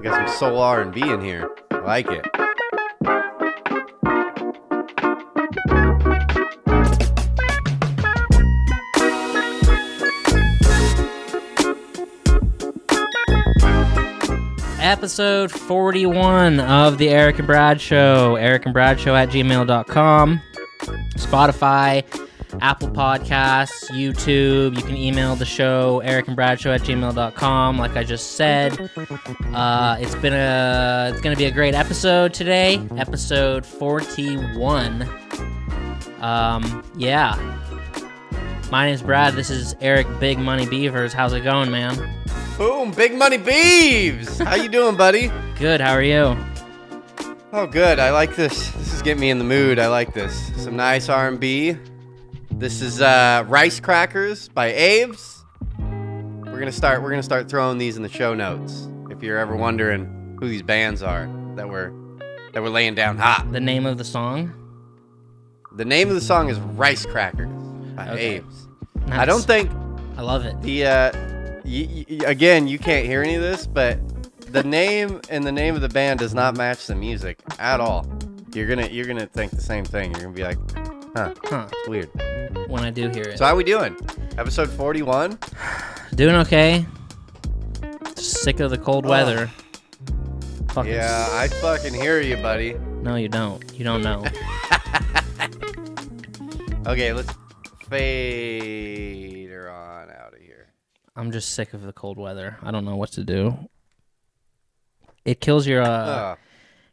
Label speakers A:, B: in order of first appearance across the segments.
A: We got some soul R&B in here. I like it.
B: Episode 41 of the Erick and Brad Show. erickandbradshow@gmail.com. Spotify, Apple Podcasts, YouTube. You can email the show, erickandbradshow@gmail.com. Like I just said, it's gonna be a great episode today. Episode 41. Yeah. My name's Brad. This is Erick Big Money Beavers. How's it going, man?
A: Boom, Big Money Beeves. How you doing, buddy?
B: Good. How are you?
A: Oh, good. I like this. This is getting me in the mood. I like this. Some nice R&B. This is Rice Crackers by Aves. We're gonna start throwing these in the show notes. If you're ever wondering who these bands are that we're laying down hot.
B: The name of the song?
A: The name of the song is Rice Crackers by Aves.
B: Nice.
A: I don't think
B: I love it.
A: Again, you can't hear any of this, but the name and the name of the band does not match the music at all. You're gonna think the same thing. You're gonna be like, huh, it's weird.
B: When I do hear it.
A: So how we doing? Episode 41?
B: Doing okay. Just sick of the cold weather.
A: Yeah, I fucking hear you, buddy.
B: No, you don't. You don't know.
A: Okay, let's fade her on out of here.
B: I'm just sick of the cold weather. I don't know what to do. It kills your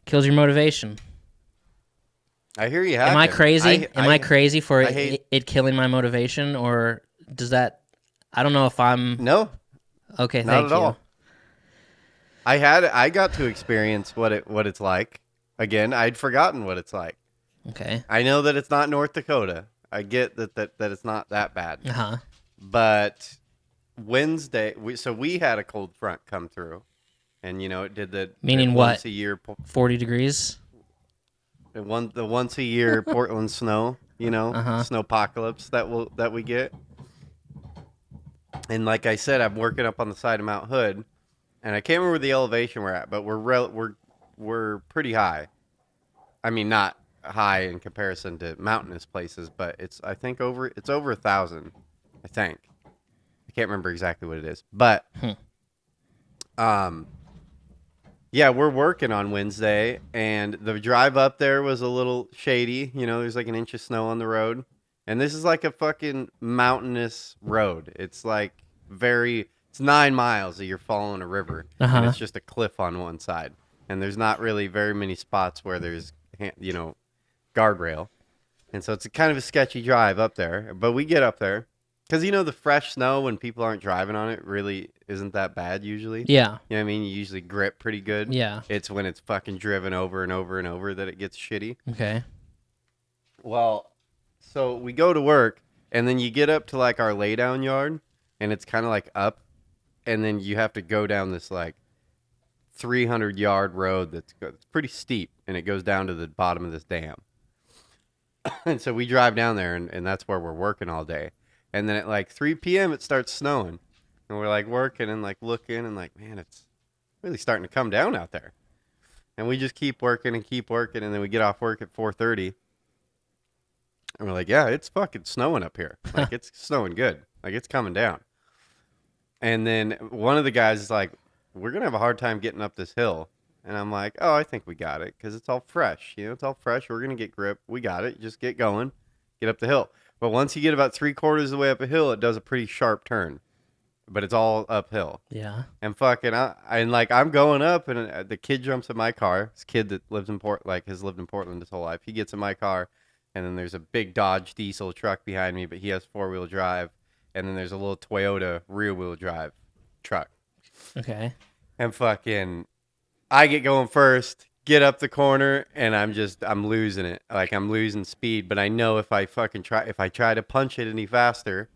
B: motivation.
A: I hear you.
B: Am I crazy? Am I crazy for
A: it
B: killing my motivation, or does that? I don't know if I'm.
A: No.
B: Okay,
A: not
B: thank
A: at
B: you.
A: all. I got to experience what it's like. Again, I'd forgotten what it's like.
B: Okay.
A: I know that it's not North Dakota. I get that it's not that bad.
B: Uh-huh.
A: But Wednesday, we had a cold front come through, and it did the
B: meaning what?
A: Once a year,
B: 40 degrees.
A: The once a year Portland snow, snowpocalypse that we get. And like I said, I'm working up on the side of Mount Hood, and I can't remember the elevation we're at, but we're pretty high. I mean, not high in comparison to mountainous places, but it's over 1,000. I think. I can't remember exactly what it is, but yeah, we're working on Wednesday, and the drive up there was a little shady. There's like an inch of snow on the road, and this is like a fucking mountainous road. It's like it's 9 miles that you're following a river, and it's just a cliff on one side, and there's not really very many spots where there's guardrail, and so it's kind of a sketchy drive up there. But we get up there. Because, the fresh snow, when people aren't driving on it, really isn't that bad usually.
B: Yeah.
A: You know what I mean? You usually grip pretty good.
B: Yeah.
A: It's when it's fucking driven over and over and over that it gets shitty.
B: Okay.
A: Well, so we go to work, and then you get up to, like, our laydown yard, and it's kind of, like, up, and then you have to go down this, like, 300-yard road that's pretty steep, and it goes down to the bottom of this dam. And so we drive down there, and that's where we're working all day. And then at like 3 p.m. it starts snowing, and we're like working and like looking and like, man, it's really starting to come down out there. And we just keep working, and then we get off work at 4:30, and we're like, yeah, it's fucking snowing up here. Like it's snowing good, like it's coming down. And then one of the guys is like, we're gonna have a hard time getting up this hill. And I'm like, oh, I think we got it, because it's all fresh. It's all fresh. We're gonna get grip. We got it. Just get going, get up the hill. But once you get about 3/4 of the way up a hill, it does a pretty sharp turn. But it's all uphill.
B: Yeah.
A: And fucking, I'm going up, and the kid jumps in my car. This kid that lives in has lived in Portland his whole life. He gets in my car, and then there's a big Dodge diesel truck behind me, but he has 4-wheel drive. And then there's a little Toyota rear-wheel drive truck.
B: Okay.
A: And fucking, I get going first. Get up the corner, and I'm losing it. Like, I'm losing speed, but I know if I try to punch it any faster,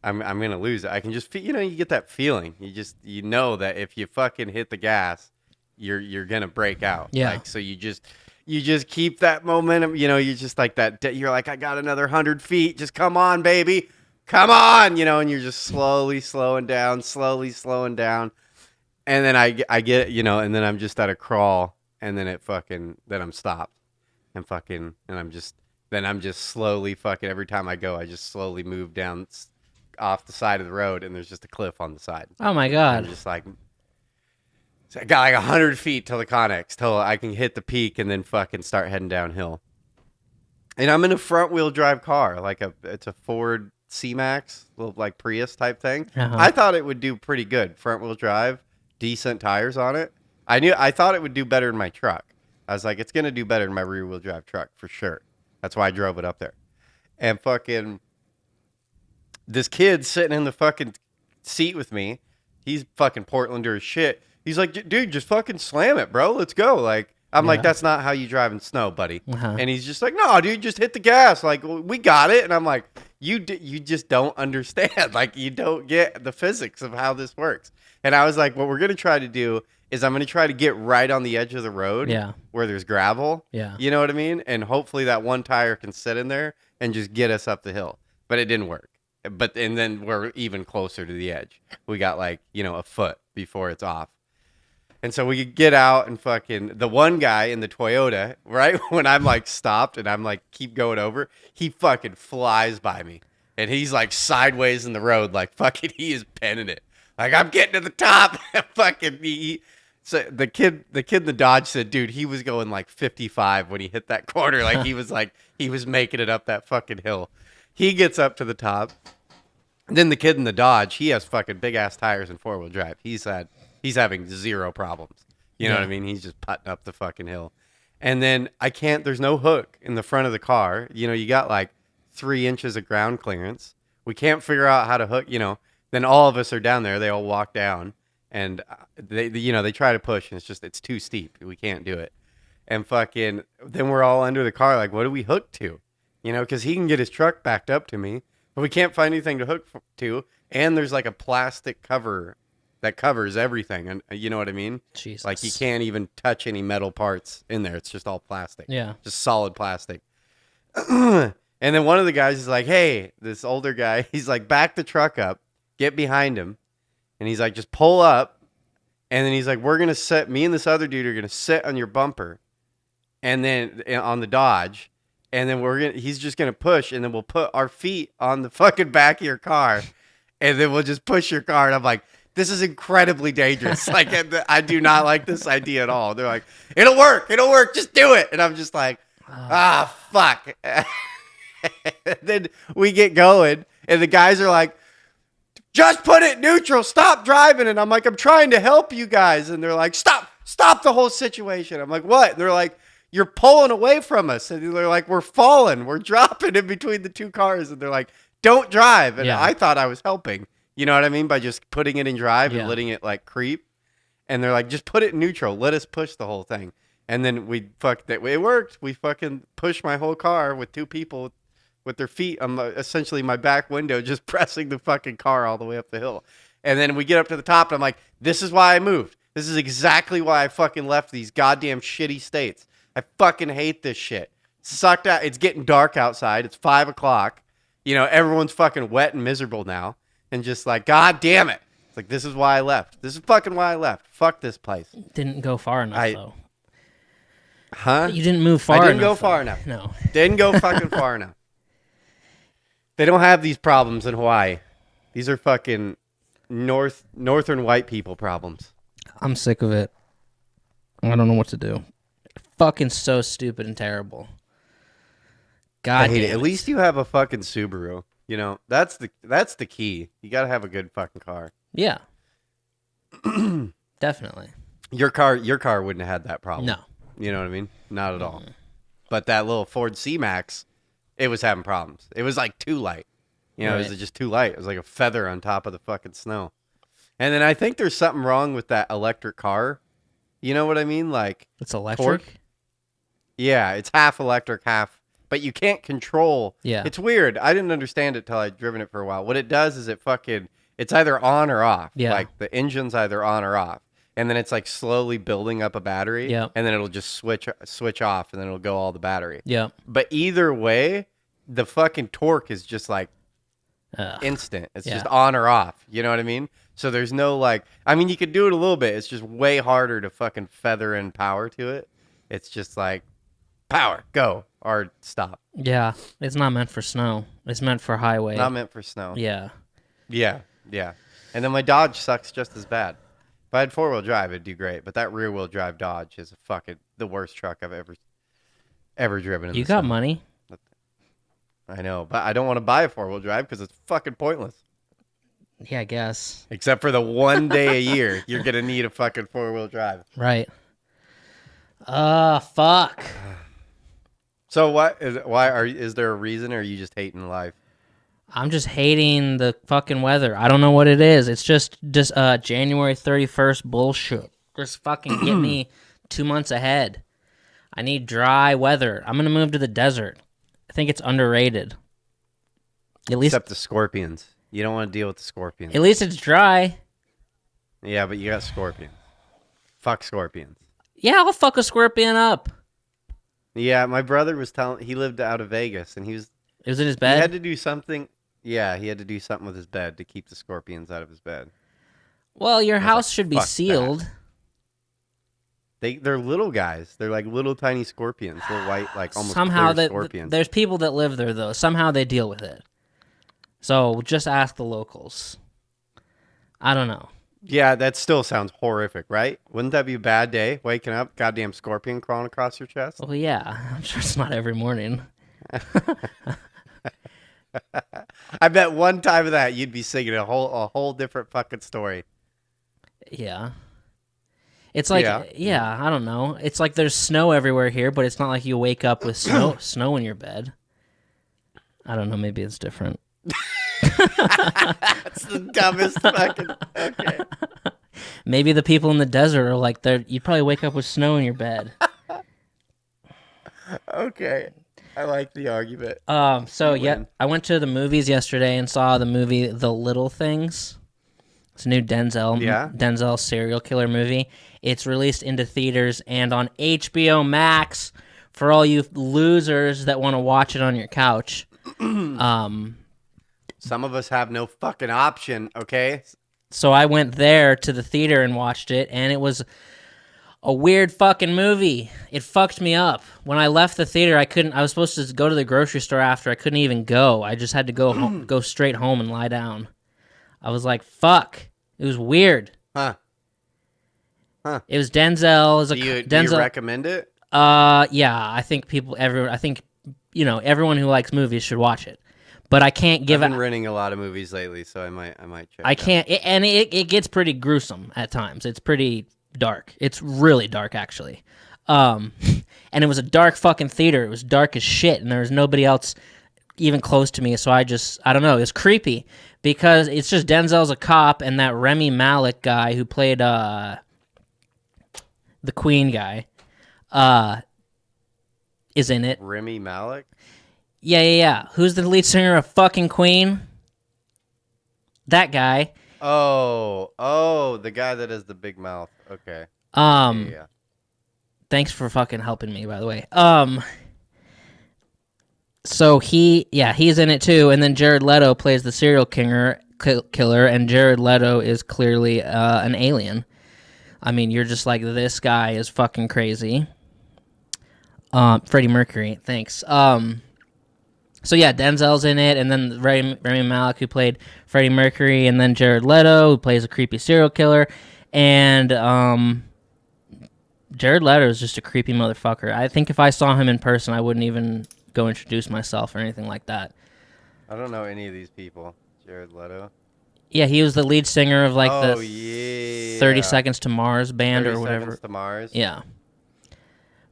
A: I'm going to lose it. I can just feel, you get that feeling. You know that if you fucking hit the gas, you're going to break out.
B: Yeah.
A: Like, so you just keep that momentum, you're just like that. You're like, I got another 100 feet. Just come on, baby. Come on, and you're just slowly slowing down. And then I get, and then I'm just at a crawl, and then then I'm stopped, and I'm just slowly every time I go, I just slowly move down off the side of the road, and there's just a cliff on the side.
B: Oh my
A: And
B: God.
A: I'm just like, so I got like 100 feet till the Connex, till I can hit the peak, and then start heading downhill. And I'm in a front wheel drive car, it's a Ford C-Max, little like Prius type thing.
B: Uh-huh.
A: I thought it would do pretty good, front wheel drive, decent tires on it. I thought it would do better in my truck. I was like, it's gonna do better in my rear wheel drive truck for sure. That's why I drove it up there. And this kid sitting in the fucking seat with me, he's fucking Portlander as shit. He's like, dude, just fucking slam it, bro. Let's go. Like, I'm like, that's not how you drive in snow, buddy.
B: Uh-huh.
A: And he's just like, no, dude, just hit the gas. Like, we got it. And I'm like, you just don't understand. Like, you don't get the physics of how this works. And I was like, what we're going to try to do is I'm going to try to get right on the edge of the road where there's gravel.
B: Yeah.
A: You know what I mean? And hopefully that one tire can sit in there and just get us up the hill. But it didn't work. And then we're even closer to the edge. We got like, a foot before it's off. And so we get out and the one guy in the Toyota, right when I'm like stopped and I'm like keep going over, he fucking flies by me. And he's like sideways in the road, like he is penning it. Like, I'm getting to the top. So the kid in the Dodge said, dude, he was going like 55 when he hit that corner. Like he was making it up that fucking hill. He gets up to the top. Then the kid in the Dodge, he has fucking big ass tires and 4-wheel drive. He's having zero problems. You know what I mean? He's just putting up the fucking hill. And then there's no hook in the front of the car. You got like 3 inches of ground clearance. We can't figure out how to hook, Then all of us are down there. They all walk down and they try to push and it's too steep. We can't do it. And then we're all under the car. Like, what do we hook to? Cause he can get his truck backed up to me, but we can't find anything to hook to. And there's like a plastic cover that covers everything. And you know what I mean?
B: Jesus.
A: Like you can't even touch any metal parts in there. It's just all plastic.
B: Yeah.
A: Just solid plastic. And then one of the guys is like, hey, this older guy, he's like, back the truck up, get behind him. And he's like, just pull up. And then he's like, me and this other dude are going to sit on your bumper and then on the Dodge. And then he's just going to push. And then we'll put our feet on the fucking back of your car. And then we'll just push your car. And I'm like, this is incredibly dangerous. Like, I do not like this idea at all. They're like, it'll work. Just do it. And I'm just like, fuck. Then we get going. And the guys are like, just put it neutral. Stop driving. And I'm like, I'm trying to help you guys. And they're like, stop the whole situation. I'm like, what? And they're like, you're pulling away from us. And they're like, we're falling. We're dropping in between the two cars. And they're like, don't drive. And I thought I was helping. You know what I mean? By just putting it in drive and letting it like creep. And they're like, just put it in neutral. Let us push the whole thing. And then it worked. We fucking pushed my whole car with 2 people with their feet on essentially my back window, just pressing the fucking car all the way up the hill. And then we get up to the top and I'm like, this is why I moved. This is exactly why I fucking left these goddamn shitty states. I fucking hate this shit. Sucked out. It's getting dark outside. It's 5 o'clock. Everyone's fucking wet and miserable now. And just like, God damn it. It's like, this is why I left. This is fucking why I left. Fuck this place.
B: Didn't go far enough, though.
A: Huh?
B: You didn't move far enough.
A: I didn't go far enough.
B: No.
A: Didn't go fucking far enough. They don't have these problems in Hawaii. These are fucking northern white people problems.
B: I'm sick of it. I don't know what to do. Fucking so stupid and terrible. God,
A: I hate it. At least you have a fucking Subaru. That's the key. You got to have a good fucking car.
B: Yeah. Definitely.
A: Your car wouldn't have had that problem.
B: No.
A: You know what I mean? Not at all. But that little Ford C-Max, it was having problems. It was like too light. It was just too light. It was like a feather on top of the fucking snow. And then I think there's something wrong with that electric car. You know what I mean? Like,
B: it's electric?
A: Torque. Yeah, it's half electric, half. But you can't control.
B: Yeah.
A: It's weird. I didn't understand it till I'd driven it for a while. What it does is it's either on or off.
B: Yeah.
A: Like the engine's either on or off. And then it's like slowly building up a battery.
B: Yeah.
A: And then it'll just switch off and then it'll go all the battery.
B: Yeah.
A: But either way, the fucking torque is just like instant. It's just on or off. You know what I mean? So there's no like, I mean, you could do it a little bit. It's just way harder to fucking feather in power to it. It's just like power, go or stop.
B: Yeah, it's not meant for snow. It's meant for highway.
A: Not meant for snow.
B: Yeah.
A: Yeah, yeah. And then my Dodge sucks just as bad. If I had 4-wheel drive, it'd do great. But that rear-wheel drive Dodge is the worst truck I've ever driven in
B: You
A: the
B: got
A: snow.
B: money?
A: I know, but I don't want to buy a 4-wheel drive because it's fucking pointless.
B: Yeah, I guess.
A: Except for the one day a year you're gonna need a fucking 4-wheel drive.
B: Right. Fuck.
A: So is there a reason, or are you just hating life?
B: I'm just hating the fucking weather. I don't know what it is. It's just January 31st bullshit. Just fucking get me 2 months ahead. I need dry weather. I'm gonna move to the desert. I think it's underrated.
A: Except the scorpions. You don't want to deal with the scorpions.
B: At least it's dry.
A: Yeah, but you got scorpions. Fuck scorpions.
B: Yeah, I'll fuck a scorpion up.
A: Yeah, my brother was telling. He lived out of Vegas, and
B: It was in his bed?
A: he had to do something. Yeah, he had to do something with his bed to keep the scorpions out of his bed.
B: Well, your
A: was
B: house
A: like,
B: should be
A: "Fuck that."
B: sealed.
A: They're little guys. They're like little tiny scorpions, little white, like almost
B: Somehow
A: clear scorpions.
B: there's people that live there, though. Somehow they deal with it. So just ask the locals. I don't know.
A: Yeah, that still sounds horrific, right? Wouldn't that be a bad day? Waking up, goddamn scorpion crawling across your chest?
B: Well, yeah. I'm sure it's not every morning.
A: I bet one time of that you'd be singing a whole different fucking story.
B: Yeah. It's like, yeah, I don't know. It's like there's snow everywhere here, but it's not like you wake up with snow in your bed. I don't know. Maybe it's different.
A: That's the dumbest fucking. Okay.
B: Maybe the people in the desert are like, you'd probably wake up with snow in your bed.
A: Okay. I like the argument.
B: So yeah, I went to the movies yesterday and saw the movie The Little Things. It's a new Denzel serial killer movie. It's released into theaters and on HBO Max for all you losers that want to watch it on your couch.
A: Some of us have no fucking option, okay?
B: So I went there to the theater and watched it, and it was a weird fucking movie. It fucked me up. When I left the theater, I was supposed to go to the grocery store after. I couldn't even go. I just had to go home, go straight home and lie down. I was like, fuck. It was weird.
A: Huh.
B: It was Denzel.
A: Do you recommend it?
B: Yeah, I think everyone who likes movies should watch it. But I can't give
A: I've been renting a lot of movies lately, so I might check.
B: I can't, it gets pretty gruesome at times. It's pretty dark. It's really dark, actually. And it was a dark fucking theater. It was dark as shit, and there was nobody else even close to me. So I don't know. It was creepy because it's just Denzel's a cop, and that Remy Malek guy who played the Queen guy is in it.
A: Remy Malek?
B: Yeah. Who's the lead singer of fucking Queen? That guy.
A: Oh, the guy that has the big mouth. Okay. Yeah.
B: Thanks for fucking helping me, by the way. So he's in it too, and then Jared Leto plays the serial killer, and Jared Leto is clearly an alien. I mean, you're just like, this guy is fucking crazy. Freddie Mercury, thanks. So yeah, Denzel's in it, and then Rami Malek, who played Freddie Mercury, and then Jared Leto, who plays a creepy serial killer, and Jared Leto is just a creepy motherfucker. I think if I saw him in person, I wouldn't even go introduce myself or anything like that.
A: I don't know any of these people. Jared Leto.
B: Yeah, he was the lead singer of 30 Seconds to Mars band or whatever.
A: 30 Seconds to Mars.
B: Yeah.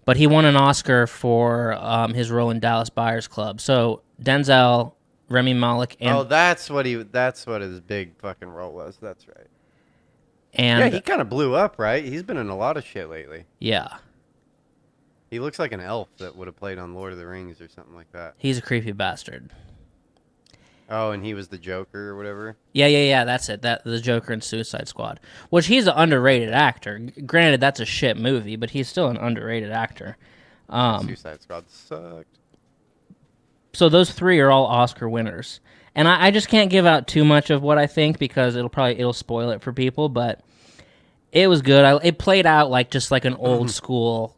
B: But he won an Oscar for his role in Dallas Buyers Club. So Denzel, Remy Malek, and
A: that's what his big fucking role was. That's right.
B: And
A: yeah, he kind of blew up, right? He's been in a lot of shit lately.
B: Yeah.
A: He looks like an elf that would have played on Lord of the Rings or something like that.
B: He's a creepy bastard.
A: Oh, and he was the Joker or whatever?
B: Yeah, that's it. The Joker in Suicide Squad. Which he's an underrated actor. Granted, that's a shit movie, but he's still an underrated actor.
A: Suicide Squad sucked.
B: So those three are all Oscar winners. And I just can't give out too much of what I think because it'll spoil it for people. But it was good. It played out like just like an old school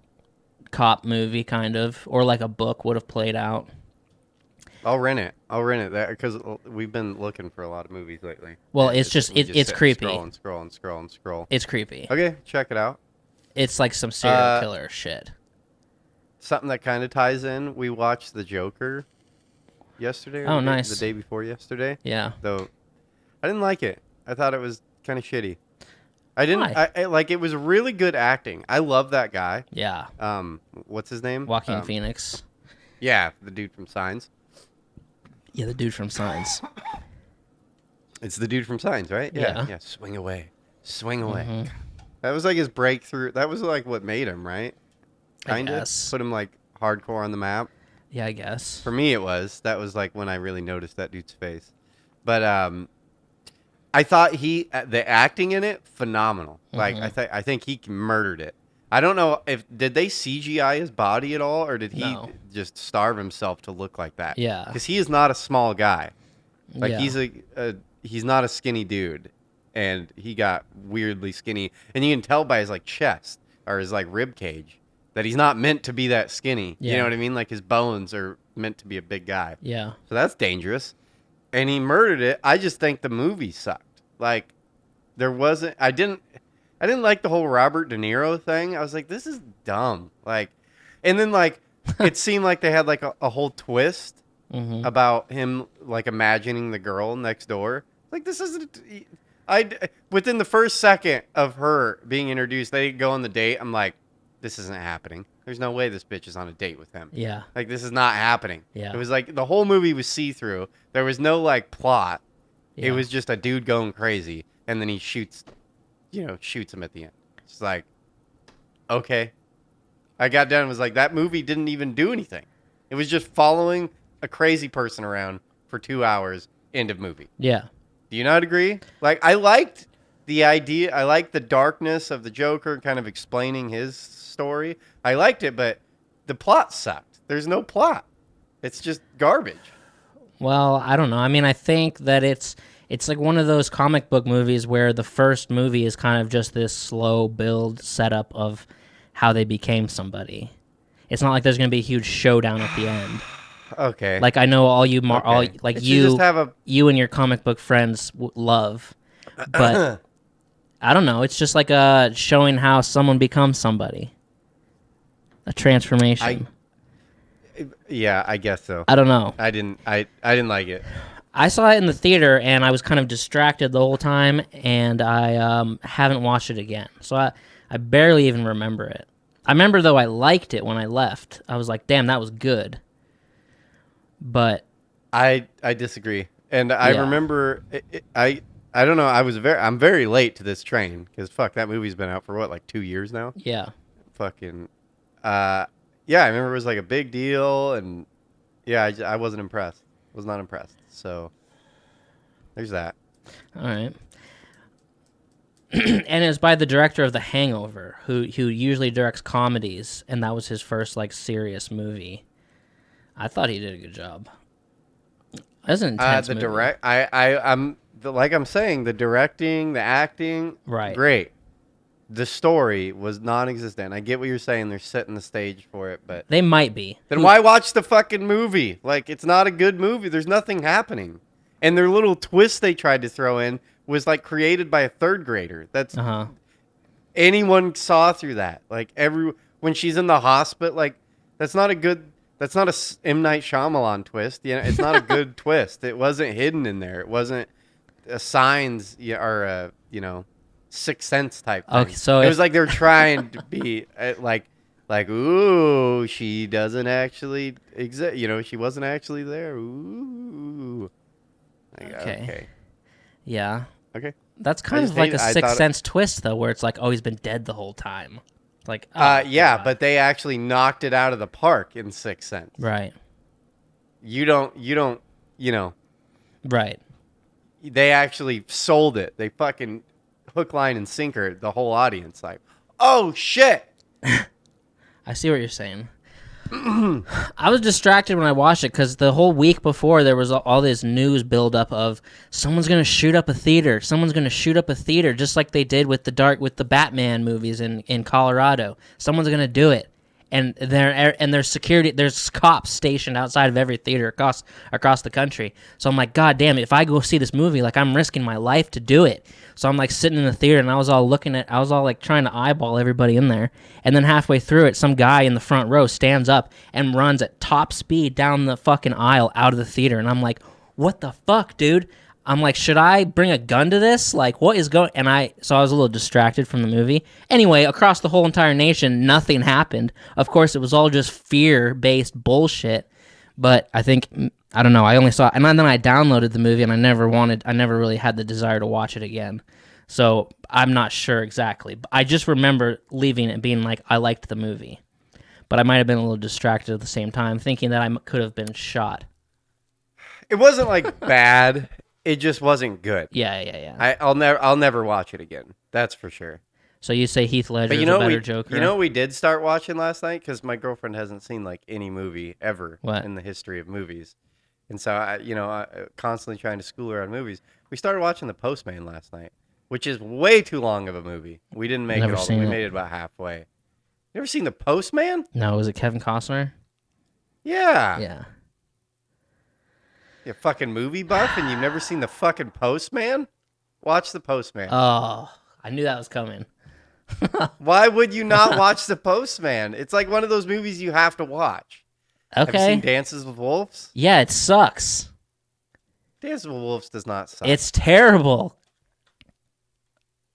B: cop movie kind of, or like a book would have played out.
A: I'll rent it because we've been looking for a lot of movies lately.
B: Well, it's creepy.
A: And scroll.
B: It's creepy.
A: Okay, check it out.
B: It's like some serial killer shit.
A: Something that kind of ties in. We watched The Joker yesterday.
B: Oh, nice.
A: The day before yesterday.
B: Yeah.
A: Though I didn't like it. I thought it was kind of shitty. I didn't. I like it was really good acting. I love that guy.
B: Yeah.
A: What's his name?
B: Joaquin Phoenix.
A: Yeah, the dude from Signs.
B: Yeah, the dude from Signs.
A: It's the dude from Signs, right?
B: Yeah.
A: Yeah. Swing away.
B: Mm-hmm.
A: That was like his breakthrough. That was like what made him, right? Kind of
B: guess.
A: put him like hardcore on the map.
B: Yeah, I guess.
A: For me, it was. That was like when I really noticed that dude's face. But I thought the acting in it phenomenal. Like I think he murdered it. I don't know did they CGI his body at all, or did he just starve himself to look like that?
B: Yeah,
A: because he is not a small guy. Like
B: yeah.
A: he's not a skinny dude, and he got weirdly skinny, and you can tell by his like chest or his like rib cage that he's not meant to be that skinny.
B: Yeah.
A: You know what I mean? Like his bones are meant to be a big guy.
B: Yeah.
A: So that's dangerous. And he murdered it. I just think the movie sucked. Like there wasn't. I didn't like the whole Robert De Niro thing. I was like, this is dumb. Like, and then like it seemed like they had like a whole twist about him like imagining the girl next door. Like this isn't. Within the first second of her being introduced, they go on the date. I'm like, this isn't happening. There's no way this bitch is on a date with him.
B: Yeah.
A: Like this is not happening.
B: Yeah.
A: It was like the whole movie was see-through. There was no like plot.
B: Yeah.
A: It was just a dude going crazy, and then he shoots him at the end. It's like, okay. I got done and was like, that movie didn't even do anything. It was just following a crazy person around for 2 hours. End of movie.
B: Yeah.
A: Do you not agree? Like, I liked the idea. I liked the darkness of the Joker kind of explaining his story. I liked it, but the plot sucked. There's no plot. It's just garbage.
B: Well, I don't know. I mean, I think that it's like one of those comic book movies where the first movie is kind of just this slow build setup of how they became somebody. It's not like there's going to be a huge showdown at the end.
A: Okay.
B: Like I know all you you and your comic book friends love, but I don't know. It's just like showing how someone becomes somebody. A transformation.
A: Yeah, I guess so.
B: I don't know.
A: I didn't like it.
B: I saw it in the theater, and I was kind of distracted the whole time, and I haven't watched it again. So I barely even remember it. I remember, though, I liked it when I left. I was like, damn, that was good. But
A: I disagree. And I remember, I don't know, I'm very late to this train, because fuck, that movie's been out for what, like 2 years now?
B: Yeah.
A: Fucking, yeah, I remember it was like a big deal, and yeah, I wasn't impressed. Was not impressed. So there's that.
B: All right. And it was by the director of The Hangover, who usually directs comedies, and that was his first like serious movie. I thought he did a good job. That's an intense movie.
A: I'm saying, the directing, the acting,
B: right,
A: great. The story was non-existent. I get what you're saying. They're setting the stage for it, but
B: they might be.
A: Then why watch the fucking movie? Like, it's not a good movie. There's nothing happening. And their little twist they tried to throw in was like created by a third grader. That's anyone saw through that. Like when she's in the hospital, like that's not a M. Night Shyamalan twist. You know, it's not a good twist. It wasn't hidden in there. It wasn't a signs or Sixth Sense type thing.
B: Okay, so
A: it was like they were trying to be like, ooh, she doesn't actually exist. She wasn't actually there. Ooh. Like, okay.
B: Yeah.
A: Okay.
B: That's kind of like a Sixth Sense twist, though, where it's like, oh, he's been dead the whole time. Like,
A: yeah, but they actually knocked it out of the park in Sixth Sense.
B: Right.
A: You don't.
B: Right.
A: They actually sold it. They fucking hook, line, and sinker the whole audience. Like, oh shit.
B: I see what you're saying. I was distracted when I watched it because the whole week before there was all this news buildup of someone's gonna shoot up a theater. Someone's gonna shoot up a theater, just like they did with the Batman movies in Colorado. Someone's gonna do it, and there's security. There's cops stationed outside of every theater across the country. So I'm like, God damn it! If I go see this movie, like I'm risking my life to do it. So I'm like sitting in the theater, and I was all like trying to eyeball everybody in there. And then halfway through it, some guy in the front row stands up and runs at top speed down the fucking aisle out of the theater. And I'm like, what the fuck, dude? I'm like, should I bring a gun to this? Like, what is going? So I was a little distracted from the movie. Anyway, across the whole entire nation, nothing happened. Of course, it was all just fear-based bullshit. But I think, I don't know, I only saw, and then I downloaded the movie, and I never really had the desire to watch it again. So I'm not sure exactly. But I just remember leaving it being like, I liked the movie. But I might have been a little distracted at the same time, thinking that I could have been shot.
A: It wasn't like bad. It just wasn't good.
B: Yeah.
A: I'll never watch it again. That's for sure.
B: So you say Heath Ledger is a better Joker?
A: You know what we did start watching last night? Because my girlfriend hasn't seen like any movie ever in the history of movies. And so, I constantly trying to school her on movies. We started watching The Postman last night, which is way too long of a movie. We didn't make it all. We made it about halfway. You ever seen The Postman?
B: No, was it Kevin Costner?
A: Yeah.
B: Yeah.
A: You're a fucking movie buff and you've never seen The fucking Postman? Watch The Postman.
B: Oh, I knew that was coming.
A: Why would you not watch The Postman? It's like one of those movies you have to watch.
B: Okay.
A: Have you seen Dances with Wolves?
B: Yeah, it sucks.
A: Dances with Wolves does not suck.
B: It's terrible.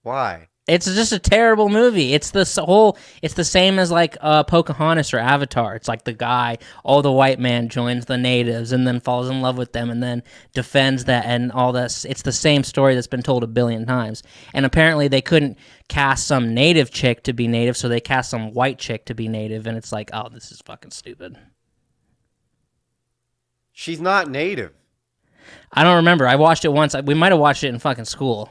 A: Why?
B: It's just a terrible movie. It's the same as like Pocahontas or Avatar. It's like the white man joins the natives and then falls in love with them and then defends that and all this. It's the same story that's been told a billion times. And apparently they couldn't cast some native chick to be native, so they cast some white chick to be native. And it's like, oh, this is fucking stupid.
A: She's not native.
B: I don't remember. I watched it once. We might have watched it in fucking school.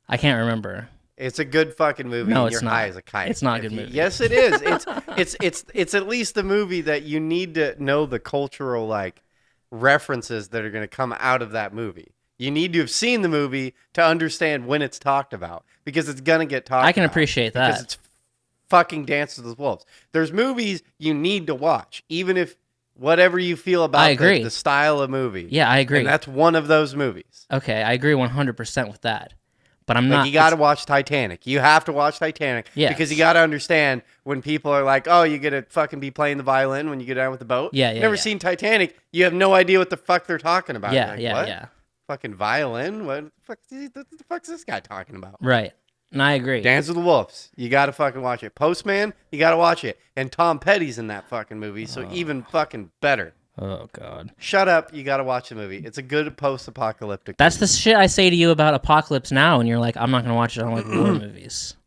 B: I can't remember.
A: It's a good fucking movie.
B: No,
A: and
B: it's
A: you're
B: not.
A: high as a kite.
B: It's not a good movie.
A: Yes, it is. It's at least the movie that you need to know the cultural like references that are going to come out of that movie. You need to have seen the movie to understand when it's talked about because it's going to get talked about.
B: I can appreciate that.
A: Because it's fucking Dances with Wolves. There's movies you need to watch, even if whatever you feel about the style of movie.
B: Yeah, I agree.
A: And that's one of those movies.
B: Okay, I agree 100% with that. But I'm not.
A: You got to watch Titanic. You have to watch Titanic because you got to understand when people are like, "Oh, you get to fucking be playing the violin when you get down with the boat."
B: Yeah.
A: You've never seen Titanic. You have no idea what the fuck they're talking about.
B: Yeah,
A: like,
B: yeah.
A: What? Fucking violin? What the fuck's this guy talking about?
B: Right. And I agree.
A: Dance with the Wolves. You got to fucking watch it. Postman. You got to watch it. And Tom Petty's in that fucking movie, so even fucking better.
B: Oh, God.
A: Shut up. You got to watch the movie. It's a good post-apocalyptic
B: That's
A: movie.
B: the shit I say to you about Apocalypse Now, and you're like, I'm not going to watch it. I don't like war movies.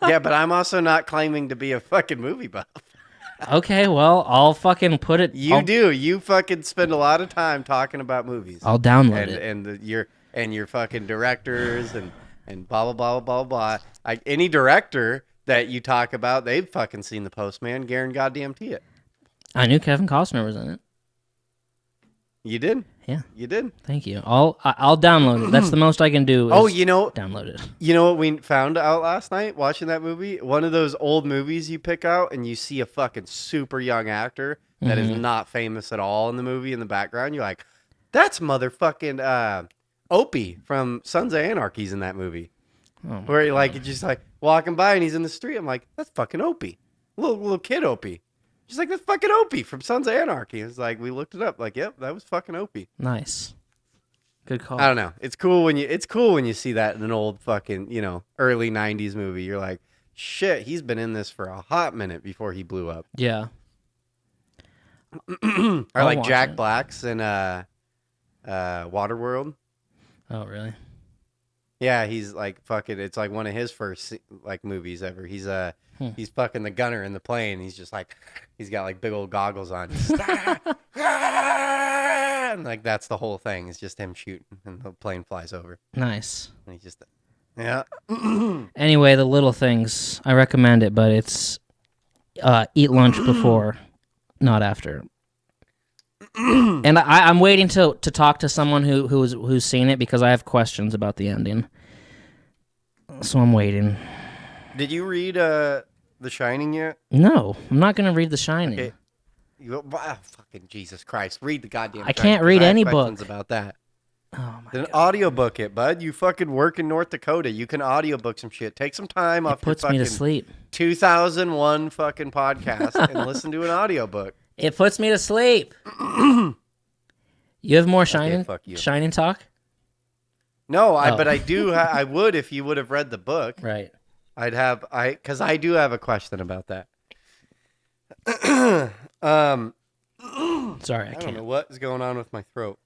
A: Yeah, but I'm also not claiming to be a fucking movie buff.
B: Okay, well, I'll fucking put it...
A: You fucking spend a lot of time talking about movies.
B: I'll download it.
A: And your fucking directors and blah, blah, blah, blah, blah. Any director that you talk about, they've fucking seen The Postman, guarantee it.
B: I knew Kevin Costner was in it.
A: You did?
B: Yeah.
A: You did?
B: Thank you. I'll download it. That's the most I can do. Download it.
A: You know what we found out last night watching that movie? One of those old movies you pick out and you see a fucking super young actor that is not famous at all in the movie in the background. You're like, that's motherfucking Opie from Sons of Anarchy's in that movie.
B: Oh
A: where you're just like walking by and he's in the street. I'm like, that's fucking Opie. Little kid Opie. She's like, that's fucking Opie from Sons of Anarchy. It's like, we looked it up. Like, yep, that was fucking Opie.
B: Nice. Good call.
A: I don't know. It's cool when you see that in an old fucking, early 90s movie. You're like, shit, he's been in this for a hot minute before he blew up.
B: Yeah.
A: Or like Jack Black's in Waterworld.
B: Oh, really?
A: Yeah, he's like fucking. It's like one of his first like movies ever. He's he's fucking the gunner in the plane. He's just like, he's got like big old goggles on, and like that's the whole thing. It's just him shooting, and the plane flies over.
B: Nice.
A: And he's just Yeah.
B: Anyway, the little things. I recommend it, but it's eat lunch before, not after. And I'm waiting to talk to someone who's seen it because I have questions about the ending. So I'm waiting.
A: Did you read The Shining yet?
B: No, I'm not going to read The Shining.
A: Okay. Fucking Jesus Christ. Read the goddamn
B: I
A: Shining,
B: can't
A: 'cause
B: read
A: I have
B: any
A: questions
B: book.
A: about that.
B: Oh my
A: Then
B: god.
A: audiobook it, bud. You fucking work in North Dakota. You can audiobook some shit. Take some time
B: It
A: off your
B: puts me to
A: fucking
B: sleep.
A: 2001 fucking podcast and listen to an audiobook.
B: It puts me to sleep. You have more Shining
A: fuck you.
B: Shining talk?
A: No,
B: Oh.
A: but I do. I would if you would have read the book.
B: Right.
A: Because I do have a question about that.
B: Sorry, I
A: I don't
B: can't.
A: know what is going on with my throat.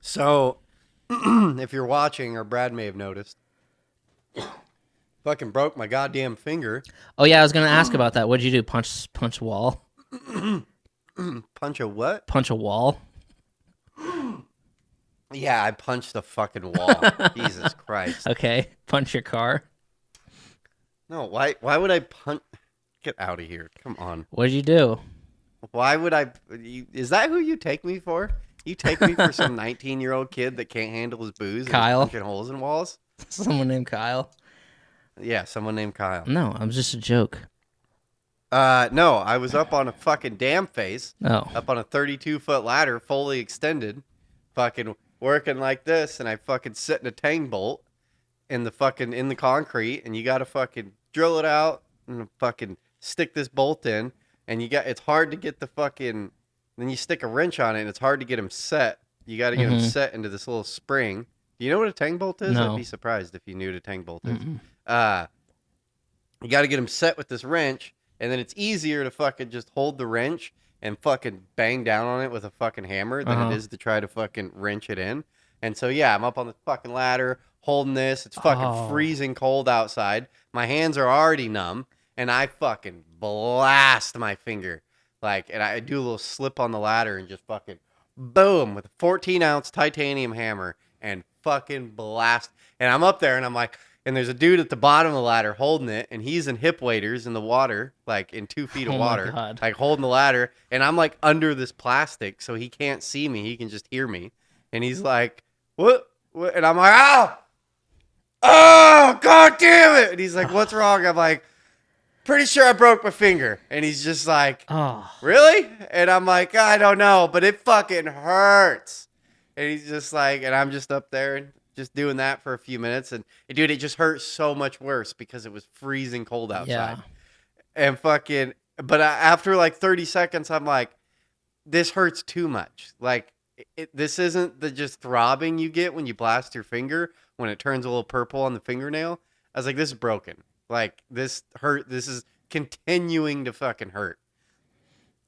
A: So, if you're watching, or Brad may have noticed, fucking broke my goddamn finger.
B: Oh yeah, I was gonna ask about that. What'd you do? Punch a wall?
A: Punch a what?
B: Punch a wall?
A: Yeah, I punched the fucking wall. Jesus Christ.
B: Okay. Punch your car?
A: No, why would I punch? Get out of here. Come on.
B: What'd you do?
A: Why would I? Is that who you take me for? You take me for some 19-year-old kid that can't handle his booze and
B: Kyle?
A: punching holes in walls?
B: Someone named Kyle?
A: Yeah, someone named Kyle.
B: No, it was just a joke.
A: No, I was up on a fucking damn face,
B: Oh.
A: up on a 32-foot ladder, fully extended, fucking working like this, and I fucking sit in a tang bolt in the concrete, and you gotta fucking drill it out and fucking stick this bolt in, and it's hard to get the fucking. Then you stick a wrench on it, and it's hard to get them set. You got to get them set into this little spring. Do you know what a tang bolt is?
B: No.
A: I'd be surprised if you knew what a tang bolt is. You got to get them set with this wrench, and then it's easier to fucking just hold the wrench and fucking bang down on it with a fucking hammer than it is to try to fucking wrench it in. And so, yeah, I'm up on the fucking ladder holding this. It's fucking freezing cold outside. My hands are already numb, and I fucking blast my finger. And I do a little slip on the ladder and just fucking boom with a 14-ounce titanium hammer and fucking blast. And I'm up there and I'm like, and there's a dude at the bottom of the ladder holding it, and he's in hip waders in the water, like in 2 feet of water, like holding the ladder. And I'm like under this plastic, so he can't see me. He can just hear me. And he's like, what? And I'm like, oh, God damn it. And he's like, what's wrong? I'm like, pretty sure I broke my finger. And he's just like, really? And I'm like, I don't know, but it fucking hurts. And he's just like, and I'm just up there and just doing that for a few minutes. And dude, it just hurt so much worse because it was freezing cold outside.
B: Yeah.
A: And fucking, but after like 30 seconds, I'm like, this hurts too much. Like, this isn't the just throbbing you get when you blast your finger when it turns a little purple on the fingernail. I was like, this is broken. Like, this hurt. This is continuing to fucking hurt.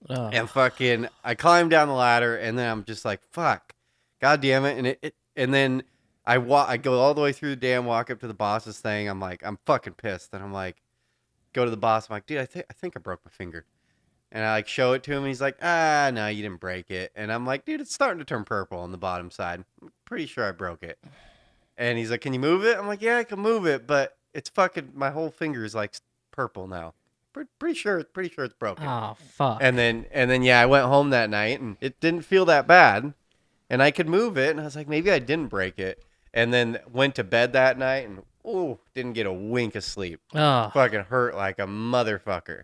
A: And fucking, I climb down the ladder, and then I'm just like, fuck. God damn it. And then I go all the way through the dam, walk up to the boss's thing. I'm like, I'm fucking pissed. And I'm like, go to the boss. I'm like, dude, I think I broke my finger. And I like show it to him. And he's like, no, you didn't break it. And I'm like, dude, it's starting to turn purple on the bottom side. I'm pretty sure I broke it. And he's like, can you move it? I'm like, yeah, I can move it, but it's fucking, my whole finger is like purple now. Pretty sure it's broken.
B: Oh, fuck.
A: And then yeah, I went home that night and it didn't feel that bad. And I could move it. And I was like, maybe I didn't break it. And then went to bed that night and didn't get a wink of sleep. Fucking hurt like a motherfucker.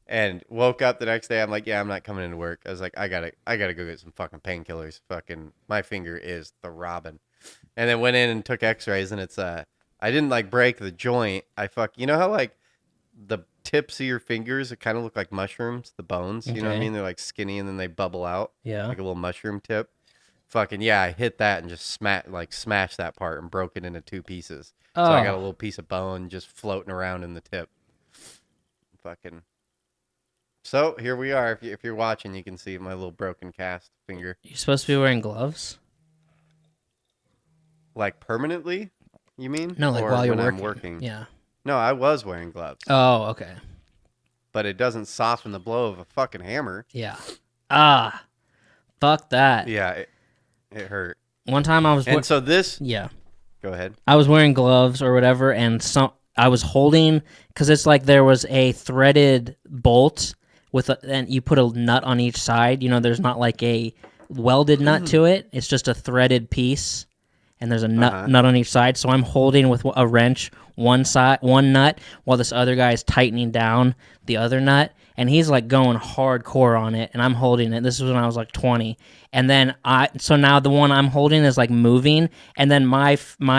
A: And woke up the next day. I'm like, yeah, I'm not coming into work. I was like, I gotta go get some fucking painkillers. Fucking my finger is throbbing. And then went in and took x-rays, and it's I didn't like break the joint. You know how like the tips of your fingers kind of look like mushrooms, the bones, you know what I mean? They're like skinny and then they bubble out.
B: Yeah.
A: Like a little mushroom tip. Fucking yeah, I hit that and just smashed that part and broke it into 2 pieces. So I got a little piece of bone just floating around in the tip. Fucking. So here we are. If you're watching, you can see my little broken cast finger.
B: You're supposed to be wearing gloves?
A: Like permanently, you mean?
B: No, like
A: or
B: while you're
A: when
B: working.
A: I'm working.
B: Yeah.
A: No, I was wearing gloves.
B: Oh, okay.
A: But it doesn't soften the blow of a fucking hammer.
B: Yeah. Fuck that.
A: Yeah, it hurt.
B: One time I was...
A: And so this...
B: Yeah.
A: Go ahead.
B: I was wearing gloves or whatever, and I was holding, because it's like there was a threaded bolt and you put a nut on each side. There's not like a welded nut to it. It's just a threaded piece, and there's a nut on each side. So I'm holding with a wrench one nut, while this other guy is tightening down the other nut, and he's like going hardcore on it, and I'm holding it. This was when I was like 20, and then so now the one I'm holding is like moving, and then my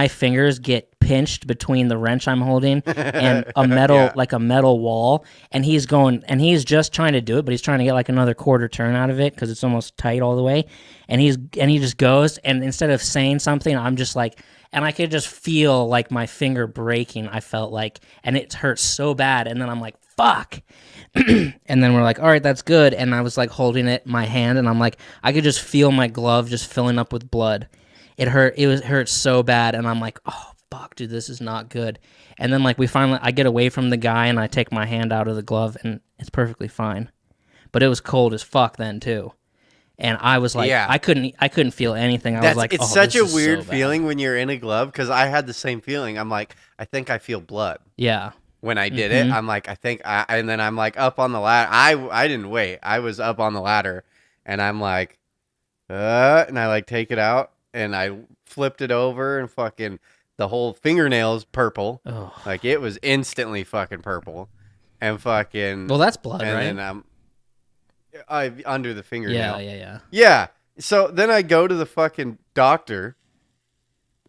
B: fingers get pinched between the wrench I'm holding and a metal like a metal wall, and he's just trying to do it, but he's trying to get like another quarter turn out of it because it's almost tight all the way, and he just goes, and instead of saying something, I'm just like, and I could just feel like my finger breaking. I felt like, and it hurt so bad, and then I'm like, fuck. And then we're like, all right, that's good. And I was like holding my hand, and I'm like, I could just feel my glove just filling up with blood. It hurt so bad, and I'm like, oh fuck, dude, this is not good. And then like I get away from the guy, and I take my hand out of the glove, and it's perfectly fine. But it was cold as fuck then too. And I was like, I couldn't feel anything. I was like,
A: it's such a weird feeling when you're in a glove, because I had the same feeling. I'm like, I think I feel blood.
B: Yeah.
A: When I did it, I'm like, and then I'm like up on the ladder. I didn't wait. I was up on the ladder, and I'm like, and I like take it out, and I flipped it over, and fucking the whole fingernail's purple.
B: Oh.
A: Like it was instantly fucking purple, and fucking.
B: Well, that's blood,
A: and
B: right?
A: And then under the fingernail.
B: Yeah.
A: So then I go to the fucking doctor,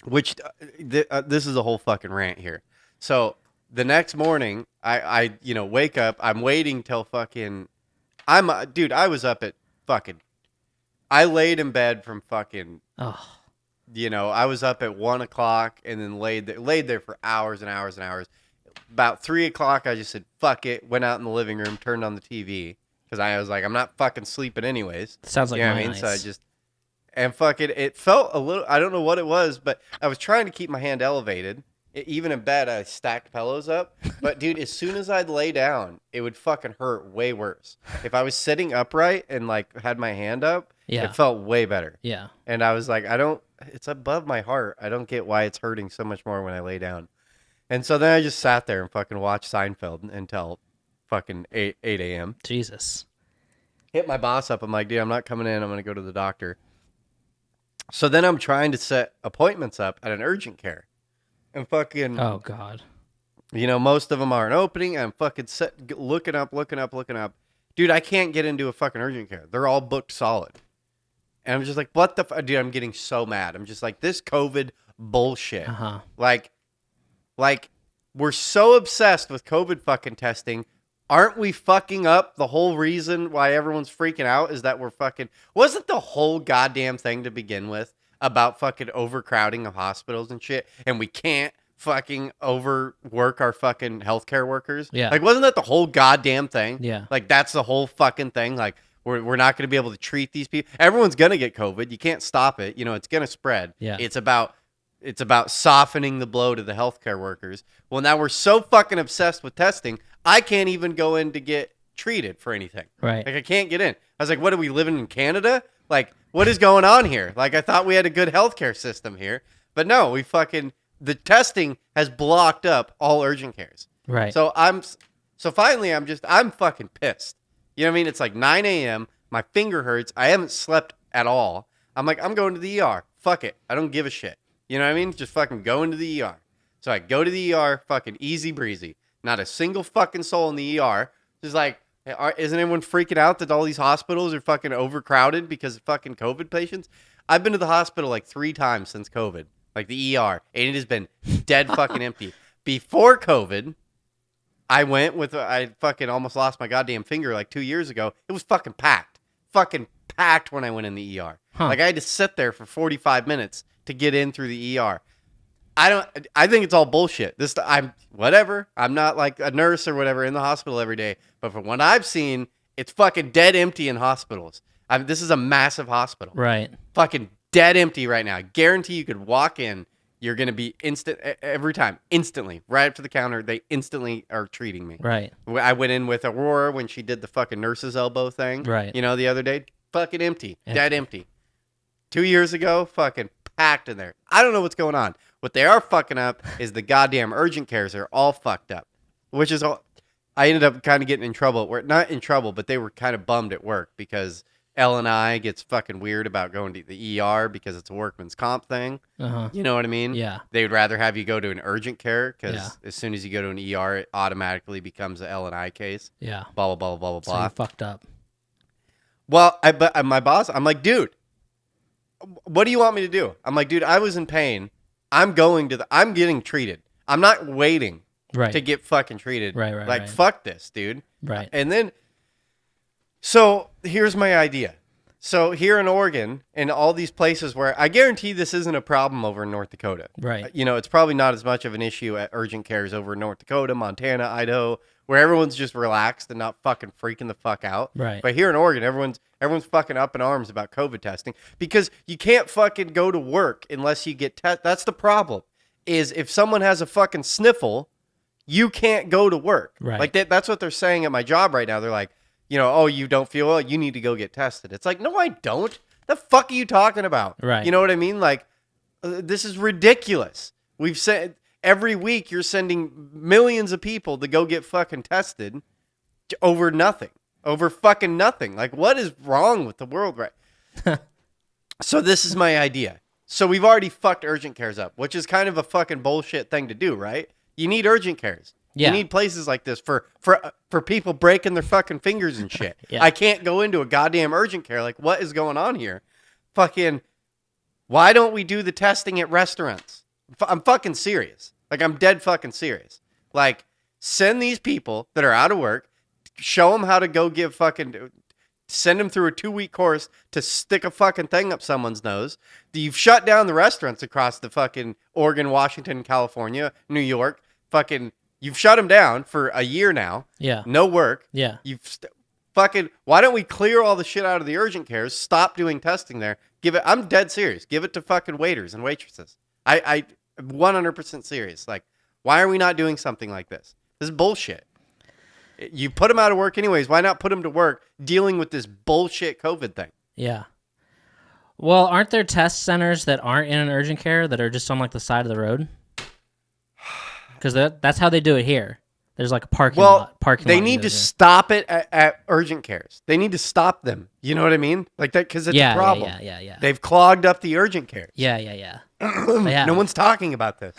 A: which this is a whole fucking rant here. So the next morning, I wake up. I'm waiting till fucking. Dude, I was up at fucking. I laid in bed from fucking.
B: Oh.
A: I was up at 1 o'clock and then laid there for hours and hours and hours. About 3 o'clock, I just said fuck it. Went out in the living room, turned on the TV. Because I was like, I'm not fucking sleeping anyways.
B: Sounds like
A: my
B: nice.
A: So I just, and fucking, it felt a little, I don't know what it was, but I was trying to keep my hand elevated. Even in bed, I stacked pillows up. But dude, as soon as I'd lay down, it would fucking hurt way worse. If I was sitting upright and like had my hand up, it felt way better.
B: Yeah.
A: And I was like, it's above my heart. I don't get why it's hurting so much more when I lay down. And so then I just sat there and fucking watched Seinfeld until fucking 8 a.m.
B: Jesus.
A: Hit my boss up. I'm like, dude, I'm not coming in. I'm going to go to the doctor. So then I'm trying to set appointments up at an urgent care. And fucking...
B: Oh, God.
A: Most of them aren't opening. I'm fucking looking up. Dude, I can't get into a fucking urgent care. They're all booked solid. And I'm just like, what the fuck? Dude, I'm getting so mad. I'm just like, this COVID bullshit.
B: Uh-huh.
A: Like, we're so obsessed with COVID fucking testing. Aren't we fucking up? The whole reason why everyone's freaking out is that we're fucking... Wasn't the whole goddamn thing to begin with about fucking overcrowding of hospitals and shit, and we can't fucking overwork our fucking healthcare workers?
B: Yeah.
A: Like, wasn't that the whole goddamn thing?
B: Yeah.
A: Like, that's the whole fucking thing. Like, we're not going to be able to treat these people. Everyone's going to get COVID. You can't stop it. It's going to spread.
B: Yeah.
A: It's about softening the blow to the healthcare workers. Well, now we're so fucking obsessed with testing, I can't even go in to get treated for anything.
B: Right.
A: Like, I can't get in. I was like, what, are we living in Canada? Like, what is going on here? Like, I thought we had a good healthcare system here. But no, the testing has blocked up all urgent cares.
B: Right.
A: So finally, I'm fucking pissed. You know what I mean? It's like 9 a.m. My finger hurts. I haven't slept at all. I'm like, I'm going to the ER. Fuck it. I don't give a shit. You know what I mean? Just fucking go into the ER. So I go to the ER, fucking easy breezy. Not a single fucking soul in the ER. Just like, isn't anyone freaking out that all these hospitals are fucking overcrowded because of fucking COVID patients? I've been to the hospital like 3 times since COVID, like the ER, and it has been dead fucking empty. Before COVID, I fucking almost lost my goddamn finger like 2 years ago. It was fucking packed. Fucking packed when I went in the ER.
B: Huh.
A: Like, I had to sit there for 45 minutes to get in through the ER. I think it's all bullshit. Whatever. I'm not like a nurse or whatever in the hospital every day. But from what I've seen, it's fucking dead empty in hospitals. This is a massive hospital.
B: Right.
A: Fucking dead empty right now. I guarantee you could walk in. You're going to be every time, instantly, right up to the counter. They instantly are treating me.
B: Right.
A: I went in with Aurora when she did the fucking nurse's elbow thing.
B: Right.
A: The other day. Fucking empty. Dead empty. 2 years ago, fucking packed in there. I don't know what's going on. What they are fucking up is the goddamn urgent cares are all fucked up, which is all. I ended up kind of getting in trouble. Not in trouble, but they were kind of bummed at work because L&I gets fucking weird about going to the ER because it's a workman's comp thing. You know what I mean?
B: Yeah.
A: They would rather have you go to an urgent care because
B: Yeah.
A: as soon as you go to an ER, it automatically becomes an L&I case.
B: Yeah.
A: Blah, blah, blah, blah, blah,
B: So
A: blah.
B: you fucked up.
A: Well, but my boss, I'm like, dude, what do you want me to do? I'm like, dude, I was in pain. I'm getting treated. I'm not waiting
B: Right.
A: to get fucking treated.
B: Right.
A: Like, fuck this, dude.
B: Right.
A: And then, so here's my idea. So here in Oregon and all these places where I guarantee this isn't a problem over in North Dakota.
B: Right.
A: You know, it's probably not as much of an issue at urgent cares over in North Dakota, Montana, Idaho, where everyone's just relaxed and not fucking freaking the fuck out.
B: Right.
A: But here in Oregon, everyone's fucking up in arms about COVID testing because you can't fucking go to work unless you get tested. That's the problem. Is if someone has a fucking sniffle, you can't go to work.
B: Right.
A: Like that's what they're saying at my job right now. They're like, you know, oh, you don't feel well, you need to go get tested. It's like, no, I don't. The fuck are you talking about?
B: Right.
A: You know what I mean? Like, this is ridiculous. We've said every week you're sending millions of people to go get fucking tested over nothing, over fucking nothing. Like, what is wrong with the world right? So this is my idea. So we've already fucked urgent cares up, which is kind of a fucking bullshit thing to do, right? You need urgent cares.
B: Yeah.
A: You need places like this for people breaking their fucking fingers and shit.
B: Yeah.
A: I can't go into a goddamn urgent care. Like, what is going on here? Fucking, why don't we do the testing at restaurants? I'm fucking serious. Like, I'm dead fucking serious. Like, send these people that are out of work, show them how to go give fucking, send them through a 2-week course to stick a fucking thing up someone's nose. You've shut down the restaurants across the fucking Oregon, Washington, California, New York, fucking. You've shut them down for a year now.
B: Yeah.
A: No work.
B: Yeah.
A: Fucking. Why don't we clear all the shit out of the urgent cares? Stop doing testing there. Give it. I'm dead serious. Give it to fucking waiters and waitresses. I 100% serious. Like, why are we not doing something like this? This is bullshit. You put them out of work anyways. Why not put them to work dealing with this bullshit COVID thing?
B: Yeah. Well, aren't there test centers that aren't in an urgent care that are just on like the side of the road? Because that's how they do it here. There's like a parking lot.
A: They need to stop it at urgent cares. They need to stop them. You know what I mean? Like that, because it's a problem.
B: Yeah.
A: They've clogged up the urgent cares.
B: Yeah.
A: No one's talking about this.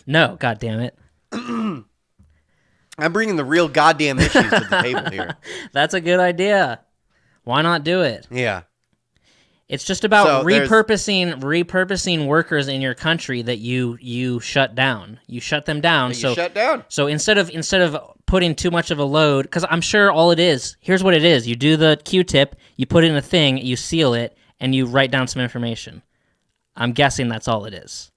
B: No, God damn it.
A: I'm bringing the real goddamn issues to the table here.
B: That's a good idea. Why not do it?
A: Yeah.
B: It's just about
A: So
B: repurposing workers in your country that you shut down. You shut them down.
A: You shut down.
B: So instead of putting too much of a load, because I'm sure all it is. Here's what it is: you do the Q-tip, you put it in a thing, you seal it, and you write down some information. I'm guessing that's all it is.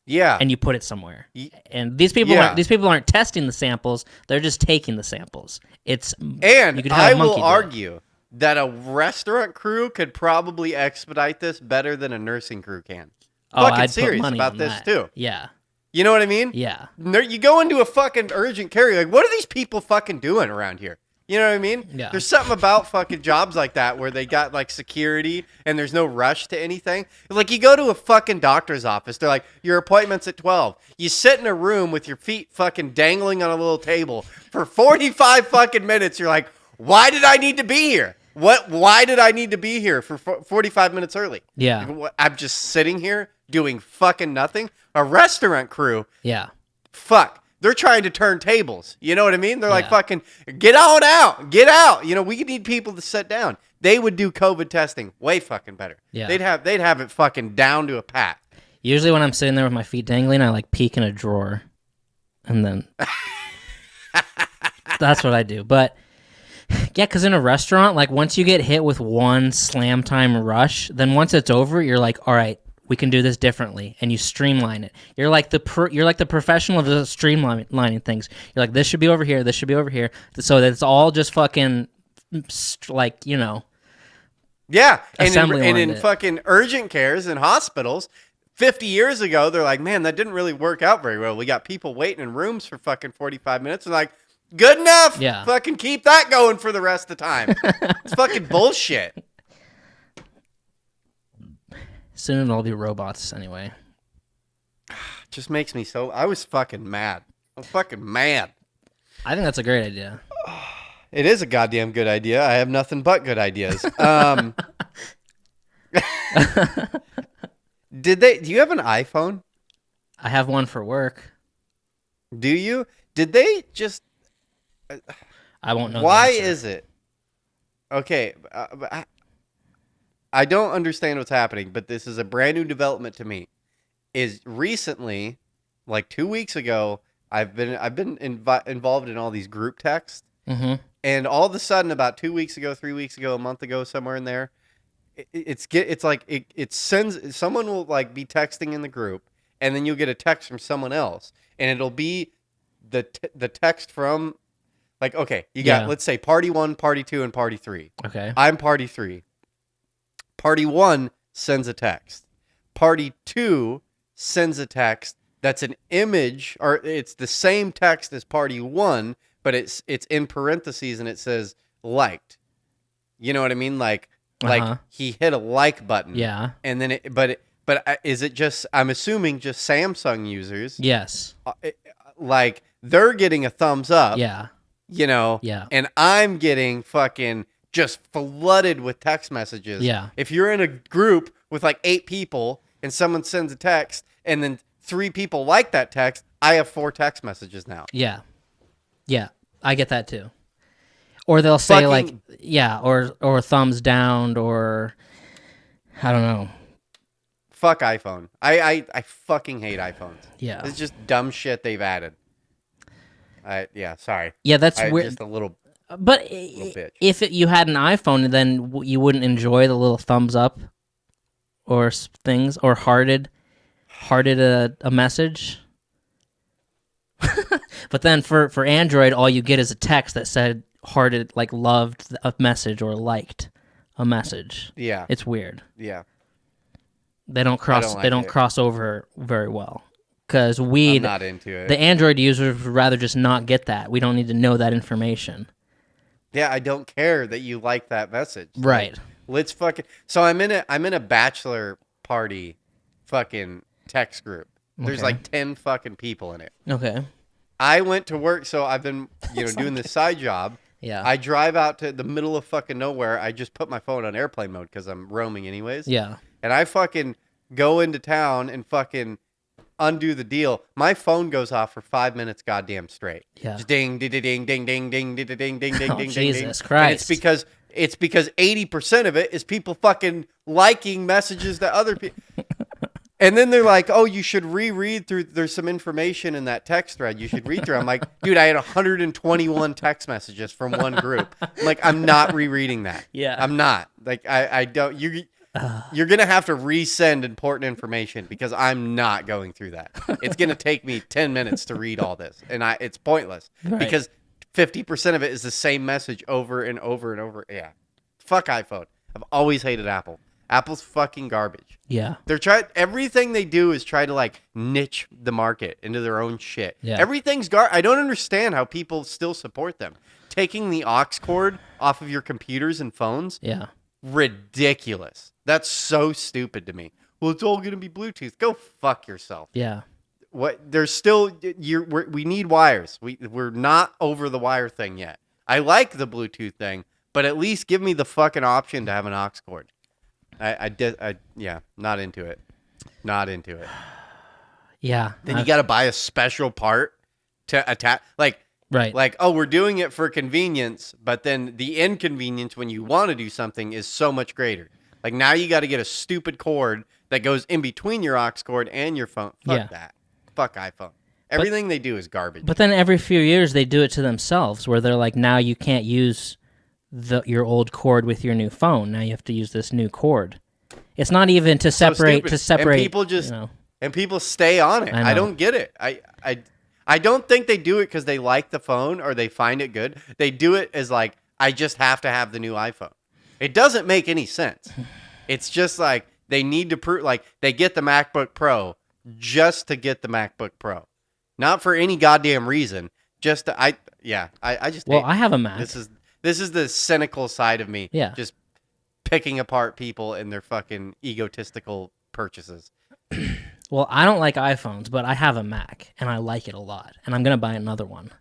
A: Yeah.
B: And you put it somewhere. And these people aren't testing the samples; they're just taking the samples.
A: I will argue that a restaurant crew could probably expedite this better than a nursing crew can. I'd serious about this too.
B: Yeah.
A: You know what I mean?
B: Yeah.
A: You go into a fucking urgent care, you're like, what are these people fucking doing around here? You know what I mean?
B: Yeah.
A: There's something about fucking jobs like that where they got like security and there's no rush to anything. Like you go to a fucking doctor's office, they're like, your appointment's at 12. You sit in a room with your feet fucking dangling on a little table for 45 fucking minutes. You're like, why did I need to be here? Why did I need to be here for 45 minutes early?
B: Yeah.
A: I'm just sitting here doing fucking nothing. A restaurant crew.
B: Yeah.
A: Fuck. They're trying to turn tables. You know what I mean? They're like, fucking, get on out. Get out. You know, we need people to sit down. They would do COVID testing way fucking better.
B: Yeah.
A: They'd have it fucking down to a pat.
B: Usually when I'm sitting there with my feet dangling, I like peek in a drawer. And then that's what I do. But yeah, because in a restaurant, like once you get hit with one slam time rush, then once it's over, you're like, all right, we can do this differently, and you streamline it. You're like the professional of the streamlining things. You're like, this should be over here, this should be over here, so that it's all just fucking like, you know.
A: Yeah, and in
B: it.
A: fucking urgent cares in hospitals, 50 years ago, they're like, man, that didn't really work out very well. We got people waiting in rooms for fucking 45 minutes, and like, good enough.
B: Yeah.
A: Fucking keep that going for the rest of the time. It's fucking bullshit.
B: Soon it'll be robots anyway.
A: Just makes me so. I was fucking mad. I'm fucking mad.
B: I think that's a great idea.
A: It is a goddamn good idea. I have nothing but good ideas. Do you have an iPhone?
B: I have one for work.
A: Do you? Did they just?
B: I won't know.
A: Why is it? Okay, I don't understand what's happening, but this is a brand new development to me. Is recently, like 2 weeks ago, I've been involved in all these group texts, and all of a sudden, about 2 weeks ago, 3 weeks ago, a month ago, somewhere in there, it sends someone will like be texting in the group, and then you'll get a text from someone else, and it'll be the text from, like, okay, you got, let's say, party 1, party 2, and party 3.
B: Okay.
A: I'm party 3. Party 1 sends a text. Party 2 sends a text that's an image, or it's the same text as party 1, but it's in parentheses and it says liked. You know what I mean? Like he hit a like button.
B: Yeah.
A: And then is it just, I'm assuming just Samsung users?
B: Yes.
A: Like they're getting a thumbs up.
B: Yeah.
A: You know?
B: Yeah.
A: And I'm getting fucking just flooded with text messages.
B: Yeah.
A: If you're in a group with like 8 people and someone sends a text and then 3 people like that text, I have 4 text messages now.
B: Yeah. Yeah. I get that too. Or they'll say like, yeah, or thumbs down, or I don't know.
A: Fuck iPhone. I fucking hate iPhones.
B: Yeah.
A: It's just dumb shit they've added. Yeah, sorry.
B: Yeah, that's weird.
A: Just a little.
B: But
A: bitch.
B: if you had an iPhone, then you wouldn't enjoy the little thumbs up or things, or hearted a message. But then for Android, all you get is a text that said hearted, like loved a message or liked a message.
A: Yeah,
B: it's weird.
A: Yeah,
B: they don't cross over very well. Because
A: I'm not into it.
B: The Android users would rather just not get that. We don't need to know that information.
A: Yeah, I don't care that you like that message.
B: Right.
A: Like, let's fucking. So I'm in a bachelor party, fucking text group. There's like 10 fucking people in it.
B: Okay.
A: I went to work, so I've been doing this side job.
B: Yeah.
A: I drive out to the middle of fucking nowhere. I just put my phone on airplane mode because I'm roaming anyways.
B: Yeah.
A: And I fucking go into town and fucking undo the deal. My phone goes off for 5 minutes goddamn straight.
B: Yeah.
A: Just ding, ding, ding, ding, ding, ding, ding, ding, ding, ding, ding, ding.
B: Jesus Christ.
A: And it's because 80% of it is people fucking liking messages that other people. And then they're like, "Oh, you should reread through. There's some information in that text thread. You should read through." I'm like, "Dude, I had 121 text messages from one group. I'm like, I'm not rereading that.
B: Yeah,
A: I'm not. Like, I don't. You're gonna have to resend important information because I'm not going through that. It's gonna take me 10 minutes to read all this, and it's pointless because 50% of it is the same message over and over and over. Yeah, fuck iPhone. I've always hated Apple. Apple's fucking garbage.
B: Yeah.
A: Everything they do is try to like niche the market into their own shit.
B: Yeah.
A: Everything's I don't understand how people still support them. Taking the aux cord off of your computers and phones.
B: Yeah.
A: Ridiculous. That's so stupid to me. Well, it's all going to be Bluetooth. Go fuck yourself.
B: Yeah.
A: There's still we need wires. We're not over the wire thing yet. I like the Bluetooth thing, but at least give me the fucking option to have an aux cord. Yeah, not into it. Not into it.
B: Yeah.
A: Then you got to buy a special part to attach.
B: Right.
A: Like, oh, we're doing it for convenience, but then the inconvenience when you want to do something is so much greater. Like now you got to get a stupid cord that goes in between your aux cord and your phone. Fuck that. Fuck iPhone. Everything they do is garbage.
B: But then every few years they do it to themselves, where they're like, now you can't use your old cord with your new phone. Now you have to use this new cord. It's not even to separate.
A: And people just and people stay on it. I don't get it. I don't think they do it because they like the phone or they find it good. They do it as like, I just have to have the new iPhone. It doesn't make any sense. It's just like they need to prove, like they get the MacBook Pro just to get the MacBook Pro, not for any goddamn reason. Just to, I just
B: I have a Mac.
A: This is the cynical side of me.
B: Yeah.
A: Just picking apart people and their fucking egotistical purchases.
B: Well, I don't like iPhones, but I have a Mac, and I like it a lot. And I'm going to buy another one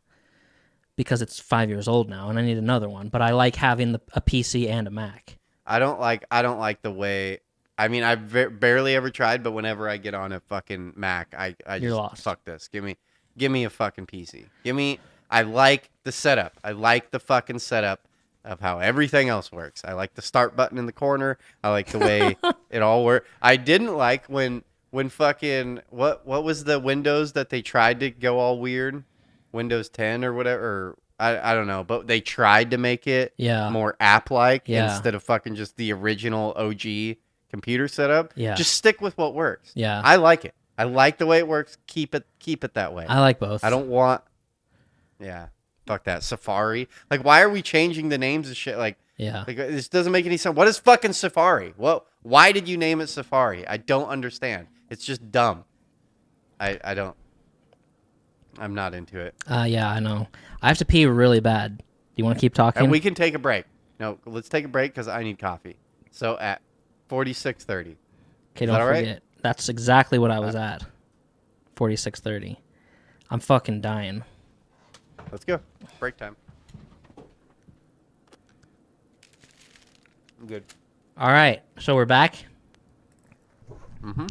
B: because it's 5 years old now, and I need another one. But I like having a PC and a Mac.
A: I don't like the way. I mean, I've barely ever tried, but whenever I get on a fucking Mac, I
B: You're
A: just
B: lost.
A: fuck this. Give me a fucking PC. I like the setup. I like the fucking setup of how everything else works. I like the start button in the corner. I like the way it all works. I didn't like when fucking what was the Windows that they tried to go all weird? Windows 10 or whatever. Or, I don't know, but they tried to make it more app-like instead of fucking just the original OG computer setup.
B: Yeah.
A: Just stick with what works.
B: Yeah.
A: I like it. I like the way it works. Keep it that way.
B: I like both.
A: I don't want. Yeah. Fuck that. Safari. Like, why are we changing the names and shit? Like, this doesn't make any sense. What is fucking Safari? Why did you name it Safari? I don't understand. It's just dumb. I don't. I'm not into it.
B: Yeah, I know. I have to pee really bad. Do you want to keep talking?
A: And we can take a break. No, let's take a break because I need coffee. So at 46:30.
B: Okay, don't forget. Right? That's exactly what I was at. 46:30. I'm fucking dying.
A: Let's go. Break time. I'm good.
B: All right. So we're back?
A: Mm-hmm.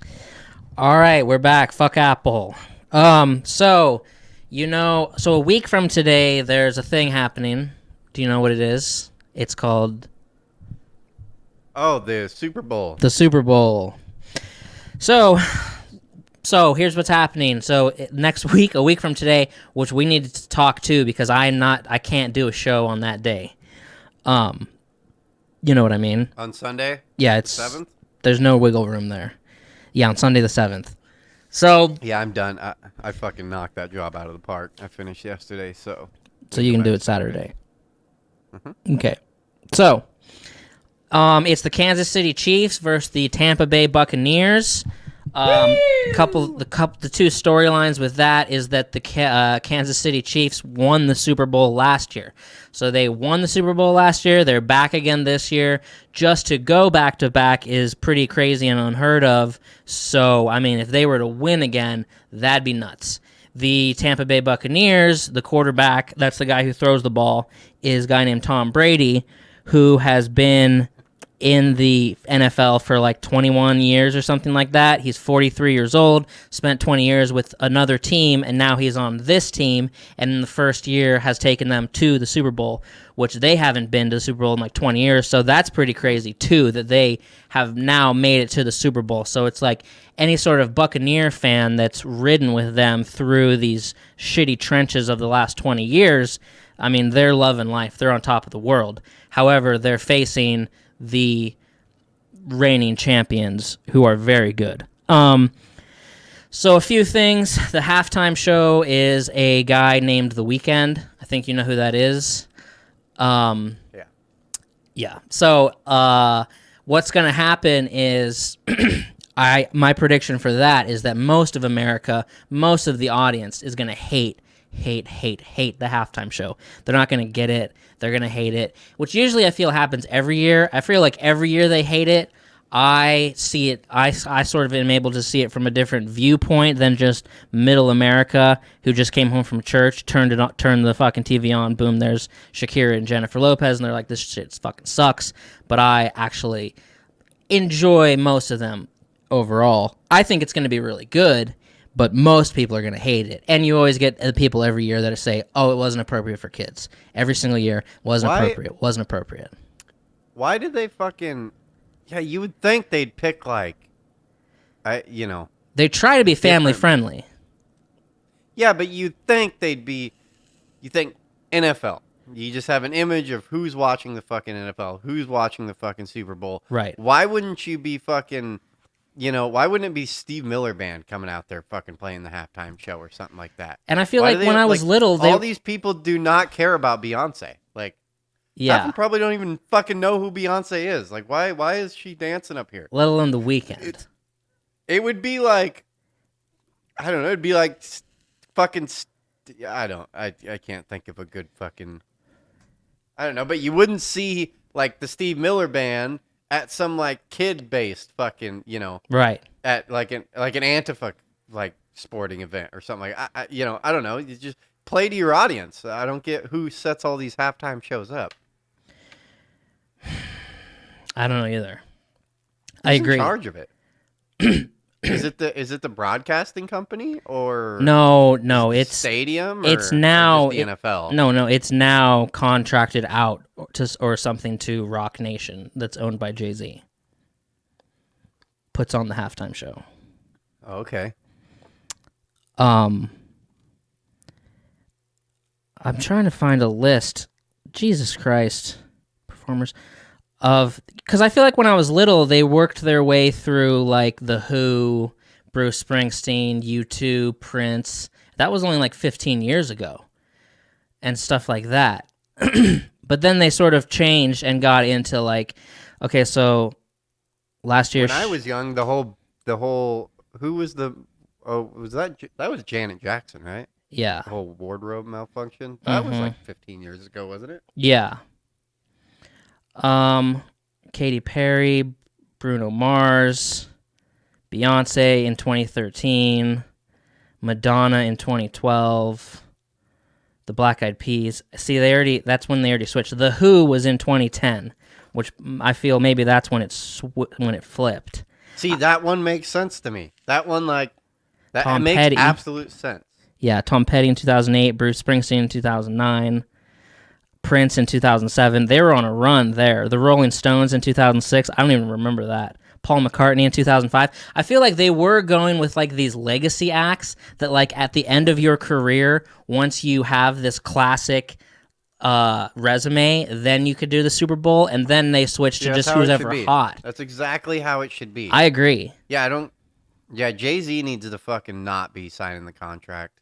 B: All right, we're back. Fuck Apple. So a week from today, there's a thing happening. Do you know what it is? It's called...
A: Oh, the Super Bowl.
B: The Super Bowl. So here's what's happening. So next week, a week from today, which we need to talk to because I can't do a show on that day. You know what I mean?
A: On Sunday?
B: Yeah, it's
A: 7th?
B: There's no wiggle room there. Yeah, on Sunday the 7th. So
A: yeah, I'm done. I fucking knocked that job out of the park. I finished yesterday, so
B: you can do it Saturday. Mm-hmm. Okay. So, it's the Kansas City Chiefs versus the Tampa Bay Buccaneers. The two storylines with that is that the Kansas City Chiefs won the Super Bowl last year. So they won the Super Bowl last year. They're back again this year. Just to go back to back is pretty crazy and unheard of. So, I mean, if they were to win again, that'd be nuts. The Tampa Bay Buccaneers, the quarterback, that's the guy who throws the ball, is a guy named Tom Brady, who has been in the NFL for like 21 years or something like that. He's 43 years old, spent 20 years with another team, and now he's on this team, and in the first year has taken them to the Super Bowl, which they haven't been to the Super Bowl in like 20 years, so that's pretty crazy too, that they have now made it to the Super Bowl. So it's like any sort of Buccaneer fan that's ridden with them through these shitty trenches of the last 20 years, I mean, they're loving life. They're on top of the world. However, they're facing the reigning champions who are very good. So a few things. The halftime show is a guy named The Weeknd. I think you know who that is. Yeah. So what's going to happen is my prediction for that is that most of America, most of the audience is going to hate the halftime show. They're not going to get it. They're going to hate it, which usually I feel happens every year. I feel like every year they hate it. I see it. I sort of am able to see it from a different viewpoint than just middle America who just came home from church, turned the fucking TV on, boom, there's Shakira and Jennifer Lopez, and they're like, this shit fucking sucks. But I actually enjoy most of them overall. I think it's going to be really good, but most people are going to hate it. And you always get the people every year that say, oh, it wasn't appropriate for kids. Every single year, wasn't appropriate.
A: Why did they fucking... Yeah, you would think they'd pick, like...
B: They try to be family friendly.
A: Yeah, but you'd think they'd be... You think NFL. You just have an image of who's watching the fucking NFL, who's watching the fucking Super Bowl.
B: Right.
A: Why wouldn't you be fucking... why wouldn't it be Steve Miller Band coming out there fucking playing the halftime show or something like that?
B: And I feel like when I was little...
A: all these people do not care about Beyonce. Like,
B: yeah.
A: half of them probably don't even fucking know who Beyonce is. Like, why is she dancing up here?
B: Let alone The Weeknd.
A: It would be like... I don't know. It'd be like fucking... I can't think of a good fucking... I don't know. But you wouldn't see, like, the Steve Miller Band... at some like kid-based fucking,
B: Right.
A: at like an Antifa like sporting event or something like I don't know. You just play to your audience. I don't get who sets all these halftime shows up.
B: I don't know either.
A: Who's
B: I agree.
A: in charge of it? Is it the broadcasting company or
B: No, it's
A: stadium?
B: it's
A: or
B: now
A: just the NFL.
B: No, it's now contracted out or something to Rock Nation that's owned by Jay-Z. Puts on the halftime show.
A: Okay.
B: I'm trying to find a list. Jesus Christ, performers because I feel like when I was little, they worked their way through like The Who, Bruce Springsteen, U2, Prince. That was only like 15 years ago, and stuff like that. But then they sort of changed and got into like, okay, so last year
A: when I was young, the whole who was was that was Janet Jackson, right?
B: Yeah.
A: The whole wardrobe malfunction. That was like 15 years ago, wasn't it?
B: Yeah. Katy Perry, Bruno Mars, Beyonce in 2013, Madonna in 2012, the Black Eyed Peas. See, that's when they already switched. The Who was in 2010, which I feel maybe that's when when it flipped.
A: See, that one makes sense to me. That one
B: Tom
A: makes
B: Petty.
A: absolute sense.
B: Yeah, Tom Petty in 2008, Bruce Springsteen in 2009. Prince in 2007. They were on a run there. The Rolling Stones in 2006. I don't even remember that. Paul McCartney in 2005. I feel like they were going with like these legacy acts that like at the end of your career, once you have this classic resume, then you could do the Super Bowl, and then they switched to just who's ever hot.
A: That's exactly how it should be.
B: I agree.
A: Yeah, Jay-Z needs to fucking not be signing the contract.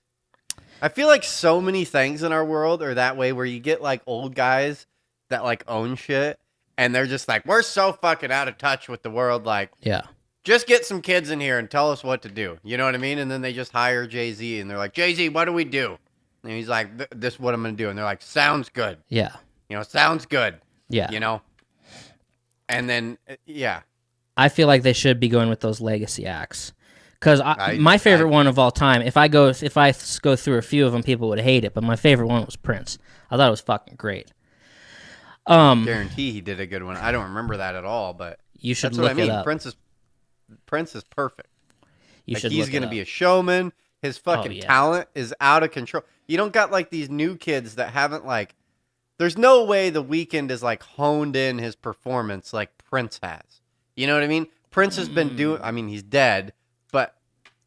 A: I feel like so many things in our world are that way, where you get like old guys that like own shit and they're just like, we're so fucking out of touch with the world. Like,
B: yeah,
A: just get some kids in here and tell us what to do. You know what I mean? And then they just hire Jay-Z and they're like, Jay-Z, what do we do? And he's like, this is what I'm going to do. And they're like, sounds good.
B: Yeah.
A: Sounds good.
B: Yeah.
A: And then, yeah.
B: I feel like they should be going with those legacy acts. Because my favorite one of all time, if I go through a few of them, people would hate it, but my favorite one was Prince. I thought it was fucking great.
A: Guarantee he did a good one. I don't remember that at all, but
B: you should
A: that's
B: look
A: what I mean.
B: it up.
A: Prince is perfect.
B: He's
A: going to be a showman. His fucking talent is out of control. You don't got like these new kids that haven't like. There's no way The Weeknd is like honed in his performance like Prince has. You know what I mean? Prince has been doing. I mean, he's dead. But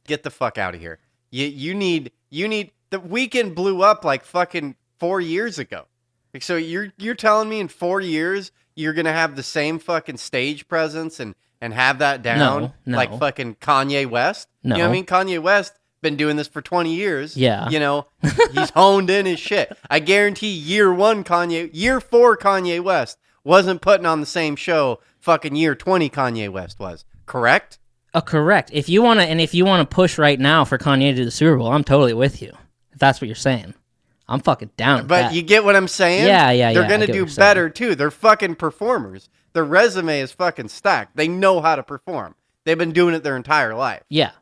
A: get the fuck out of here. You need The Weeknd blew up like fucking 4 years ago. Like, so you're telling me in 4 years you're gonna have the same fucking stage presence and have that down
B: No.
A: like fucking Kanye West?
B: No.
A: You know what I mean? Kanye West been doing this for 20 years.
B: Yeah.
A: He's honed in his shit. I guarantee year 4 Kanye West wasn't putting on the same show fucking year 20 Kanye West was. Correct?
B: Correct. If you want to push right now for Kanye to do the Super Bowl, I'm totally with you. If that's what you're saying, I'm fucking down with that.
A: But you get what I'm saying?
B: Yeah.
A: They're going to do better, too. They're fucking performers. Their resume is fucking stacked. They know how to perform. They've been doing it their entire life.
B: Yeah.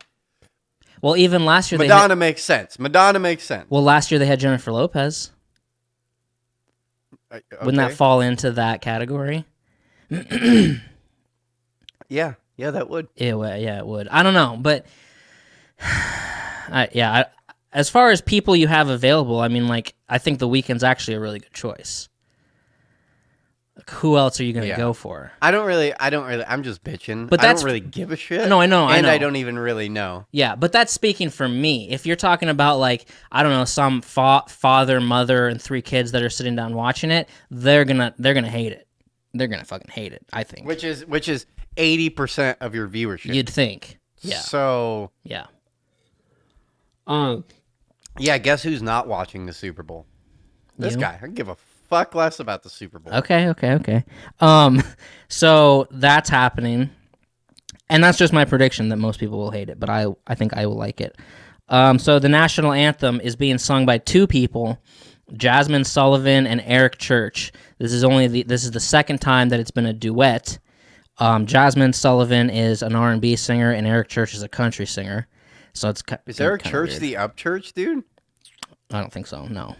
B: Well, even last year
A: Madonna makes sense.
B: Well, last year they had Jennifer Lopez.
A: Okay.
B: Wouldn't that fall into that category?
A: Yeah, that would.
B: Yeah, it would. I don't know, but as far as people you have available, I mean, like, I think The Weeknd's actually a really good choice. Like, who else are you going to go for?
A: I don't really, I'm just bitching.
B: But
A: I don't really give a shit.
B: No, I know.
A: I don't even really know.
B: Yeah, but that's speaking for me. If you're talking about, like, I don't know, some father, mother, and 3 kids that are sitting down watching it, they're gonna hate it. They're gonna fucking hate it, I think.
A: Which is 80% of your viewership.
B: You'd think. Yeah.
A: So.
B: Yeah.
A: Yeah, guess who's not watching the Super Bowl? This guy. I give a fuck less about the Super Bowl.
B: Okay. So that's happening. And that's just my prediction that most people will hate it, but I think I will like it. So the national anthem is being sung by 2 people, Jasmine Sullivan and Erick Church. This is the second time that it's been a duet. Jasmine Sullivan is an R&B singer, and Erick Church is a country singer. So
A: Is Erick Church weird. The Up Church dude?
B: I don't think so. No.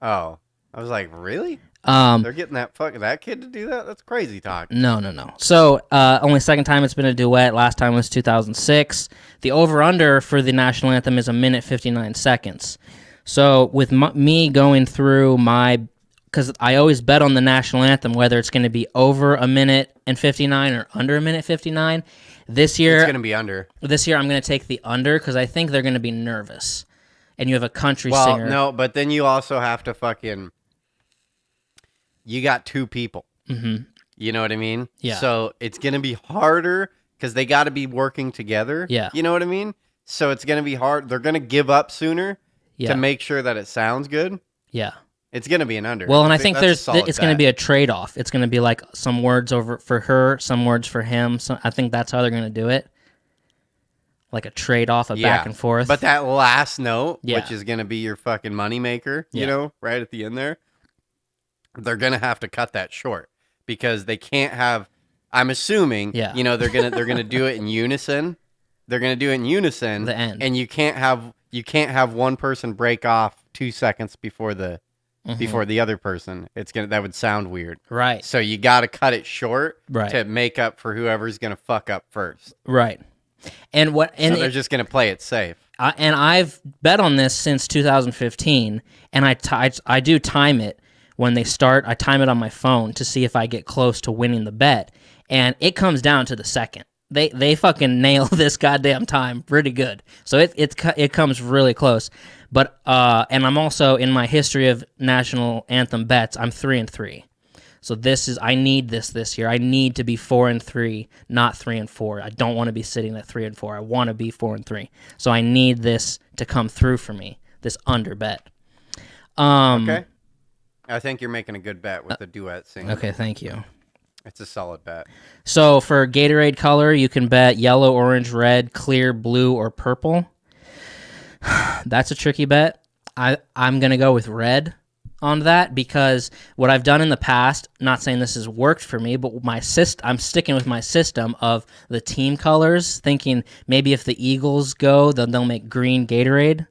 A: Oh, I was like, really? They're getting that kid to do that? That's crazy talk.
B: No. So, only second time it's been a duet. Last time was 2006. The over-under for the national anthem is 1 minute 59 seconds. So, with me going through because I always bet on the national anthem, whether it's going to be over 1 minute and 59 or under 1 minute 59. This year,
A: it's going to be under.
B: This year, I'm going to take the under because I think they're going to be nervous. And you have a country singer.
A: Well, no, but then you also have to you got two people.
B: Mm-hmm.
A: You know what I mean?
B: Yeah.
A: So it's going to be harder because they got to be working together.
B: Yeah.
A: You know what I mean? So it's going to be hard. They're going to give up sooner to make sure that it sounds good.
B: Yeah.
A: It's going to be an under.
B: Well, and I think it's going to be a trade-off. It's going to be like some words over for her, some words for him. So I think that's how they're going to do it. Like a trade-off, back and forth.
A: But that last note, which is going to be your fucking moneymaker, you know, right at the end there, they're going to have to cut that short because they can't have, I'm assuming, you know, they're going to do it in unison. They're going to do it in unison.
B: The end.
A: And you can't have one person break off 2 seconds before the other person. That would sound weird.
B: Right.
A: So you got to cut it short to make up for whoever's going to fuck up first.
B: Right. And
A: they're just going to play it safe.
B: And I've bet on this since 2015, and I do time it when they start. I time it on my phone to see if I get close to winning the bet, and it comes down to the second. They fucking nail this goddamn time pretty good. So it comes really close. But and I'm also in my history of national anthem bets, I'm 3-3. So I need this year. I need to be 4-3, not 3-4. I don't want to be sitting at 3-4. I want to be 4-3. So I need this to come through for me. This under bet.
A: Okay. I think you're making a good bet with the duet singing.
B: Okay, thank you.
A: It's a solid bet.
B: So for Gatorade color, you can bet yellow, orange, red, clear, blue, or purple. That's a tricky bet. I'm gonna go with red on that because what I've done in the past, not saying this has worked for me, but I'm sticking with my system of the team colors, thinking maybe if the Eagles go, then they'll make green Gatorade.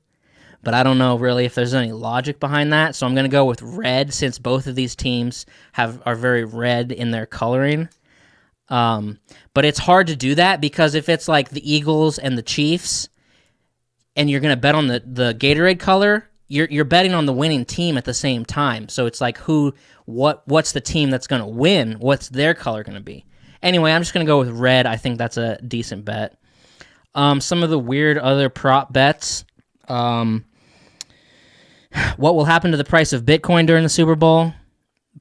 B: But I don't know really if there's any logic behind that, so I'm going to go with red since both of these teams are very red in their coloring. But it's hard to do that because if it's like the Eagles and the Chiefs, and you're going to bet on the Gatorade color, you're betting on the winning team at the same time. So it's like what's the team that's going to win? What's their color going to be? Anyway, I'm just going to go with red. I think that's a decent bet. Some of the weird other prop bets. What will happen to the price of Bitcoin during the Super Bowl?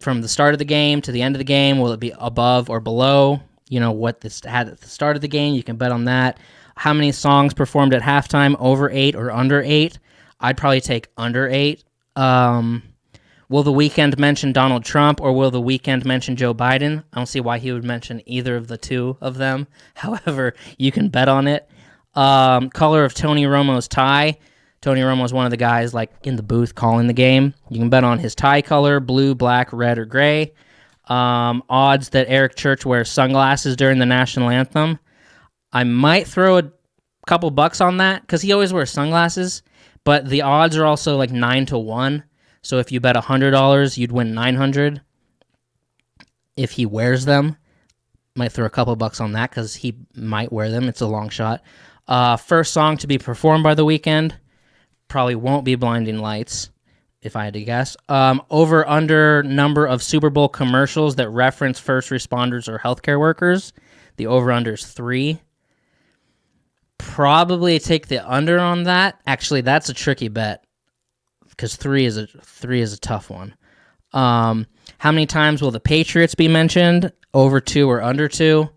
B: From the start of the game to the end of the game, will it be above or below? You know, what this had at the start of the game, you can bet on that. How many songs performed at halftime, over 8 or under 8? I'd probably take under 8. Will the Weeknd mention Donald Trump or will the Weeknd mention Joe Biden? I don't see why he would mention either of the two of them. However, you can bet on it. Color of Tony Romo's tie. Tony Romo's one of the guys like in the booth calling the game. You can bet on his tie color, blue, black, red, or gray. Odds that Erick Church wears sunglasses during the national anthem. I might throw a couple bucks on that because he always wears sunglasses, but the odds are also like 9-1. So if you bet $100, you'd win 900 if he wears them. Might throw a couple bucks on that because he might wear them. It's a long shot. First song to be performed by The Weeknd. Probably won't be Blinding Lights, if I had to guess. Over under number of Super Bowl commercials that reference first responders or healthcare workers. The over under is 3. Probably take the under on that. Actually, that's a tricky bet because 3 is a tough one. How many times will the Patriots be mentioned? Over 2 or under 2?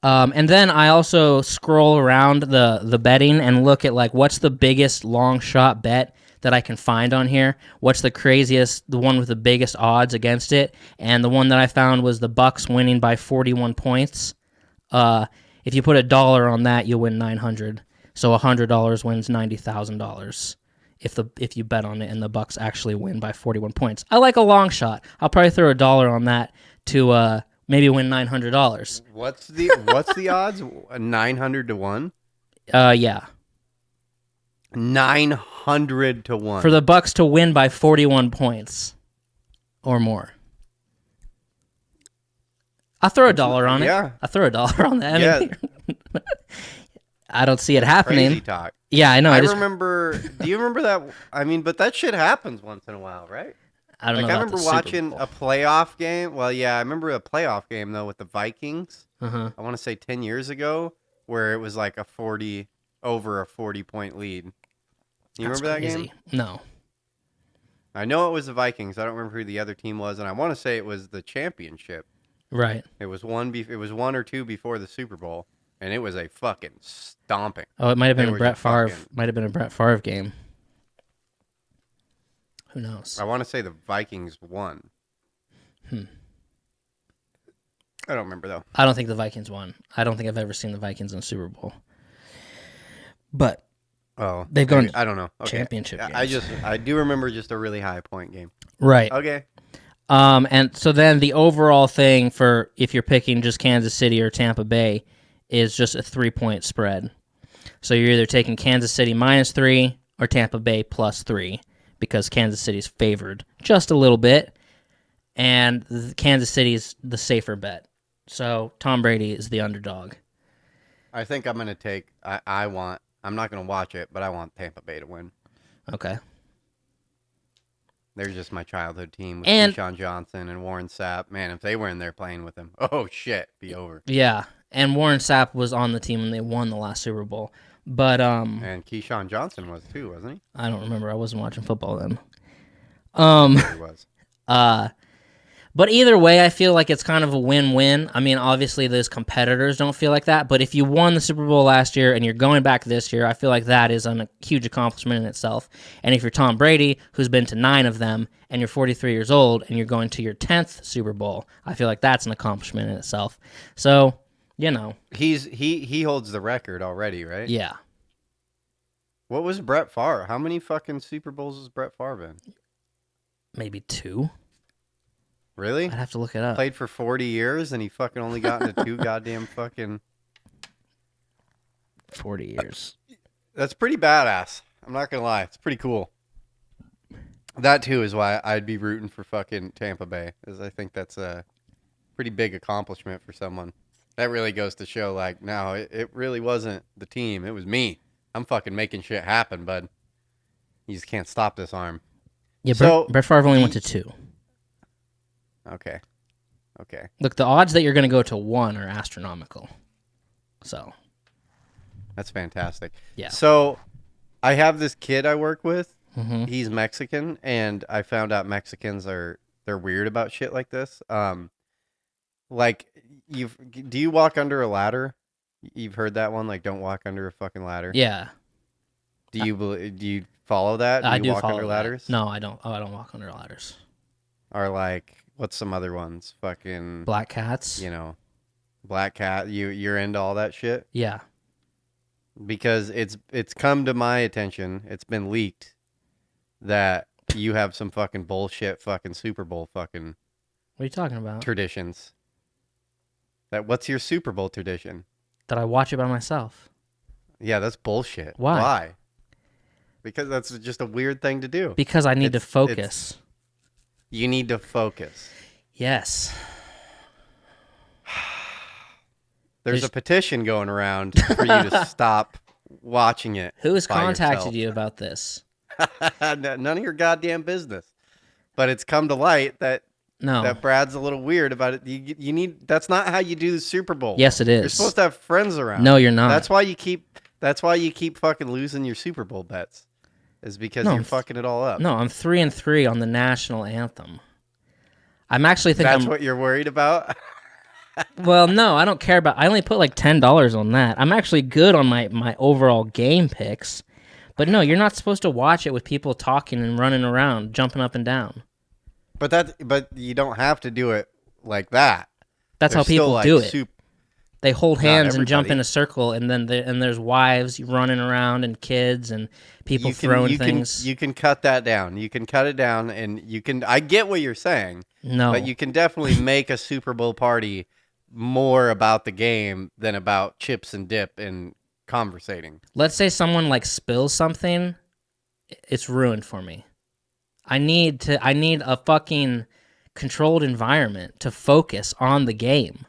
B: And then I also scroll around the betting and look at like what's the biggest long shot bet that I can find on here. What's the craziest, the one with the biggest odds against it? And the one that I found was the Bucks winning by 41 points. If you put $1 on that, you'll win 900. So $100 wins $90,000 if you bet on it and the Bucks actually win by 41 points. I like a long shot. I'll probably throw $1 on that to maybe win $900.
A: What's the odds? 900 to 1?
B: Yeah.
A: 900 to 1.
B: For the Bucks to win by 41 points or more. I'll throw $1 on it.
A: Yeah.
B: I'll throw $1 on that. I mean, I don't see it happening.
A: Crazy talk.
B: Yeah, I know.
A: I remember. Do you remember that? I mean, but that shit happens once in a while, right?
B: I don't know.
A: I
B: about
A: remember
B: the Super
A: watching
B: Bowl.
A: a playoff game. Well, yeah, I remember a playoff game though with the Vikings.
B: Uh-huh.
A: I want to say 10 years ago, where it was like over a 40-point lead. You
B: That's
A: remember
B: crazy.
A: that game?
B: No.
A: I know it was the Vikings. I don't remember who the other team was, and I want to say it was the championship.
B: Right.
A: It was one or two before the Super Bowl, and it was a fucking stomping.
B: Oh, it might have been
A: They
B: a
A: were
B: Brett
A: just
B: Favre.
A: fucking-
B: Might have been a Brett Favre game. Who knows?
A: I want to say the Vikings won. I don't remember though.
B: I don't think the Vikings won. I don't think I've ever seen the Vikings in the Super Bowl. But
A: Oh,
B: they've gone
A: I don't know. Okay.
B: championship
A: I
B: games.
A: I do remember just a really high point game.
B: Right.
A: Okay.
B: And so then the overall thing for if you're picking just Kansas City or Tampa Bay is just a 3-point spread. So you're either taking Kansas City -3 or Tampa Bay +3 because Kansas City's favored just a little bit, and Kansas City's the safer bet. So Tom Brady is the underdog.
A: I think I'm gonna take. I'm not gonna watch it, but I want Tampa Bay to win.
B: Okay.
A: They're just my childhood team with
B: And-
A: Keyshawn Johnson and Warren Sapp. Man, if they were in there playing with him, oh shit, be over.
B: Yeah, and Warren Sapp was on the team when they won the last Super Bowl. But
A: And Keyshawn Johnson was too, wasn't he?
B: I don't remember. I wasn't watching football then.
A: He was.
B: But either way, I feel like it's kind of a win-win. I mean, obviously, those competitors don't feel like that. But if you won the Super Bowl last year and you're going back this year, I feel like that is a huge accomplishment in itself. And if you're Tom Brady, who's been to 9 of them, and you're 43 years old and you're going to your 10th Super Bowl, I feel like that's an accomplishment in itself. So, you know,
A: He holds the record already, right?
B: yeah.
A: What was Brett Favre? How many fucking Super Bowls has Brett Favre in?
B: Maybe 2.
A: Really?
B: I'd have to look it up.
A: Played for 40 years and he fucking only got into 2 goddamn fucking.
B: 40 years.
A: That's pretty badass. I'm not gonna lie. It's pretty cool. That too is why I'd be rooting for fucking Tampa Bay, is I think that's a pretty big accomplishment for someone. That really goes to show, like, no, it really wasn't the team. It was me. I'm fucking making shit happen, bud. You just can't stop this arm.
B: Yeah,
A: So-
B: Brett Favre only went to 2.
A: Okay.
B: Look, the odds that you're going to go to 1 are astronomical. So,
A: That's fantastic.
B: Yeah.
A: So I have this kid I work with.
B: mhm.
A: He's Mexican, and I found out Mexicans they're weird about shit like this. Like do you walk under a ladder? You've heard that one, like don't walk under a fucking ladder.
B: Yeah,
A: Do you follow that?
B: I
A: you
B: do
A: walk
B: follow
A: under
B: that.
A: ladders?
B: No, I don't. Oh, I don't walk under ladders.
A: Or like what's some other ones? Fucking
B: Black cats.
A: Black cat. You're into all that shit?
B: Yeah.
A: Because it's come to my attention. It's been leaked that you have some fucking bullshit fucking Super Bowl fucking
B: What are you talking about?
A: traditions. What's your Super Bowl tradition?
B: That I watch it by myself.
A: Yeah, that's bullshit.
B: Why?
A: Because that's just a weird thing to do.
B: Because I need to
A: It's-
B: focus.
A: You need to focus.
B: Yes.
A: There's
B: There's-
A: a petition going around for you to stop watching it.
B: Who has
A: by
B: contacted
A: yourself.
B: you about this?
A: None of your goddamn business. But it's come to light that
B: No.
A: Brad's a little weird about it. You need. That's not how you do the Super Bowl.
B: Yes, it
A: You're
B: is.
A: supposed to have friends around.
B: No, you're not.
A: That's why you keep fucking losing your Super Bowl bets. Is because
B: No,
A: you're fucking it all up.
B: No, I'm 3-3 on the national anthem. I'm actually
A: That's what you're worried about.
B: Well, no, I don't care about. I only put like $10 on that. I'm actually good on my overall game picks. But no, you're not supposed to watch it with people talking and running around, jumping up and down.
A: But you don't have to do it like that.
B: That's
A: There's
B: how people
A: still, like,
B: do it. They hold
A: Not
B: hands and jump
A: everybody.
B: in a circle, and then there's wives running around and kids and people throwing things.
A: You can cut that down. You can cut it down, and you can. I get what you're saying,
B: No.
A: but you can definitely make a Super Bowl party more about the game than about chips and dip and conversating.
B: Let's say someone like spills something, it's ruined for me. I need a fucking controlled environment to focus on the game.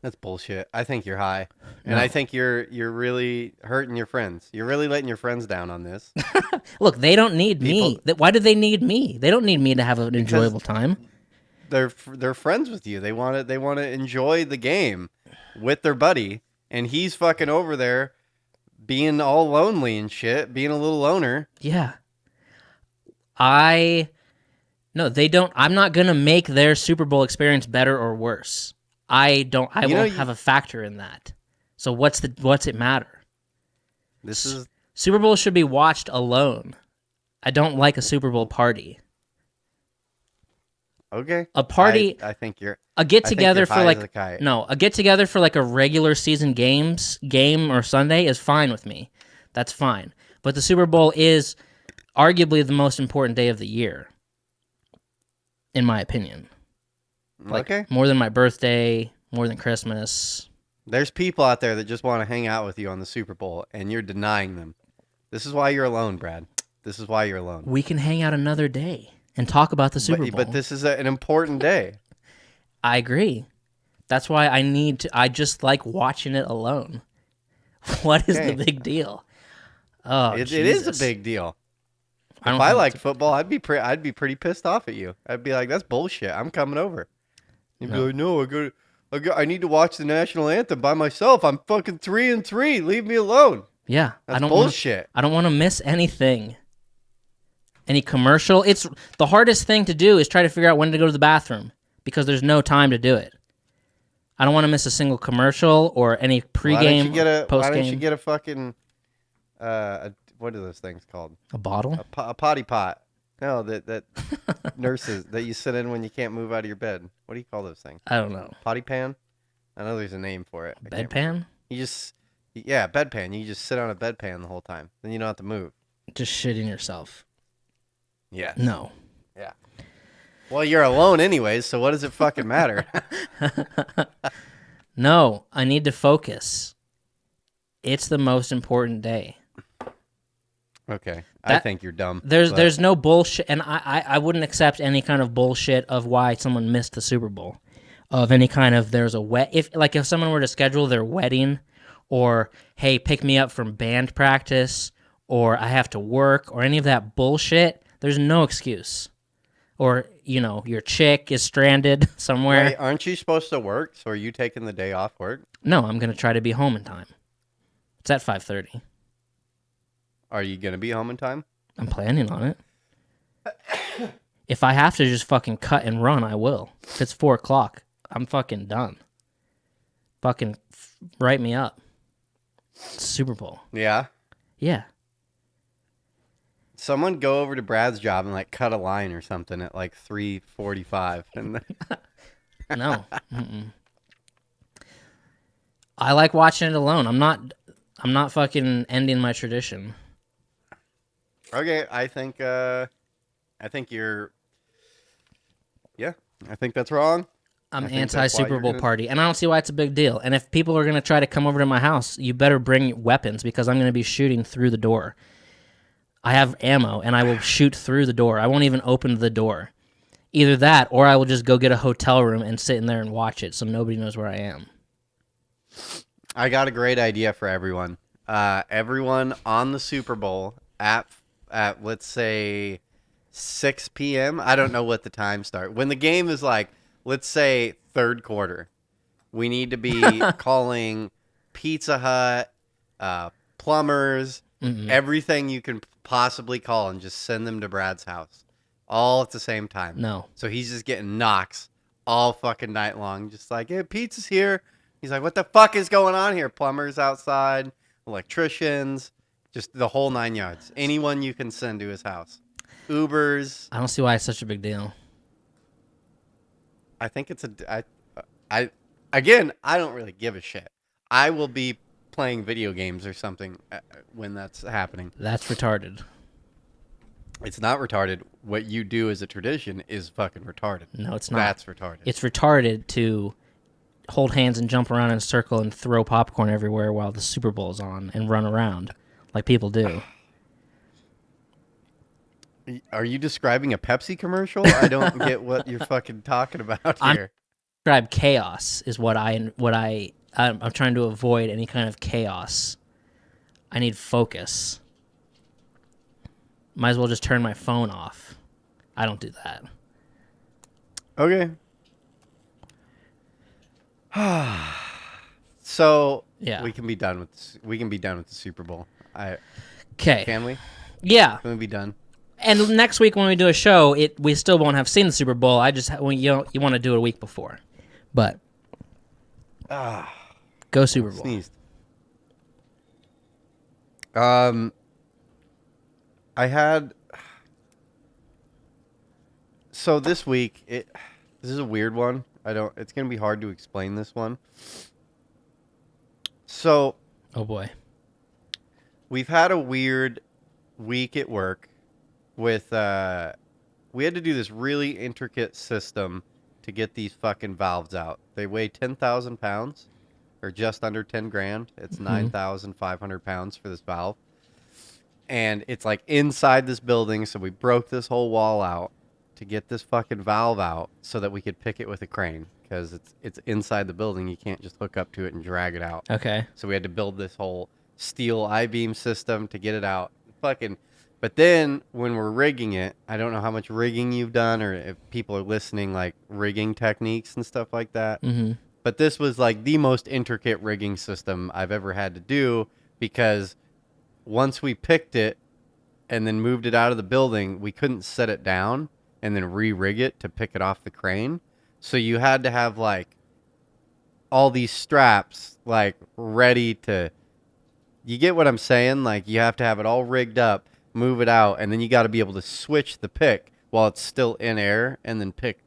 A: That's bullshit. I think you're high, and
B: No.
A: I think you're really hurting your friends. You're really letting your friends down on this.
B: Look, they don't need me. Why do they need me? They don't need me to have an enjoyable time.
A: They're friends with you. They want to enjoy the game with their buddy, and he's fucking over there being all lonely and shit, being a little loner.
B: Yeah. No, they don't. I'm not going to make their Super Bowl experience better or worse. I won't have a factor in that. So what's it matter? Super Bowl should be watched alone. I don't like a Super Bowl party.
A: Okay.
B: A party.
A: I think you're
B: a get together for like a get together for like a regular season game or Sunday is fine with me. That's fine. But the Super Bowl is arguably the most important day of the year, in my opinion. Like,
A: okay.
B: More than my birthday, more than Christmas.
A: There's people out there that just want to hang out with you on the Super Bowl, and you're denying them. This is why you're alone, Brad. This is why you're alone.
B: We can hang out another day and talk about the Super Bowl.
A: But this is an important day.
B: I agree. That's why I just like watching it alone. What is the big deal? Oh,
A: it is a big deal. If I liked football, I'd be pretty pissed off at you. I'd be like, that's bullshit. I'm coming over. You'd be like, no, I need to watch the national anthem by myself. I'm fucking 3-3. Leave me alone.
B: Yeah,
A: that's bullshit.
B: I don't want to miss anything. Any commercial. It's the hardest thing to do is try to figure out when to go to the bathroom because there's no time to do it. I don't want to miss a single commercial or any pregame, postgame.
A: Why don't you get a fucking what are those things called?
B: A bottle?
A: A potty pot. No, that nurses that you sit in when you can't move out of your bed. What do you call those things?
B: I don't know.
A: Potty pan? I know there's a name for it.
B: Bedpan?
A: Bedpan. You just sit on a bedpan the whole time. Then you don't have to move.
B: Just shitting yourself.
A: Yeah.
B: No.
A: Yeah. Well, you're alone anyways, so what does it fucking matter?
B: No, I need to focus. It's the most important day.
A: Okay. I think you're dumb.
B: There's no bullshit, and I wouldn't accept any kind of bullshit of why someone missed the Super Bowl. Of any kind of there's a if someone were to schedule their wedding, or hey, pick me up from band practice, or I have to work, or any of that bullshit, there's no excuse. Or, your chick is stranded somewhere.
A: Wait, aren't you supposed to work? So are you taking the day off work?
B: No, I'm going to try to be home in time. It's at 5:30.
A: Are you going to be home in time?
B: I'm planning on it. If I have to just fucking cut and run, I will. If it's 4 o'clock, I'm fucking done. Fucking write me up. Super Bowl.
A: Yeah?
B: Yeah.
A: Someone go over to Brad's job and cut a line or something at 3:45. And
B: No. Mm-mm. I like watching it alone. I'm not fucking ending my tradition.
A: Okay, I think you're. Yeah, I think that's wrong.
B: I'm anti-Super Bowl party, and I don't see why it's a big deal. And if people are going to try to come over to my house, you better bring weapons because I'm going to be shooting through the door. I have ammo, and I will shoot through the door. I won't even open the door. Either that, or I will just go get a hotel room and sit in there and watch it so nobody knows where I am.
A: I got a great idea for everyone. Everyone on the Super Bowl at let's say 6 p.m. I don't know what the time start. When the game is let's say third quarter, we need to be calling Pizza Hut, plumbers, everything you can possibly call, and just send them to Brad's house all at the same time.
B: No.
A: So he's just getting knocks all fucking night long. Just hey, pizza's here. He's like, what the fuck is going on here? Plumbers outside, electricians, just the whole 9 yards. Anyone you can send to his house. Ubers.
B: I don't see why it's such a big deal.
A: I think it's Again, I don't really give a shit. I will be playing video games or something when that's happening.
B: That's retarded.
A: It's not retarded. What you do as a tradition is fucking retarded.
B: No, it's not.
A: That's retarded.
B: It's retarded to hold hands and jump around in a circle and throw popcorn everywhere while the Super Bowl's on and run around like people do.
A: Are you describing a Pepsi commercial? I don't get what you're fucking talking about here.
B: Describe chaos is what I'm trying to avoid any kind of chaos. I need focus. Might as well just turn my phone off. I don't do that.
A: Okay. So
B: Yeah.
A: we can be done with the Super Bowl.
B: Okay.
A: Can we?
B: Yeah.
A: Can we be done?
B: And next week when we do a show, we still won't have seen the Super Bowl. I just you want to do it a week before, but go Super Bowl.
A: Sneezed. I had so this week this is a weird one. It's gonna be hard to explain this one. So
B: Oh boy.
A: we've had a weird week at work with we had to do this really intricate system to get these fucking valves out. They weigh 10,000 pounds or just under 10 grand. It's 9,500 pounds for this valve. And it's like inside this building, so we broke this whole wall out to get this fucking valve out so that we could pick it with a crane because it's inside the building. You can't just hook up to it and drag it out.
B: Okay.
A: So we had to build this whole steel I-beam system to get it out. But then when we're rigging it, I don't know how much rigging you've done or if people are listening, like rigging techniques and stuff like that.
B: Mm-hmm.
A: But this was like the most intricate rigging system I've ever had to do because once we picked it and then moved it out of the building, we couldn't set it down and then re-rig it to pick it off the crane. So you had to have like all these straps like ready to, you get what I'm saying? Like you have to have it all rigged up, move it out, and then you got to be able to switch the pick while it's still in air and then pick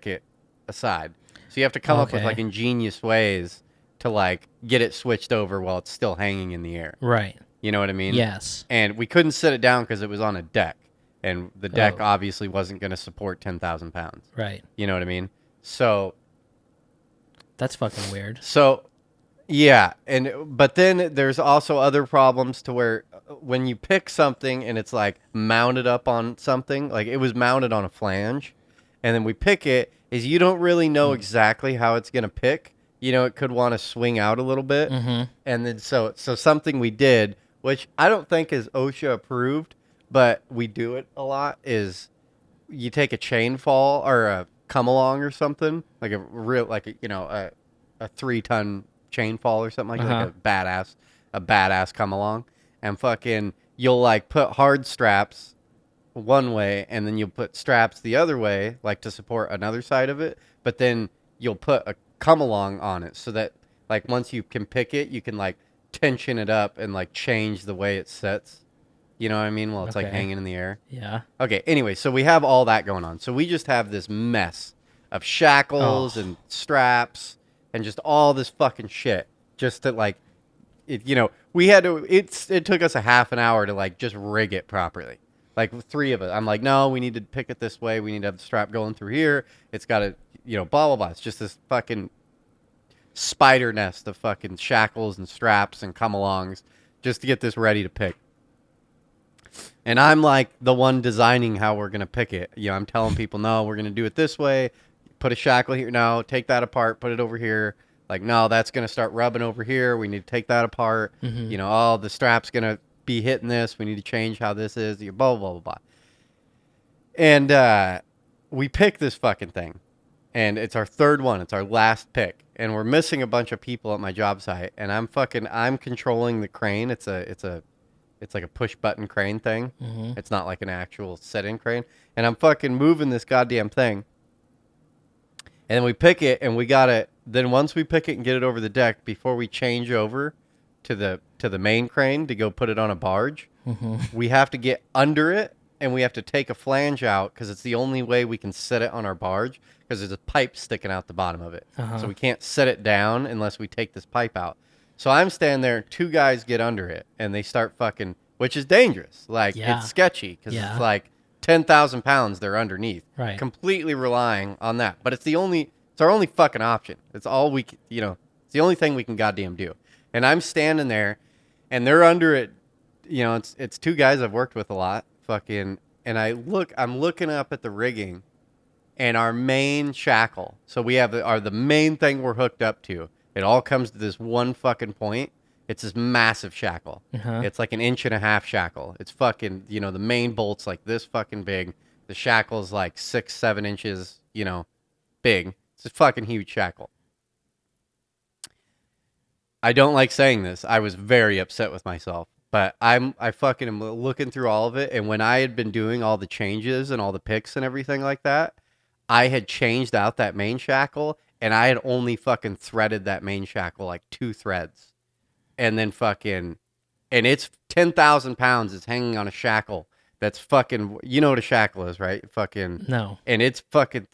A: it aside. So you have to come up with like ingenious ways to like get it switched over while it's still hanging in the air.
B: Right.
A: You know what I mean?
B: Yes.
A: And we couldn't sit it down because it was on a deck. And the deck obviously wasn't going to support 10,000 pounds.
B: Right.
A: You know what I mean? So.
B: That's fucking weird.
A: So, yeah. But then there's also other problems to where when you pick something and it's like mounted up on something, like it was mounted on a flange. And then we pick it, is you don't really know exactly how it's going to pick. You know, it could want to swing out a little bit.
B: Mm-hmm.
A: And then so something we did, which I don't think is OSHA approved, but we do it a lot, is you take a chain fall or a come along or something, like a 3-ton chain fall or something like that, like a badass come along, and fucking you'll like put hard straps one way and then you'll put straps the other way, like to support another side of it, but then you'll put a come along on it so that like once you can pick it, you can like tension it up and like change the way it sets. You know what I mean? Well, it's like hanging in the air.
B: Yeah.
A: Okay. Anyway, so we have all that going on. So we just have this mess of shackles and straps and just all this fucking shit just to like, we had to, it took us a half an hour to like just rig it properly. Like 3 of us. I'm like, no, we need to pick it this way. We need to have the strap going through here. It's got to, blah, blah, blah. It's just this fucking spider nest of fucking shackles and straps and come-alongs just to get this ready to pick. And I'm like the one designing how we're going to pick it. I'm telling people, no, we're going to do it this way. Put a shackle here. No, take that apart. Put it over here. Like, no, that's going to start rubbing over here. We need to take that apart. Mm-hmm. The strap's going to be hitting this. We need to change how this is. Blah, blah, blah, blah. And we pick this fucking thing. And it's our third one. It's our last pick. And we're missing a bunch of people at my job site. And I'm controlling the crane. It's like a push button crane thing. Mm-hmm. It's not like an actual set-in crane. And I'm fucking moving this goddamn thing. And then we pick it, and we got it. Then once we pick it and get it over the deck, before we change over to the main crane to go put it on a barge, we have to get under it and we have to take a flange out because it's the only way we can set it on our barge because there's a pipe sticking out the bottom of it. So we can't set it down unless we take this pipe out. So I'm standing there, 2 guys get under it, and they start fucking, which is dangerous. Like, it's sketchy because it's like 10,000 pounds they're underneath.
B: Right.
A: Completely relying on that. But it's our only fucking option. It's all we, it's the only thing we can goddamn do. And I'm standing there, and they're under it. It's 2 guys I've worked with a lot. Fucking, and I'm looking up at the rigging, and our main shackle. So we have the main thing we're hooked up to. It all comes to this one fucking point. It's this massive shackle. It's like 1.5 inch shackle. It's fucking, the main bolt's like this fucking big. The shackle's like 6-7 inches, big. It's a fucking huge shackle. I don't like saying this. I was very upset with myself. But I fucking am looking through all of it. And when I had been doing all the changes and all the picks and everything like that, I had changed out that main shackle. And I had only fucking threaded that main shackle like 2 threads. And then fucking, and it's 10,000 pounds. It's hanging on a shackle that's fucking, you know what a shackle is, right? Fucking.
B: No.
A: And it's fucking,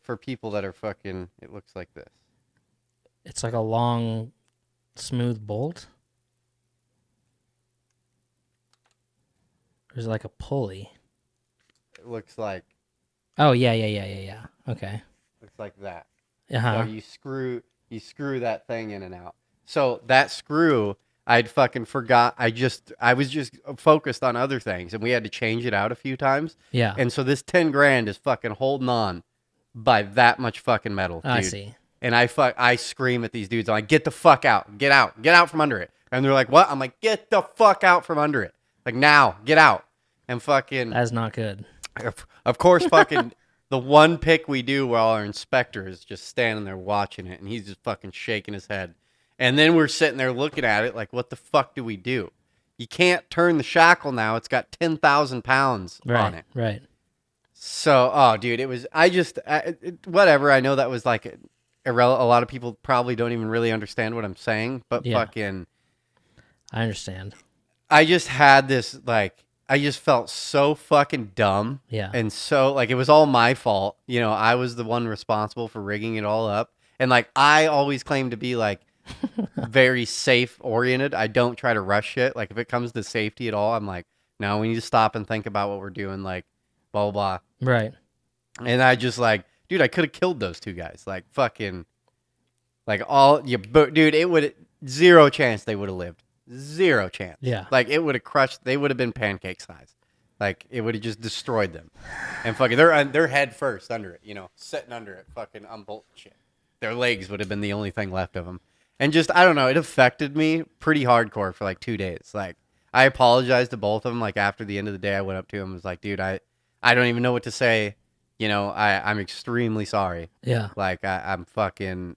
A: for people that are fucking, it looks like this.
B: It's like a long, smooth bolt? Or is it like a pulley?
A: It looks like.
B: Oh, yeah. Okay.
A: Looks like that.
B: Uh-huh.
A: So you screw that thing in and out. So that screw, I'd fucking forgot. I was just focused on other things, and we had to change it out a few times.
B: Yeah.
A: And so this 10 grand is fucking holding on by that much fucking metal, dude.
B: I see.
A: And I scream at these dudes. I'm like, get the fuck out. Get out from under it. And they're like, what? I'm like, get the fuck out from under it. Like, now, get out. And fucking.
B: That's not good.
A: Of course, fucking the one pick we do while our inspector is just standing there watching it, and he's just fucking shaking his head. And then we're sitting there looking at it like, what the fuck do we do? You can't turn the shackle now. It's got 10,000 pounds on it.
B: Right.
A: So, oh, dude, it was, whatever. I know that was like a lot of people probably don't even really understand what I'm saying, but fucking.
B: I understand.
A: I just had this, like, I just felt so fucking dumb.
B: Yeah.
A: And so, like, it was all my fault. I was the one responsible for rigging it all up. And, like, I always claim to be, like, very safe oriented. I don't try to rush shit. Like, if it comes to safety at all, I'm like, no, we need to stop and think about what we're doing. Like, blah, blah, blah.
B: Right.
A: And I just, like, dude, I could have killed those 2 guys. Like, fucking, like, dude, it would, 0 chance they would have lived. 0 chance.
B: Yeah.
A: Like, it would have crushed, they would have been pancake size. Like, it would have just destroyed them. And fucking, they're head first under it, sitting under it, fucking unbolt shit. Their legs would have been the only thing left of them. And just, I don't know, it affected me pretty hardcore for like 2 days. Like, I apologized to both of them. Like, after the end of the day, I went up to him and was like, dude, I don't even know what to say. I'm extremely sorry.
B: Yeah.
A: Like, I'm fucking.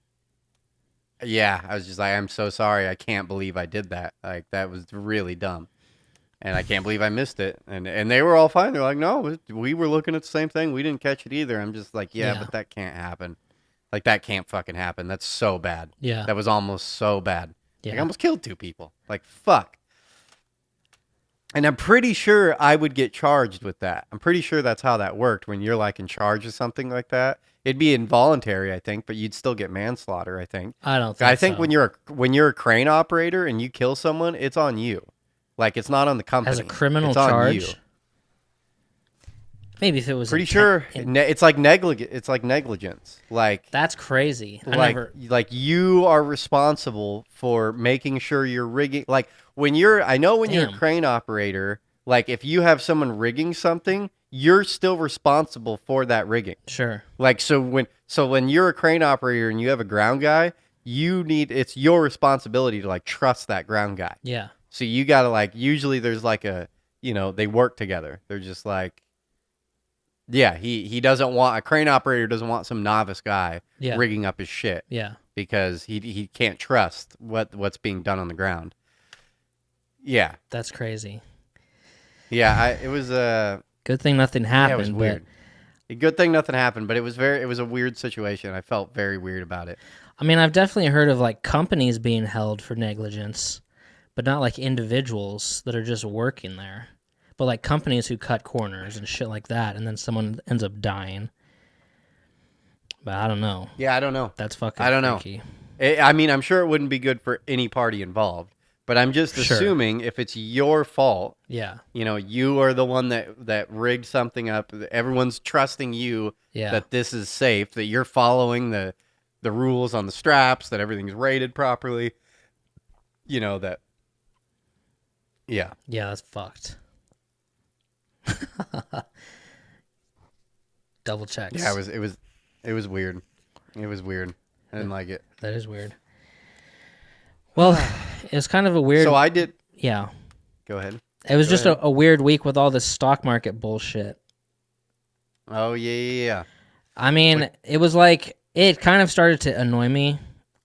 A: Yeah, I was just like, I'm so sorry. I can't believe I did that. Like, that was really dumb. And I can't believe I missed it. And they were all fine. They're like, no, we were looking at the same thing. We didn't catch it either. I'm just like, yeah, but that can't happen. Like, that can't fucking happen. That's so bad.
B: Yeah.
A: That was almost so bad.
B: Yeah.
A: Like, I almost killed 2 people. Like, fuck. And I'm pretty sure I would get charged with that. I'm pretty sure that's how that worked. When you're, like, in charge of something like that, it'd be involuntary, I think, but you'd still get manslaughter, I think.
B: I don't think
A: I think
B: so.
A: when you're a crane operator and you kill someone, it's on you. Like, it's not on the company.
B: As a criminal
A: it's on
B: charge?
A: you.
B: Maybe if it was
A: Pretty sure it's like negligence. Like,
B: that's crazy.
A: Like you are responsible for making sure you're rigging. Like, when you're a crane operator, like, if you have someone rigging something, you're still responsible for that rigging.
B: Sure.
A: Like, so when you're a crane operator and you have a ground guy, it's your responsibility to, like, trust that ground guy.
B: Yeah.
A: So you gotta, like, usually there's like they work together. They're just like, yeah, a crane operator doesn't want some novice guy rigging up his shit.
B: Yeah. Because
A: he can't trust what's being done on the ground. Yeah.
B: That's crazy.
A: Yeah, it was
B: good thing nothing happened.
A: Yeah, it was weird. Good thing nothing happened, but it was a weird situation. I felt very weird about it.
B: I mean, I've definitely heard of, like, companies being held for negligence, but not like individuals that are just working there. but like companies who cut corners and shit like that, and then someone ends up dying. But I don't know.
A: Yeah, I don't know.
B: That's fucking
A: I don't
B: freaky.
A: know. I mean, I'm sure it wouldn't be good for any party involved, but I'm just
B: Sure.
A: assuming if it's your fault,
B: Yeah.
A: you know, you are the one that rigged something up. Everyone's trusting you
B: Yeah.
A: that this is safe, that you're following the rules on the straps, that everything's rated properly. You know that. Yeah.
B: Yeah, that's fucked. Double checks.
A: Yeah, it was weird. It was weird. I didn't like it.
B: That is weird. Well, it was kind of a weird.
A: So I did.
B: Yeah.
A: Go ahead.
B: It was
A: Go
B: just
A: ahead.
B: a weird week with all this stock market bullshit.
A: Oh yeah.
B: I mean, it was like it kind of started to annoy me,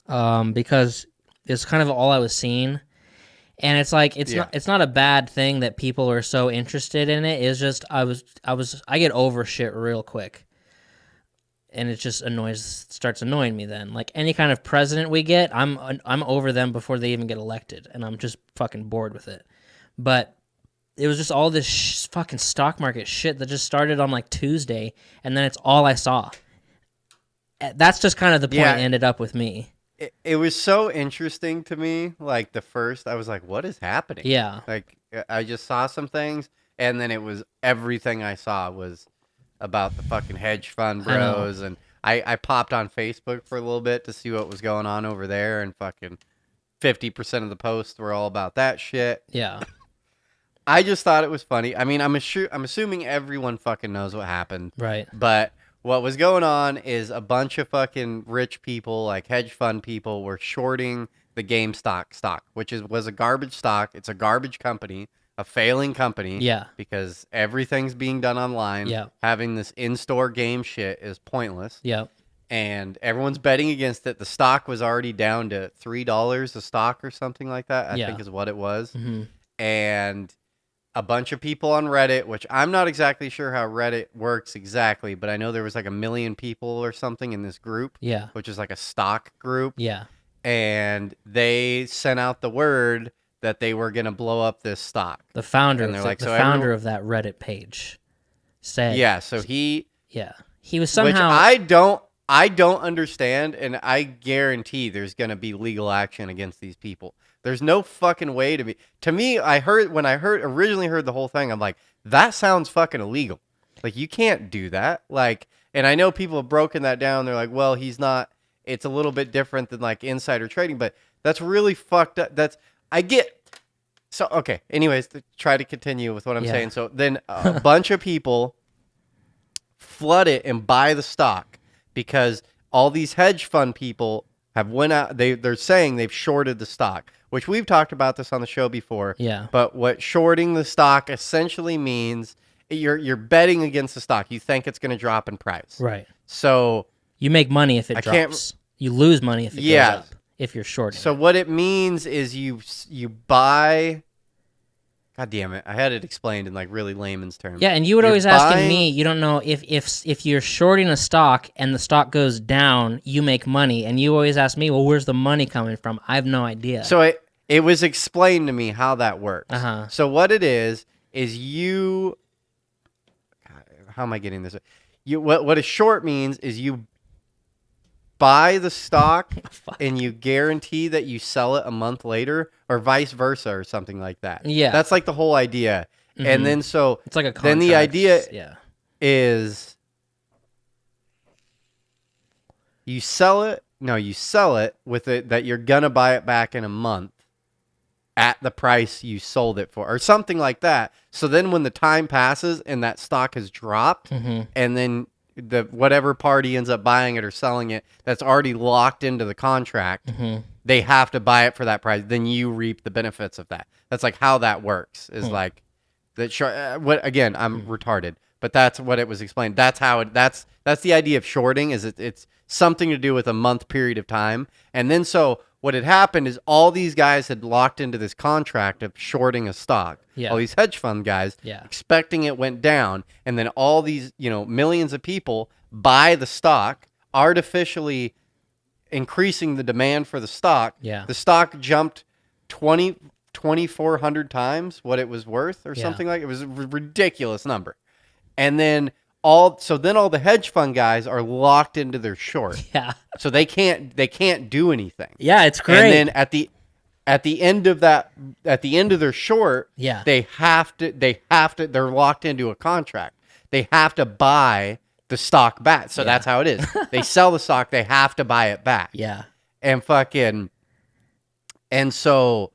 B: because it's kind of all I was seeing, and it's like it's not a bad thing that people are so interested in it. It's just I get over shit real quick, and it just starts annoying me. Then like any kind of president we get, I'm over them before they even get elected, and I'm just fucking bored with it. But it was just all this fucking stock market shit that just started on like Tuesday, and then it's all I saw. That's just kind of the point it ended up with me.
A: It was so interesting to me. Like I was like, what is happening?
B: Yeah.
A: Like I just saw some things, and then it was everything I saw was about the fucking hedge fund bros, and I popped on Facebook for a little bit to see what was going on over there, and fucking 50% of the posts were all about that shit.
B: Yeah.
A: I just thought it was funny. I mean, I'm assuming everyone fucking knows what happened.
B: Right.
A: But what was going on is a bunch of fucking rich people, like hedge fund people, were shorting the GameStop stock, which was a garbage stock. It's a garbage company, a failing company.
B: Yeah.
A: Because everything's being done online.
B: Yeah.
A: Having this in-store game shit is pointless.
B: Yeah.
A: And everyone's betting against it. The stock was already down to $3 a stock or something like that, I think is what it was.
B: Mm-hmm.
A: And a bunch of people on Reddit, which I'm not exactly sure how Reddit works exactly, but I know there was like 1 million people or something in this group.
B: Yeah.
A: Which is like a stock group.
B: Yeah.
A: And they sent out the word that they were going to blow up this stock.
B: The founder,
A: and
B: of,
A: like,
B: the
A: so
B: founder of that Reddit page said.
A: Yeah, so he
B: was somehow.
A: Which I don't understand, and I guarantee there's going to be legal action against these people. There's no fucking way to be. To me, when I originally heard the whole thing, I'm like, that sounds fucking illegal. Like, you can't do that. Like, and I know people have broken that down. They're like, well, he's not. It's a little bit different than like insider trading, but that's really fucked up. I get. So okay. Anyways, to try to continue with what I'm saying. So then a bunch of people flood it and buy the stock because all these hedge fund people have went out. They're saying they've shorted the stock, which we've talked about this on the show before.
B: Yeah.
A: But what shorting the stock essentially means, you're betting against the stock. You think it's going to drop in price.
B: Right.
A: So
B: you make money if it drops. You lose money if it goes up. If you're shorting.
A: So what it means is you buy. God damn it! I had it explained in like really layman's terms.
B: Yeah, and you would always asking me, you don't know if you're shorting a stock and the stock goes down, you make money, and you always ask me, well, where's the money coming from? I have no idea.
A: So it was explained to me how that works.
B: Uh-huh.
A: So what it is you. How am I getting this? What a short means is you buy the stock and you guarantee that you sell it a month later, or vice versa, or something like that.
B: Yeah,
A: that's like the whole idea. Mm-hmm. And then so
B: it's like a contract.
A: Then the idea is you sell it. No, you sell it with it that you're gonna buy it back in a month at the price you sold it for, or something like that. So then when the time passes and that stock has dropped,
B: mm-hmm.
A: and then whatever party ends up buying it or selling it, that's already locked into the contract,
B: mm-hmm.
A: they have to buy it for that price. Then you reap the benefits of that. That's like how that works. Is like that. What again? I'm retarded, but that's what it was explained. That's how it. That's the idea of shorting. Is it's something to do with a month period of time, and then so what had happened is all these guys had locked into this contract of shorting a stock.
B: Yeah.
A: All these hedge fund guys, expecting it went down, and then all these millions of people buy the stock, artificially increasing the demand for the stock.
B: Yeah.
A: The stock jumped 20 2,400 times what it was worth or
B: Yeah.
A: something like it. It was a ridiculous number. And then all the hedge fund guys are locked into their short.
B: Yeah.
A: So they can't do anything.
B: Yeah, it's great.
A: And then at the end of their short,
B: Yeah.
A: they're locked into a contract. They have to buy the stock back. So that's how it is. They sell the stock, they have to buy it back.
B: Yeah.
A: And so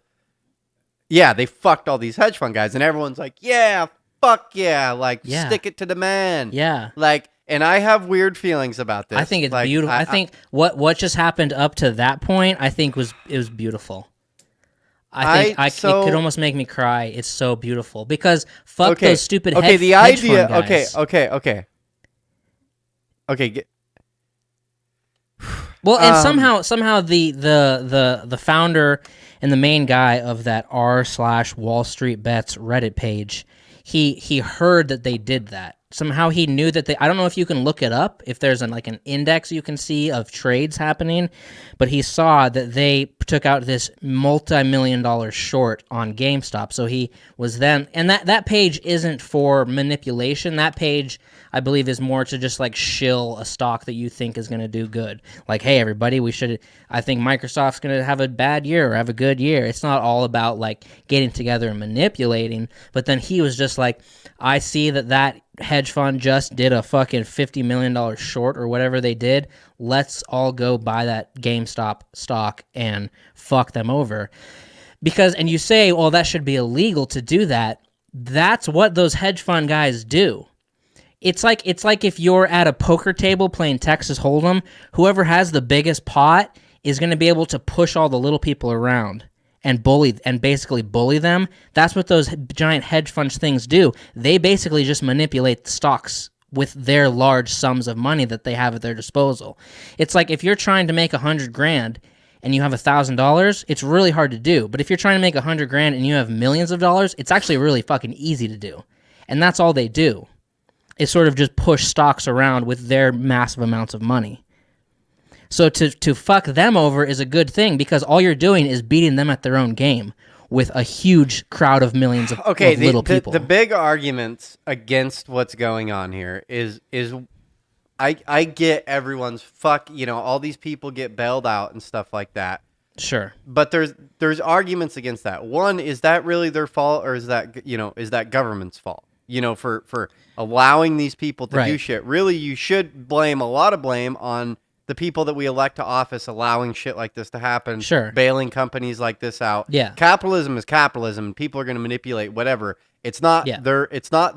A: they fucked all these hedge fund guys, and everyone's like, yeah, fuck yeah, like stick it to the man.
B: Yeah.
A: Like, and I have weird feelings about this.
B: I think it's
A: like,
B: beautiful. I think what just happened up to that point, I think it was beautiful. It could almost make me cry. It's so beautiful because fuck those stupid hedge fund guys.
A: Okay.
B: Well, and somehow the founder and the main guy of that r/Wall Street Bets Reddit page, he heard that they did that. Somehow he knew that I don't know if you can look it up, if there's an index you can see of trades happening, but he saw that they took out this multi-million-dollar short on GameStop. So he was then, and that page isn't for manipulation. That page, I believe, is more to just shill a stock that you think is going to do good. Like, hey, everybody, I think Microsoft's going to have a bad year or have a good year. It's not all about getting together and manipulating. But then he was just like, I see that hedge fund just did a fucking $50 million short or whatever they did. Let's all go buy that GameStop stock and fuck them over. And you say, well, that should be illegal to do that. That's what those hedge fund guys do. It's like if you're at a poker table playing Texas Hold'em, whoever has the biggest pot is going to be able to push all the little people around and basically bully them. That's what those giant hedge fund things do. They basically just manipulate the stocks with their large sums of money that they have at their disposal. It's like if you're trying to make $100,000 and you have $1,000, it's really hard to do. But if you're trying to make $100,000 and you have millions of dollars, it's actually really fucking easy to do. And that's all they do, is sort of just push stocks around with their massive amounts of money. So to fuck them over is a good thing because all you're doing is beating them at their own game with a huge crowd of millions of little people.
A: The big arguments against what's going on here is I get everyone's all these people get bailed out and stuff like that.
B: Sure.
A: But there's arguments against that. One, is that really their fault, or is that government's fault? For allowing these people to do shit. Really, you should blame a lot of blame on the people that we elect to office allowing shit like this to happen.
B: Sure.
A: Bailing companies like this out.
B: Yeah.
A: Capitalism is capitalism. People are going to manipulate whatever. It's not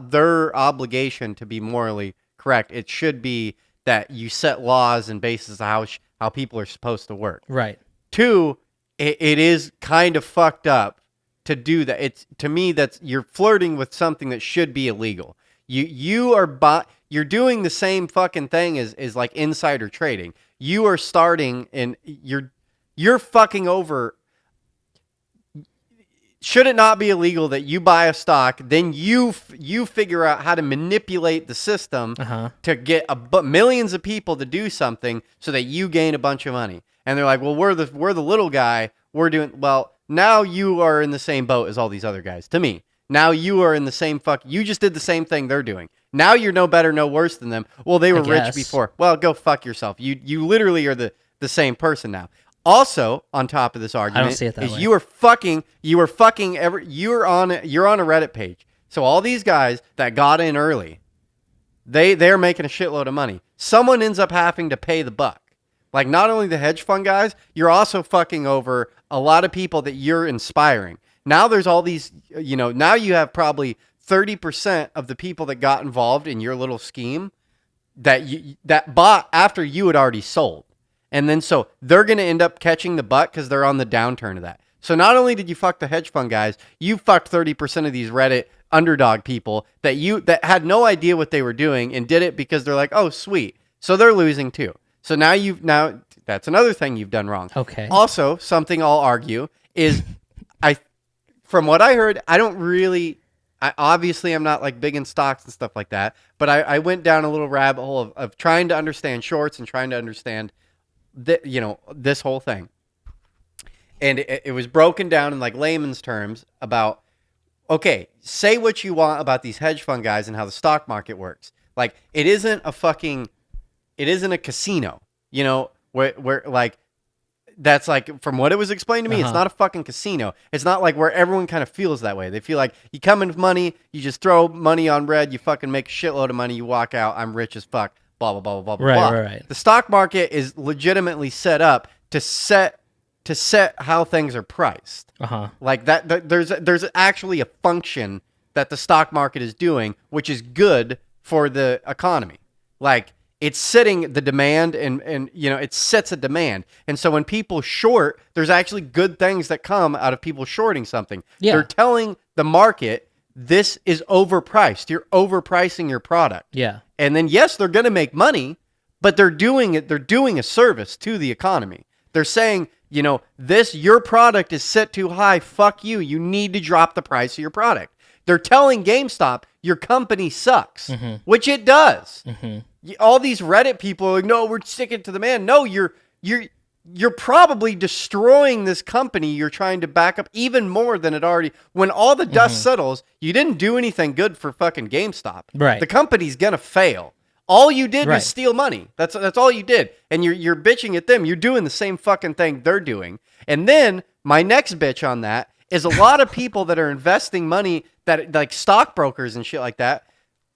A: their obligation to be morally correct. It should be that you set laws and basis of how people are supposed to work.
B: Right.
A: Two, it is kind of fucked up to do that. To me, you're flirting with something that should be illegal. You're doing the same fucking thing as like insider trading. You are starting and you're fucking over. Should it not be illegal that you buy a stock, then you figure out how to manipulate the system to get millions of people to do something so that you gain a bunch of money? And they're like, well, we're the little guy. We're doing well. Now you are in the same boat as all these other guys. To me, now you are in the same you just did the same thing they're doing. Now you're no better, no worse than them. Well, they were rich before. Well, go fuck yourself. You literally are the same person now. Also, on top of this argument,
B: I don't see it that way.
A: you're on a Reddit page. So all these guys that got in early, they're making a shitload of money. Someone ends up having to pay the buck. Like, not only the hedge fund guys, you're also fucking over a lot of people that you're inspiring. Now there's all these, now you have probably 30% of the people that got involved in your little scheme that bought after you had already sold. And then so they're going to end up catching the butt because they're on the downturn of that. So not only did you fuck the hedge fund guys, you fucked 30% of these Reddit underdog people that had no idea what they were doing and did it because they're like, oh, sweet. So they're losing too. So now that's another thing you've done wrong.
B: Okay.
A: Also, something I'll argue is from what I heard, obviously I'm not like big in stocks and stuff like that, but I went down a little rabbit hole of trying to understand shorts and trying to understand this whole thing. And it was broken down in like layman's terms about, okay, say what you want about these hedge fund guys and how the stock market works. Like, it isn't a casino, you know, where like, that's like, from what it was explained to me, it's not a fucking casino. It's not like where everyone kind of feels that way. They feel like you come in with money, you just throw money on red, you fucking make a shitload of money, you walk out, I'm rich as fuck, blah, blah, blah, blah, blah, blah.
B: Right.
A: The stock market is legitimately set up to set how things are priced. Like that there's actually a function that the stock market is doing, which is good for the economy. Like, it's setting the demand and you know, it sets a demand. And so when people short, there's actually good things that come out of people shorting something.
B: Yeah.
A: They're telling the market, this is overpriced. You're overpricing your product.
B: Yeah.
A: And then, yes, they're going to make money, but they're doing a service to the economy. They're saying, you know, your product is set too high. Fuck you. You need to drop the price of your product. They're telling GameStop, your company sucks, which it does. All these Reddit people are like, no, we're sticking to the man. No, you're probably destroying this company. You're trying to back up even more than it already. When all the dust settles, you didn't do anything good for fucking GameStop.
B: Right.
A: The company's gonna fail. All you did was steal money. That's all you did. And you're bitching at them. You're doing the same fucking thing they're doing. And then my next bitch on that is a lot of people that are investing money, that like stockbrokers and shit like that.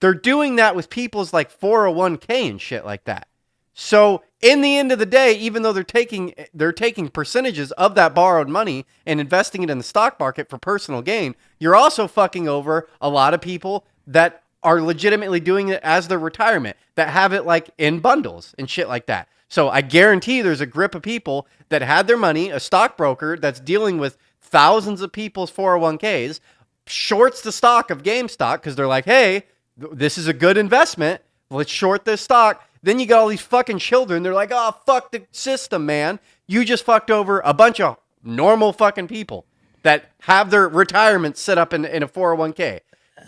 A: They're doing that with people's like 401k and shit like that. So in the end of the day, even though they're taking percentages of that borrowed money and investing it in the stock market for personal gain, you're also fucking over a lot of people that are legitimately doing it as their retirement, that have it like in bundles and shit like that. So I guarantee there's a grip of people that had their money, a stockbroker that's dealing with thousands of people's 401ks, shorts the stock of GameStop because they're like, hey, this is a good investment. Let's short this stock. Then you got all these fucking children. They're like, oh, fuck the system, man. You just fucked over a bunch of normal fucking people that have their retirement set up in a 401k.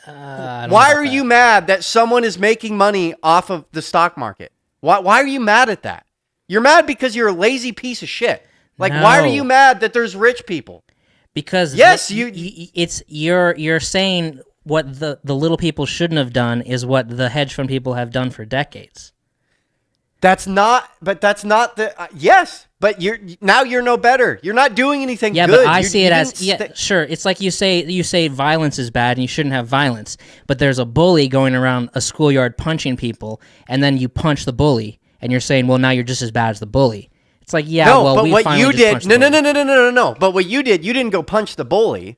A: Why are you mad that someone is making money off of the stock market? Why are you mad at that? You're mad because you're a lazy piece of shit. Like, why are you mad that there's rich people?
B: Because
A: yes,
B: you're saying what the little people shouldn't have done is what the hedge fund people have done for decades.
A: That's not the yes, but you're no better. You're not doing anything good.
B: But I see it as sure. It's like you say violence is bad and you shouldn't have violence, but there's a bully going around a schoolyard punching people, and then you punch the bully, and you're saying, well, now you're just as bad as the bully. It's like,
A: but what you did, no. But what you did, you didn't go punch the bully.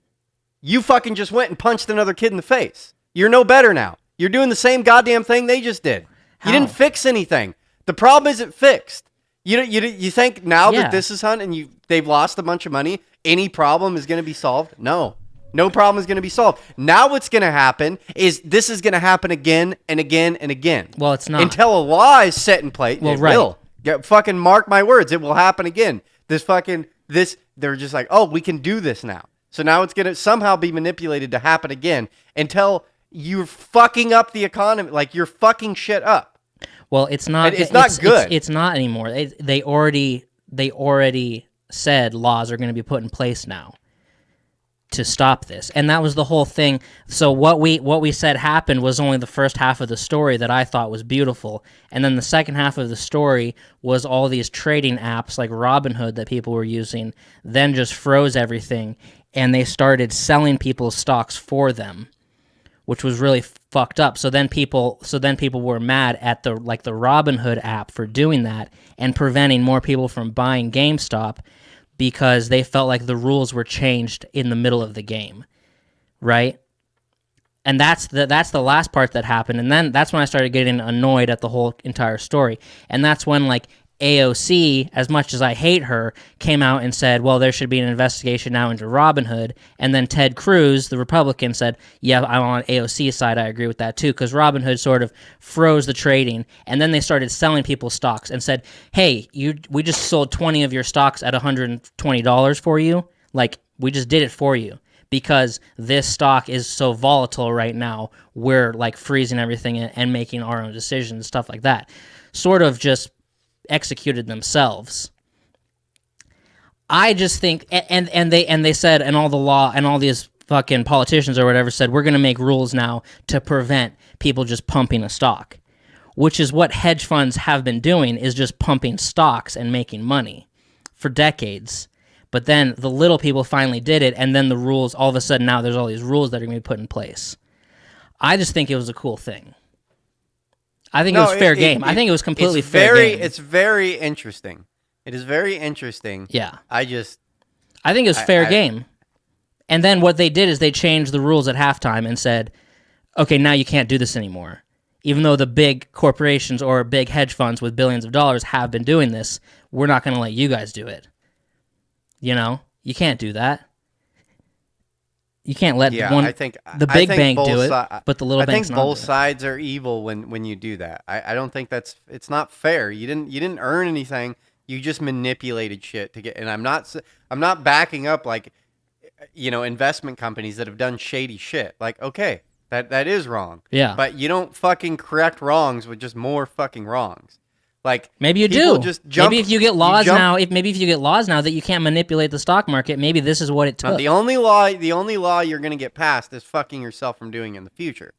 A: You fucking just went and punched another kid in the face. You're no better now. You're doing the same goddamn thing they just did.
B: How?
A: You didn't fix anything. The problem isn't fixed. You think now that this is Hunt and they've lost a bunch of money, any problem is going to be solved? No problem is going to be solved. Now what's going to happen is this is going to happen again and again and again.
B: Well, it's not.
A: Until a law is set in place.
B: Well,
A: it will. Fucking mark my words. It will happen again. They're just like, oh, we can do this now. So now it's going to somehow be manipulated to happen again until you're fucking up the economy. Like, you're fucking shit up.
B: Well, it's not.
A: It's not good.
B: It's not anymore. They already said laws are going to be put in place now to stop this, and that was the whole thing. So what we said happened was only the first half of the story that I thought was beautiful, and then the second half of the story was all these trading apps like Robinhood that people were using then just froze everything, and they started selling people's stocks for them, which was really fucked up. So then people were mad at the Robinhood app for doing that and preventing more people from buying GameStop because they felt like the rules were changed in the middle of the game, right? And that's the last part that happened. And then that's when I started getting annoyed at the whole entire story. And that's when like AOC, as much as I hate her, came out and said, well, there should be an investigation now into Robinhood. And then Ted Cruz, the Republican, said, yeah, I'm on AOC's side. I agree with that too, because Robinhood sort of froze the trading. And then they started selling people's stocks and said, hey, we just sold 20 of your stocks at $120 for you. Like, we just did it for you because this stock is so volatile right now. We're like freezing everything and making our own decisions, stuff like that. Sort of just executed themselves. I just think, and they said, and all the law and all these fucking politicians or whatever said, we're going to make rules now to prevent people just pumping a stock, which is what hedge funds have been doing, is just pumping stocks and making money for decades. But then the little people finally did it, and then the rules, all of a sudden now there's all these rules that are going to be put in place. I just think it was a cool thing. I think it was fair game. I think it was completely fair game.
A: It's very interesting. It is very interesting.
B: Yeah.
A: I
B: think it was fair game. And then what they did is they changed the rules at halftime and said, okay, now you can't do this anymore. Even though the big corporations or big hedge funds with billions of dollars have been doing this, we're not going to let you guys do it. You know? You can't do that. You can't let the big bank do it, but the little banks not.
A: I think both sides are evil when you do that. I don't think it's not fair. You didn't earn anything. You just manipulated shit to get. And I'm not backing up like, you know, investment companies that have done shady shit. Like, okay, that is wrong.
B: Yeah.
A: But you don't fucking correct wrongs with just more fucking wrongs. Like,
B: maybe you do. Maybe if you get laws now, that you can't manipulate the stock market, maybe this is what it took.
A: The only law you're gonna get passed is fucking yourself from doing it in the future.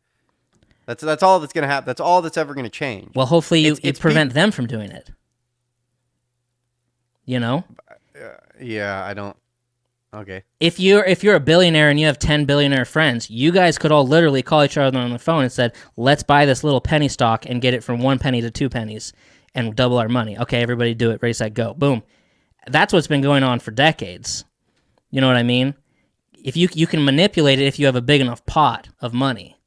A: That's all that's gonna happen. That's all that's ever gonna change.
B: Well, hopefully you prevent them from doing it. You know?
A: Yeah, I don't. Okay.
B: If you're a billionaire and you have 10 billionaire friends, you guys could all literally call each other on the phone and said, let's buy this little penny stock and get it from 1 penny to 2 pennies and double our money. Okay, everybody do it. Ready, set, go. Boom. That's what's been going on for decades. You know what I mean? If you can manipulate it if you have a big enough pot of money.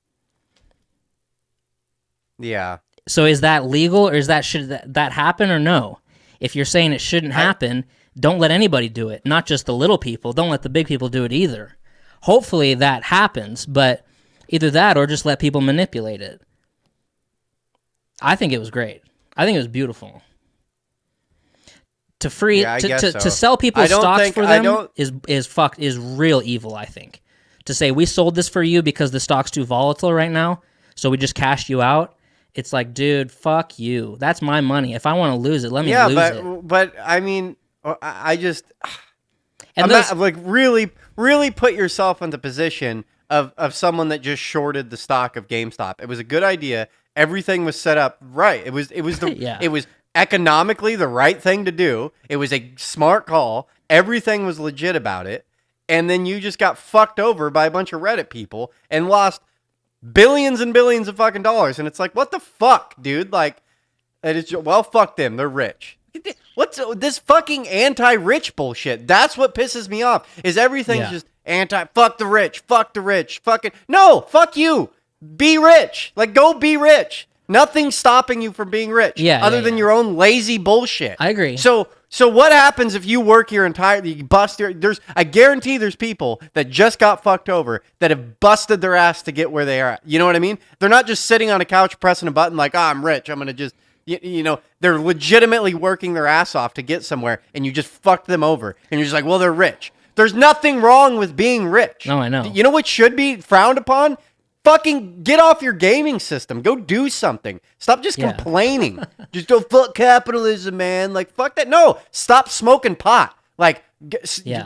A: Yeah.
B: So is that legal, or should that happen, or no? If you're saying it shouldn't happen, don't let anybody do it. Not just the little people. Don't let the big people do it either. Hopefully that happens, but either that or just let people manipulate it. I think it was great. I think it was beautiful. To sell people stocks for them is real evil, I think. To say we sold this for you because the stock's too volatile right now, so we just cashed you out. It's like, dude, fuck you. That's my money. If I want to lose it, let me lose it.
A: Yeah, but I mean, really put yourself in the position of someone that just shorted the stock of GameStop. It was a good idea. Everything was set up right. It was it was economically the right thing to do. It was a smart call. Everything was legit about it. And then you just got fucked over by a bunch of Reddit people and lost billions and billions of fucking dollars. And it's like, what the fuck, dude? Like, it is just, well, fuck them. They're rich. What's this fucking anti-rich bullshit? That's what pisses me off. Is everything's just fuck the rich, fucking no, fuck you. Be rich. Like, go be rich. Nothing's stopping you from being rich. Other than your own lazy bullshit.
B: I agree.
A: So what happens if you work your entire, you bust your, I guarantee there's people that just got fucked over that have busted their ass to get where they are at. You know what I mean? They're not just sitting on a couch pressing a button like, I'm rich. I'm going to just, you know, they're legitimately working their ass off to get somewhere, and you just fucked them over. And you're just like, well, they're rich. There's nothing wrong with being rich.
B: No, I know.
A: You know what should be frowned upon? Fucking get off your gaming system. Go do something. Stop just complaining. Just go, fuck capitalism, man. Like, fuck that. No, stop smoking pot. Like,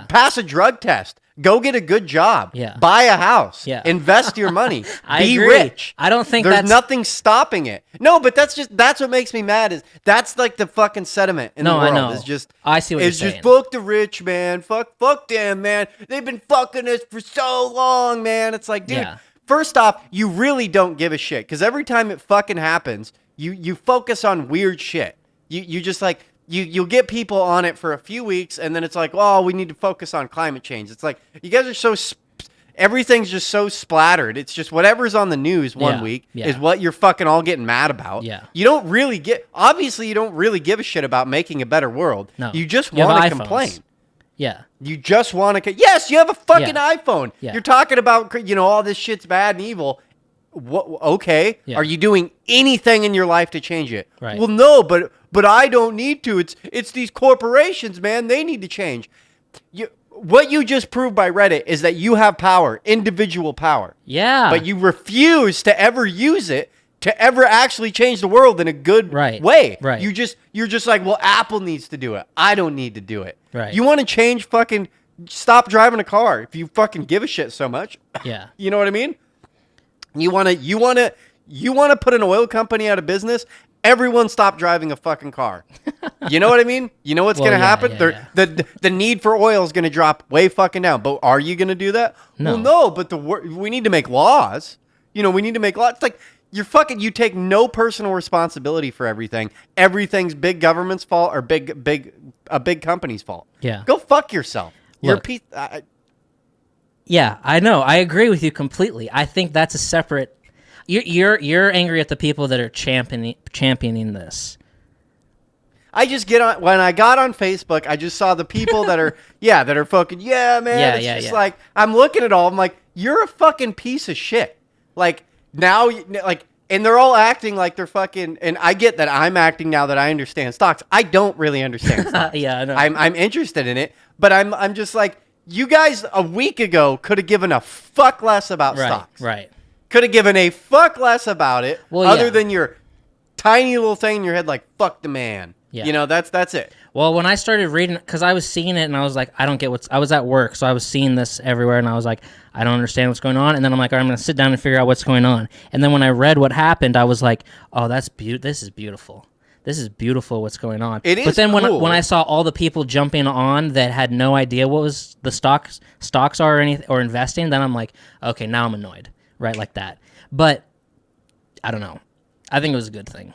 A: pass a drug test. Go get a good job.
B: Yeah.
A: Buy a house.
B: Yeah.
A: Invest your money. Be
B: agree.
A: rich.
B: I don't think
A: there's nothing stopping it. No, but that's what makes me mad. Is that's like the fucking sentiment in the world.
B: I know.
A: It's just,
B: I see what you're saying.
A: It's just fuck the rich, man. Fuck them, man. They've been fucking us for so long, man. It's like, dude.
B: Yeah.
A: First off, you really don't give a shit, because every time it fucking happens, you focus on weird shit. You just like, you'll get people on it for a few weeks, and then it's like, oh, we need to focus on climate change. It's like, you guys are everything's just so splattered. It's just whatever's on the news one week is what you're fucking all getting mad about.
B: Yeah.
A: You don't really obviously you don't really give a shit about making a better world.
B: No.
A: You just want to complain.
B: Yeah.
A: You just want to... Yes, you have a fucking iPhone.
B: Yeah.
A: You're talking about, all this shit's bad and evil. What? Okay.
B: Yeah.
A: Are you doing anything in your life to change it?
B: Right.
A: Well, no, but I don't need to. It's these corporations, man. They need to change. What you just proved by Reddit is that you have power, individual power.
B: Yeah.
A: But you refuse to ever use it to ever actually change the world in a good way.
B: Right.
A: You're just like, well, Apple needs to do it. I don't need to do it.
B: Right.
A: You want to change fucking stop driving a car if you fucking give a shit so much.
B: Yeah.
A: You know what I mean? You want to put an oil company out of business? Everyone stop driving a fucking car. You know what I mean? You know what's going to happen? The need for oil is going to drop way fucking down. But are you going to do that?
B: No.
A: Well, no, but we need to make laws. You know, we need to make laws. It's like you take no personal responsibility for everything. Everything's big government's fault or a big company's fault.
B: Yeah.
A: Go fuck yourself. You're a
B: Look,
A: piece.
B: Yeah, I know. I agree with you completely. I think that's a separate. You're angry at the people that are championing this.
A: I just get on when I got on Facebook. I just saw the people that are that are fucking man. It's just like I'm looking at all. I'm like, you're a fucking piece of shit. Like now, like, and they're all acting like they're fucking. And I get that I'm acting now that I understand stocks. I don't really understand stocks.
B: Yeah, I know.
A: I'm interested in it, but I'm just like, you guys a week ago could have given a fuck less about stocks.
B: Right.
A: Could have given a fuck less about it, other than your tiny little thing in your head, like fuck the man.
B: Yeah.
A: You know, that's it.
B: Well, when I started reading, because I was seeing it and I was like, I don't get I was at work, so I was seeing this everywhere and I was like, I don't understand what's going on. And then I'm like, all right, I'm going to sit down and figure out what's going on. And then when I read what happened, I was like, oh, this is beautiful. This is beautiful what's going on.
A: It is.
B: But then
A: cool.
B: when I saw all the people jumping on that had no idea what was the stocks are or investing, then I'm like, okay, now I'm annoyed, right, like that. But I don't know. I think it was a good thing.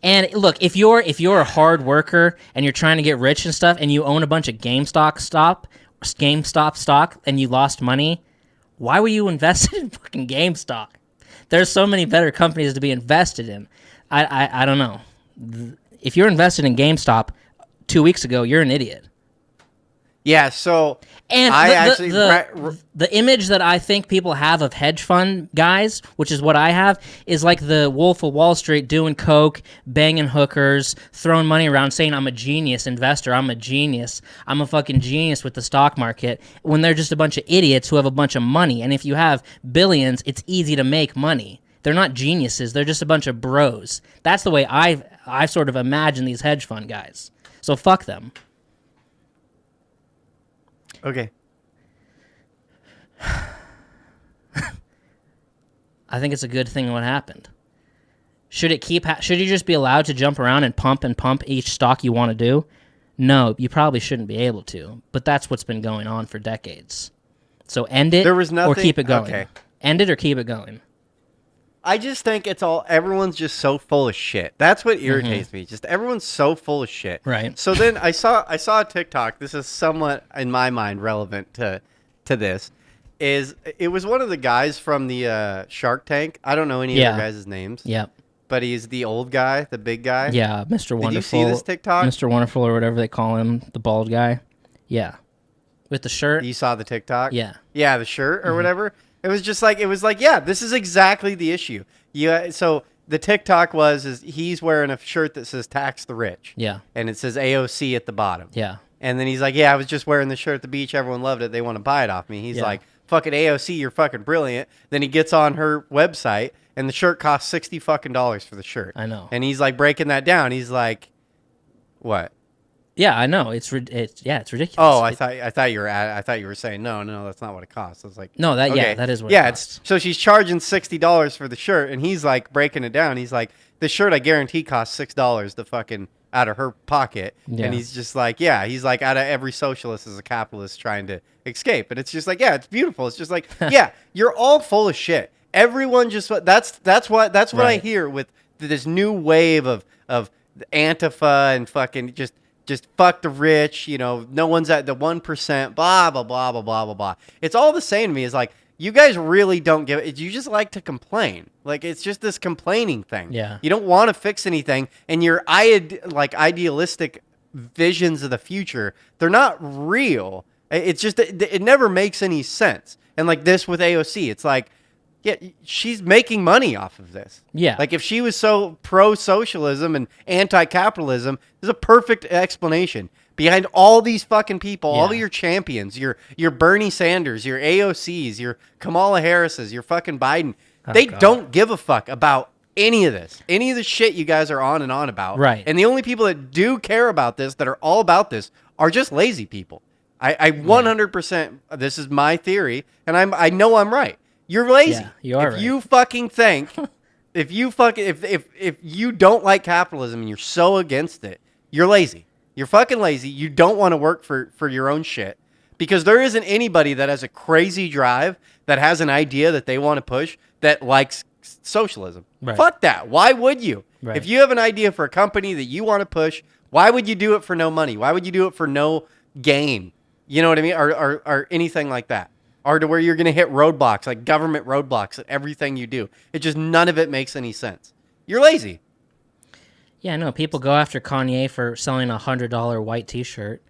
B: And look, if you're a hard worker and you're trying to get rich and stuff, and you own a bunch of GameStop stock and you lost money, why were you invested in fucking GameStop? There's so many better companies to be invested in. I don't know. If you're invested in GameStop 2 weeks ago, you're an idiot.
A: Yeah, so
B: and the image that I think people have of hedge fund guys, which is what I have, is like the Wolf of Wall Street doing coke, banging hookers, throwing money around, saying I'm a genius investor, I'm a genius, I'm a fucking genius with the stock market, when they're just a bunch of idiots who have a bunch of money. And if you have billions, it's easy to make money. They're not geniuses, they're just a bunch of bros. That's the way I sort of imagine these hedge fund guys. So fuck them.
A: Okay.
B: I think it's a good thing what happened. Should you just be allowed to jump around and pump each stock you want to do? No, you probably shouldn't be able to. But that's what's been going on for decades. So end it or keep it going.
A: Okay.
B: End it or keep it going.
A: I just think everyone's just so full of shit. That's what irritates me. Just everyone's so full of shit.
B: Right.
A: So then I saw a TikTok. This is somewhat, in my mind, relevant to this. It was one of the guys from the Shark Tank. I don't know any of the guys' names.
B: Yep.
A: But he's the old guy, the big guy.
B: Yeah, Mr. Wonderful.
A: Did you see this TikTok?
B: Mr. Wonderful or whatever they call him, the bald guy. Yeah. With the shirt.
A: You saw the TikTok?
B: Yeah.
A: Yeah, the shirt or whatever. It was like, yeah, this is exactly the issue. Yeah, so the TikTok is he's wearing a shirt that says tax the rich.
B: Yeah.
A: And it says AOC at the bottom.
B: Yeah.
A: And then he's like, yeah, I was just wearing the shirt at the beach. Everyone loved it. They want to buy it off me. He's like, fucking AOC, you're fucking brilliant. Then he gets on her website and the shirt costs $60 fucking for the shirt.
B: I know.
A: And he's like breaking that down. He's like, what?
B: Yeah, I know. It's ridiculous.
A: Oh, I thought you were saying no, that's not what it costs. I was like,
B: no, that is what. Yeah, it costs.
A: So she's charging $60 for the shirt, and he's like breaking it down. He's like, the shirt I guarantee costs $6 to fucking out of her pocket, and he's just like, he's like, out of every socialist is a capitalist trying to escape, and it's just like, it's beautiful. It's just like, you're all full of shit. Everyone just that's what I hear with this new wave of Antifa and fucking just fuck the rich, no one's at the 1%, blah, blah, blah, blah, blah, blah, blah. It's all the same to me. It's like, you guys really don't give it. You just like to complain. Like, it's just this complaining thing.
B: Yeah.
A: You don't want to fix anything, and your idealistic visions of the future, they're not real. It's just, it never makes any sense. And like this with AOC, it's like, she's making money off of this.
B: Yeah. Like
A: if she was so pro-socialism and anti-capitalism, there's a perfect explanation behind all these fucking people, all your champions, your Bernie Sanders, your AOCs, your Kamala Harris's, your fucking Biden. They
B: God.
A: don't give a fuck about any of this, any of the shit you guys are on and on about.
B: Right.
A: And the only people that do care about this, that are all about this, are just lazy people. I 100%, this is my theory, and I know I'm right. You're lazy.
B: Yeah, you are
A: if
B: right.
A: you fucking think, if you don't like capitalism and you're so against it, you're lazy. You're fucking lazy. You don't want to work for your own shit. Because there isn't anybody that has a crazy drive, that has an idea that they want to push, that likes socialism.
B: Right.
A: Fuck that. Why would you?
B: Right.
A: If you have an idea for a company that you want to push, why would you do it for no money? Why would you do it for no gain? You know what I mean? Or anything like that. Or to where you're going to hit roadblocks, like government roadblocks at everything you do. It just, none of it makes any sense. You're lazy.
B: Yeah, no, people go after Kanye for selling a $100 white T-shirt,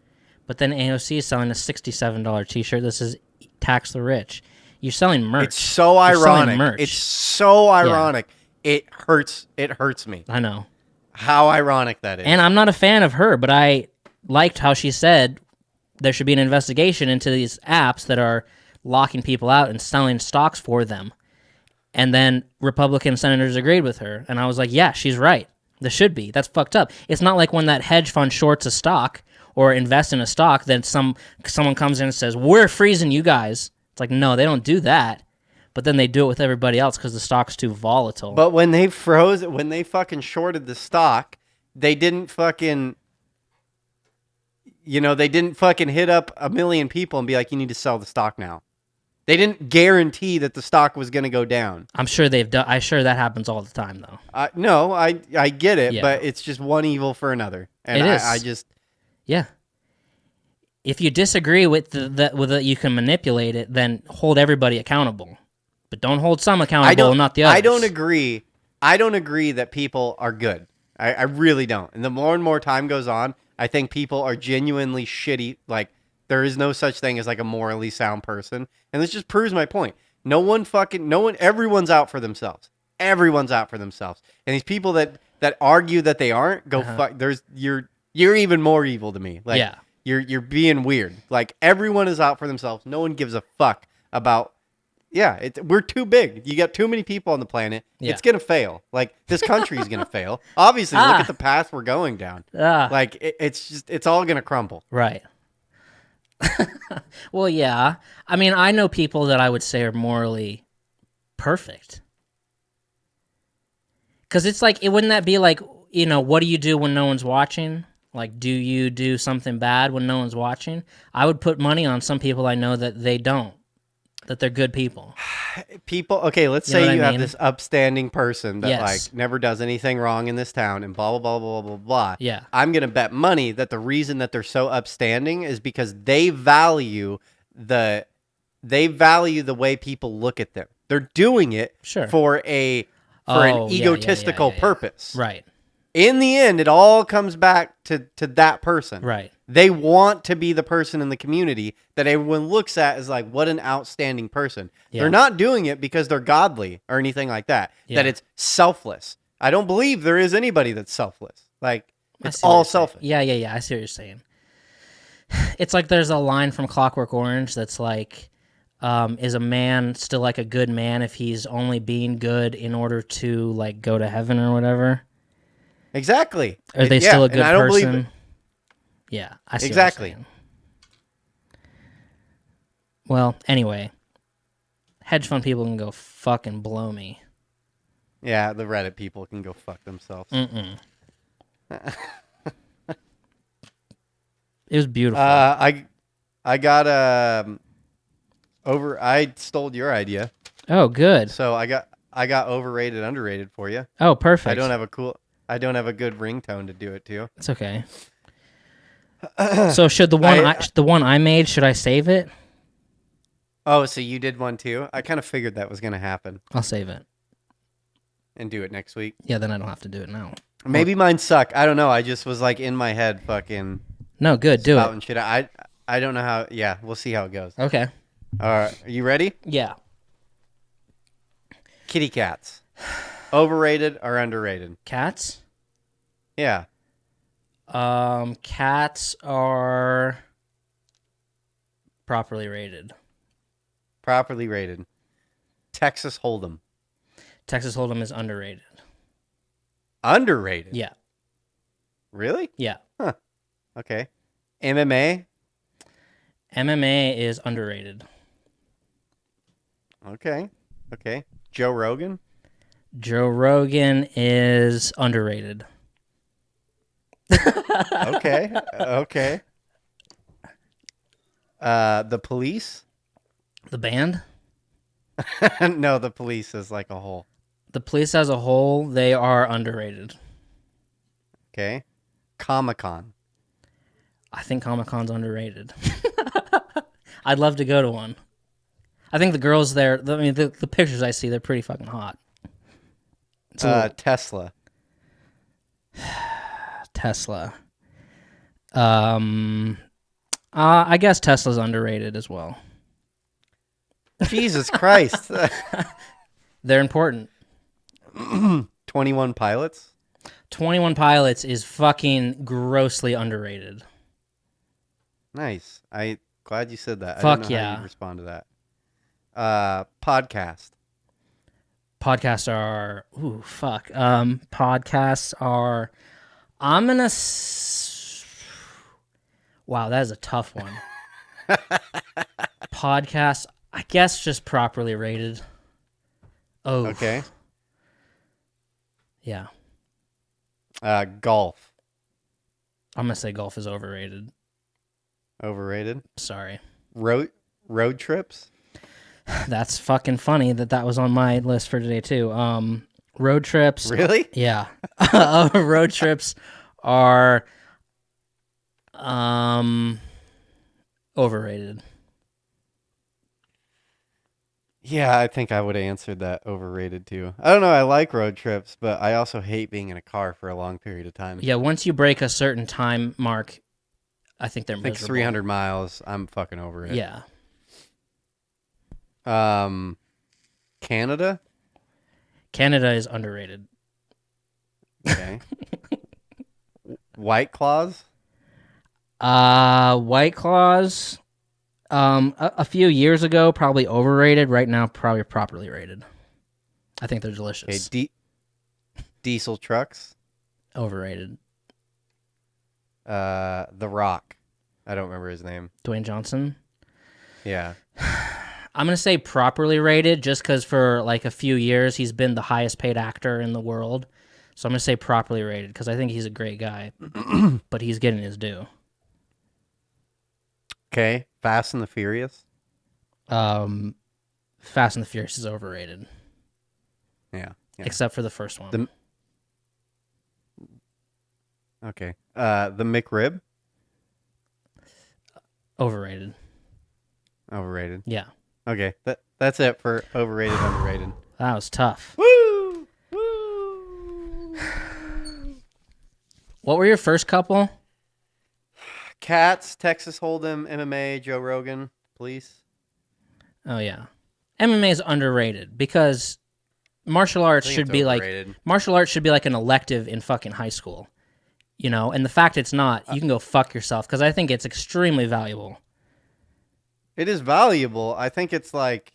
B: but then AOC is selling a $67 T-shirt that says "Tax the Rich." You're selling merch.
A: It's so
B: You're selling
A: ironic.
B: merch.
A: It's so ironic. It hurts. It hurts me.
B: I know.
A: How ironic that is.
B: And I'm not a fan of her, but I liked how she said there should be an investigation into these apps that are locking people out and selling stocks for them. And then Republican senators agreed with her. And I was like, yeah, she's right. There should be. That's fucked up. It's not like when that hedge fund shorts a stock or invests in a stock, then someone comes in and says, we're freezing you guys. It's like, no, they don't do that. But then they do it with everybody else because the stock's too volatile.
A: But when they fucking shorted the stock, they didn't fucking, they didn't fucking hit up a million people and be like, you need to sell the stock now. They didn't guarantee that the stock was going to go down.
B: I'm sure they've done. I'm sure that happens all the time, though.
A: No, I get it,
B: Yeah.
A: but it's just one evil for another. And
B: It is.
A: I just,
B: Yeah. If you disagree with that you can manipulate it, then hold everybody accountable. But don't hold some accountable and not the others.
A: I don't agree. I don't agree that people are good. I really don't. And the more and more time goes on, I think people are genuinely shitty. Like, there is no such thing as like a morally sound person. And this just proves my point. Everyone's out for themselves. Everyone's out for themselves. And these people that argue that they aren't, fuck. You're even more evil to me. Like,
B: Yeah.
A: You're being weird. Like, everyone is out for themselves. No one gives a fuck about. Yeah, we're too big. You got too many people on the planet.
B: Yeah.
A: It's gonna fail. Like, this country's gonna fail. Obviously, look at the path we're going down. Like, it's all gonna crumble.
B: Right. Well, yeah. I mean, I know people that I would say are morally perfect. Because it's like, wouldn't that be like, what do you do when no one's watching? Like, do you do something bad when no one's watching? I would put money on some people I know that they don't, that they're good people.
A: People, okay, let's
B: You know
A: say
B: what
A: you
B: I
A: have
B: mean?
A: this upstanding person that
B: Yes.
A: like never does anything wrong in this town and blah blah blah blah blah blah.
B: Yeah.
A: I'm gonna bet money that the reason that they're so upstanding is because they value the way people look at them. They're doing it
B: Sure.
A: for an
B: Yeah,
A: egotistical
B: yeah.
A: purpose.
B: Right.
A: In the end, it all comes back to that person.
B: Right.
A: They want to be the person in the community that everyone looks at as like, what an outstanding person.
B: Yeah.
A: They're not doing it because they're godly or anything like that.
B: Yeah.
A: That it's selfless. I don't believe there is anybody that's selfless. Like,
B: I
A: it's
B: see what
A: all
B: you're saying.
A: selfish.
B: Yeah. I see what you're saying. It's like there's a line from Clockwork Orange that's like, is a man still like a good man if he's only being good in order to like go to heaven or whatever?
A: Exactly.
B: Are they
A: Yeah,
B: still a good
A: and I don't
B: person?
A: believe
B: Yeah, I see
A: Exactly.
B: what you're saying. Well, anyway, hedge fund people can go fucking blow me.
A: Yeah, the Reddit people can go fuck themselves.
B: Mm-mm. It was beautiful.
A: I got I stole your idea.
B: Oh, good.
A: So I got overrated, underrated for you.
B: Oh, perfect.
A: I don't have a good ringtone to do it to.
B: It's okay. So should the one I made, should I save it?
A: Oh, so you did one too? I kind of figured that was going to happen
B: I'll save it.
A: and do it next week.
B: Yeah, then I don't have to do it now.
A: Maybe mine suck. I don't know. I just was like in my head fucking
B: No, good. Do
A: spouting
B: it.
A: shit. I don't know how. Yeah, we'll see how it goes.
B: Okay.
A: All right. Are you ready?
B: Yeah.
A: Kitty cats. Overrated or underrated?
B: Cats?
A: Yeah.
B: Cats are properly rated.
A: Properly rated. Texas Hold'em.
B: Texas Hold'em is underrated.
A: Underrated?
B: Yeah.
A: Really?
B: Yeah.
A: Huh. Okay. MMA?
B: MMA is underrated.
A: Okay. Okay. Joe Rogan?
B: Joe Rogan is underrated.
A: Okay. Okay. The Police?
B: The band?
A: No, the Police is like a whole.
B: The Police as a whole, they are underrated.
A: Okay. Comic-Con.
B: I think Comic-Con's underrated. I'd love to go to one. I think the girls there, the pictures I see, they're pretty fucking hot.
A: Tesla.
B: Tesla. I guess Tesla's underrated as well.
A: Jesus Christ.
B: They're important.
A: 21 Pilots?
B: 21 Pilots is fucking grossly underrated.
A: Nice. I glad you said that.
B: Fuck
A: I didn't know
B: yeah.
A: how you'd respond to that. Podcast.
B: Podcasts are podcasts are I'm gonna wow, that is a tough one. Podcasts, I guess, just properly rated. Oh,
A: Okay.
B: Yeah,
A: Golf.
B: I'm gonna say golf is overrated.
A: Overrated.
B: Sorry.
A: Road trips?
B: That's fucking funny that was on my list for today too. Road trips.
A: Really?
B: Yeah. Road trips are overrated.
A: Yeah, I think I would have answered that overrated too. I don't know. I like road trips, but I also hate being in a car for a long period of time.
B: Yeah, once you break a certain time mark, I think they're
A: I think
B: miserable.
A: 300 miles. I'm fucking over it.
B: Yeah.
A: Canada?
B: Canada is underrated.
A: Okay. White Claws?
B: White Claws, a few years ago, probably overrated. Right now, probably properly rated. I think they're delicious.
A: Okay. Diesel trucks?
B: Overrated.
A: The Rock. I don't remember his name.
B: Dwayne Johnson.
A: Yeah.
B: I'm going to say properly rated just because for like a few years he's been the highest paid actor in the world. So I'm going to say properly rated because I think he's a great guy, but he's getting his due.
A: Okay. Fast and the Furious?
B: Fast and the Furious is overrated.
A: Yeah.
B: Except for the first one.
A: Okay. The McRib?
B: Overrated.
A: Overrated.
B: Yeah.
A: Okay. That's it for overrated, underrated.
B: That was tough.
A: Woo! Woo!
B: What were your first couple?
A: Cats, Texas Hold'em, MMA, Joe Rogan, Police.
B: Oh yeah, MMA is underrated because martial arts should be
A: overrated.
B: like an elective in fucking high school, you know. And the fact it's not, you can go fuck yourself because I think it's extremely valuable.
A: It is valuable. I think it's like,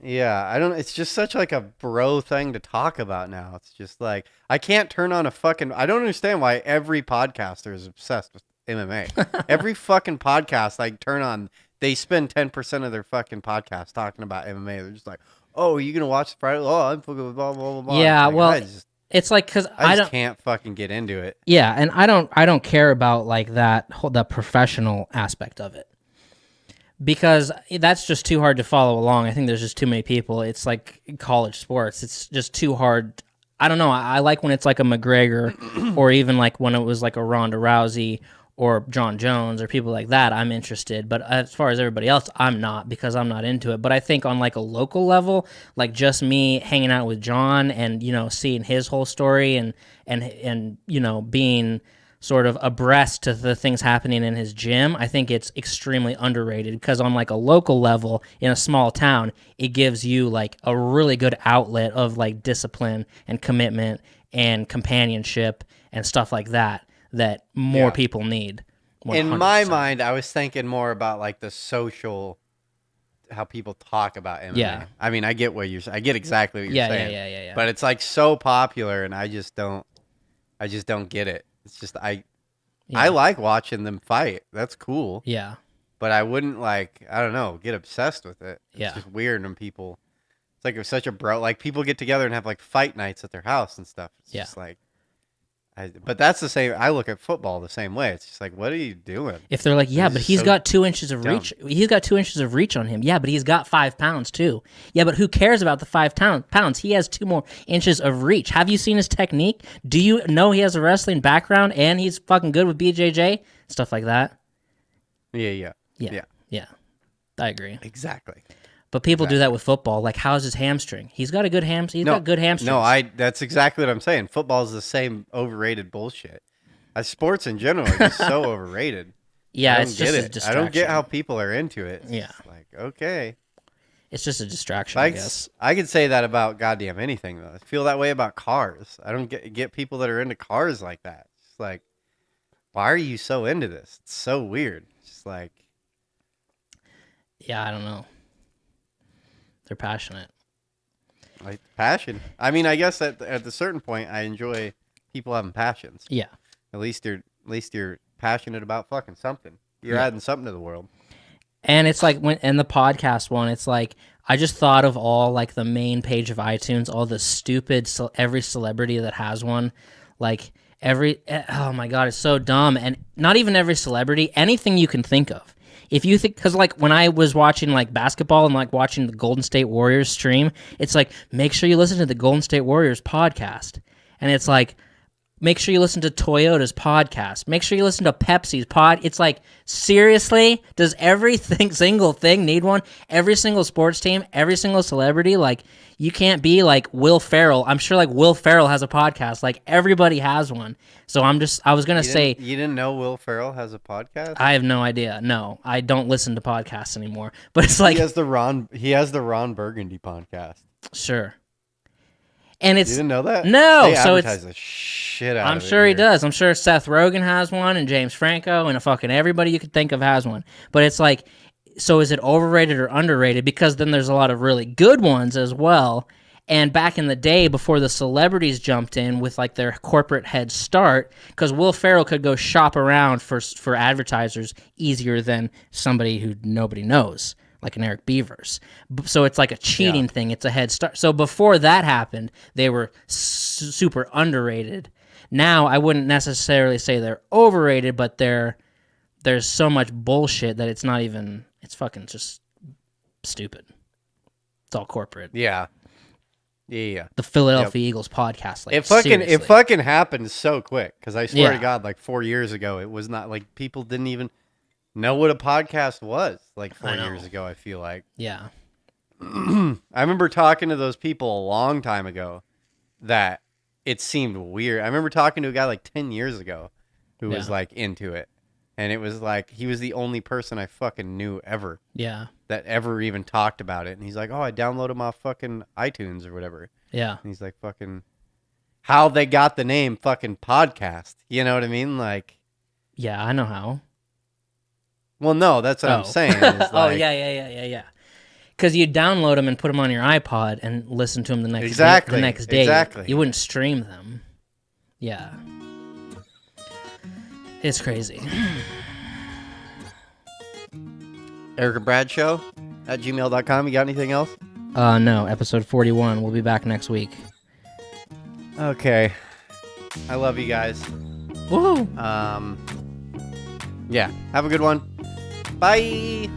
A: yeah, I don't. It's just such like a bro thing to talk about now. It's just like I can't turn on a fucking. I don't understand why every podcaster is obsessed with MMA. Every fucking podcast I turn on, they spend 10% of their fucking podcast talking about MMA. They're just like, "Oh, are you gonna watch Friday? Oh, I'm fucking blah blah blah blah."
B: Yeah,
A: like,
B: well, it's like because
A: I just can't fucking get into it.
B: Yeah, and I don't care about like the professional aspect of it. Because that's just too hard to follow along. I think there's just too many people. It's like college sports. It's just too hard. I don't know. I like when it's like a McGregor or even like when it was like a Ronda Rousey or John Jones or people like that. I'm interested. But as far as everybody else, I'm not because I'm not into it. But I think on like a local level, like just me hanging out with John and, you know, seeing his whole story and you know, being sort of abreast to the things happening in his gym, I think it's extremely underrated because on like a local level in a small town, it gives you like a really good outlet of like discipline and commitment and companionship and stuff like that more people need. 100%.
A: In my mind, I was thinking more about like the social how people talk about MMA.
B: Yeah.
A: I mean, I get exactly what you're saying.
B: Yeah.
A: But it's like so popular, and I just don't get it. It's just I like watching them fight. That's cool.
B: Yeah.
A: But I wouldn't I don't know, get obsessed with it. It's just weird when people. It's like it was such a like people get together and have like fight nights at their house and stuff. It's just like. But that's the same. I look at football the same way. It's just like, what are you doing?
B: If they're like, yeah, but he's got 2 inches of reach. He's got 2 inches of reach on him. Yeah, but he's got 5 pounds too. Yeah, but who cares about the 5 pounds? He has 2 more inches of reach. Have you seen his technique? Do you know he has a wrestling background and he's fucking good with BJJ? Stuff like that.
A: Yeah.
B: I agree.
A: Exactly.
B: But people do that with football. Like, how's his hamstring? He's got a good hamstring. He's got good hamstrings.
A: No, that's exactly what I'm saying. Football is the same overrated bullshit. Sports in general are just so overrated.
B: Yeah, it's just a distraction.
A: I don't get how people are into it. It's like, okay.
B: It's just a distraction, I guess.
A: I could say that about goddamn anything, though. I feel that way about cars. I don't get people that are into cars like that. It's like, why are you so into this? It's so weird. It's just like...
B: Yeah, I don't know. They're passionate.
A: Like passion. I mean, I guess at a certain point, I enjoy people having passions.
B: Yeah.
A: At least you're passionate about fucking something. You're adding something to the world.
B: And it's like in the podcast one, it's like I just thought of all like the main page of iTunes, all the stupid every celebrity that has one, like oh my god, it's so dumb. And not even every celebrity, anything you can think of. If you think, because like when I was watching like basketball and like watching the Golden State Warriors stream, it's like, make sure you listen to the Golden State Warriors podcast. And it's like, make sure you listen to Toyota's podcast. Make sure you listen to Pepsi's pod. It's like, seriously? Does every single thing need one? Every single sports team, every single celebrity, like, you can't be like Will Ferrell. I'm sure like Will Ferrell has a podcast. Like everybody has one. So I was going to say.
A: You didn't know Will Ferrell has a podcast?
B: I have no idea. No, I don't listen to podcasts anymore. But it's like.
A: He has the Ron Burgundy podcast.
B: Sure. And it's.
A: You didn't know that?
B: No.
A: They
B: so
A: advertise the shit out
B: I'm
A: of it
B: sure he
A: here.
B: does. I'm sure Seth Rogen has one and James Franco and fucking everybody you could think of has one. But it's like. So is it overrated or underrated? Because then there's a lot of really good ones as well. And back in the day, before the celebrities jumped in with like their corporate head start, because Will Ferrell could go shop around for advertisers easier than somebody who nobody knows, like an Eric Beavers. So it's like a cheating thing. It's a head start. So before that happened, they were super underrated. Now I wouldn't necessarily say they're overrated, but there's so much bullshit that it's not even. It's fucking just stupid. It's all corporate.
A: Yeah.
B: The Philadelphia Eagles podcast. Like,
A: it fucking happened so quick. Because I swear to God, like 4 years ago, it was not like people didn't even know what a podcast was. Like 4 years ago, I feel like.
B: Yeah.
A: I remember talking to those people a long time ago that it seemed weird. I remember talking to a guy like 10 years ago who was like into it. And it was like, he was the only person I fucking knew ever.
B: Yeah.
A: That ever even talked about it. And he's like, oh, I downloaded my fucking iTunes or whatever.
B: Yeah.
A: And he's like, fucking, how they got the name fucking podcast. You know what I mean? Like.
B: Yeah, I know how.
A: Well, no, that's what I'm saying. Like,
B: oh, yeah. Because you download them and put them on your iPod and listen to them the next day.
A: Exactly.
B: You wouldn't stream them. Yeah. It's crazy.
A: Erick and Brad Show at gmail.com. You got anything else?
B: No, episode 41. We'll be back next week.
A: Okay. I love you guys.
B: Woohoo!
A: Yeah. Have a good one. Bye.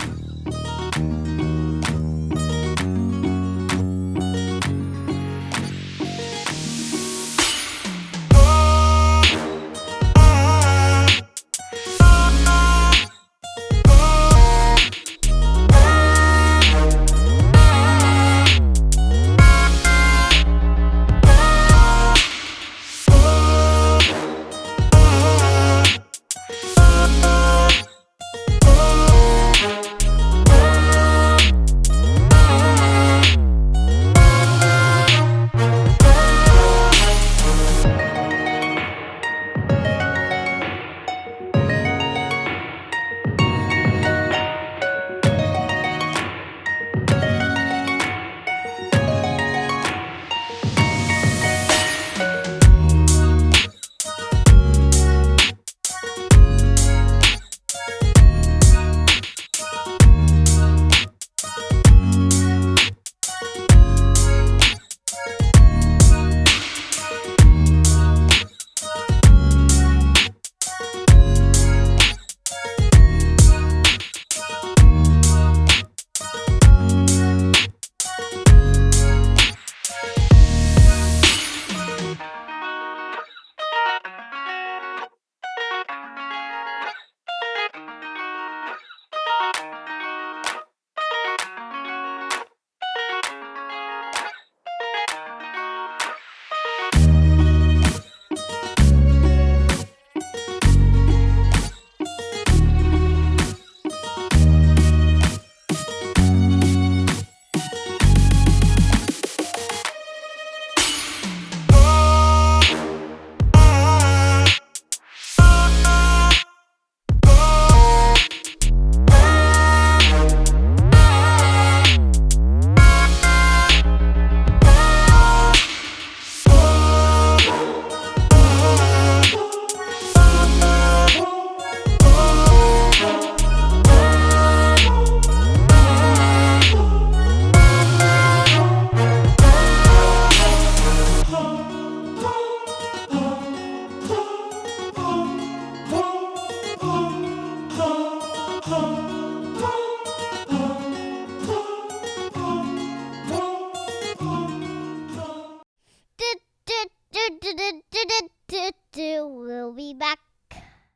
C: do. We'll be back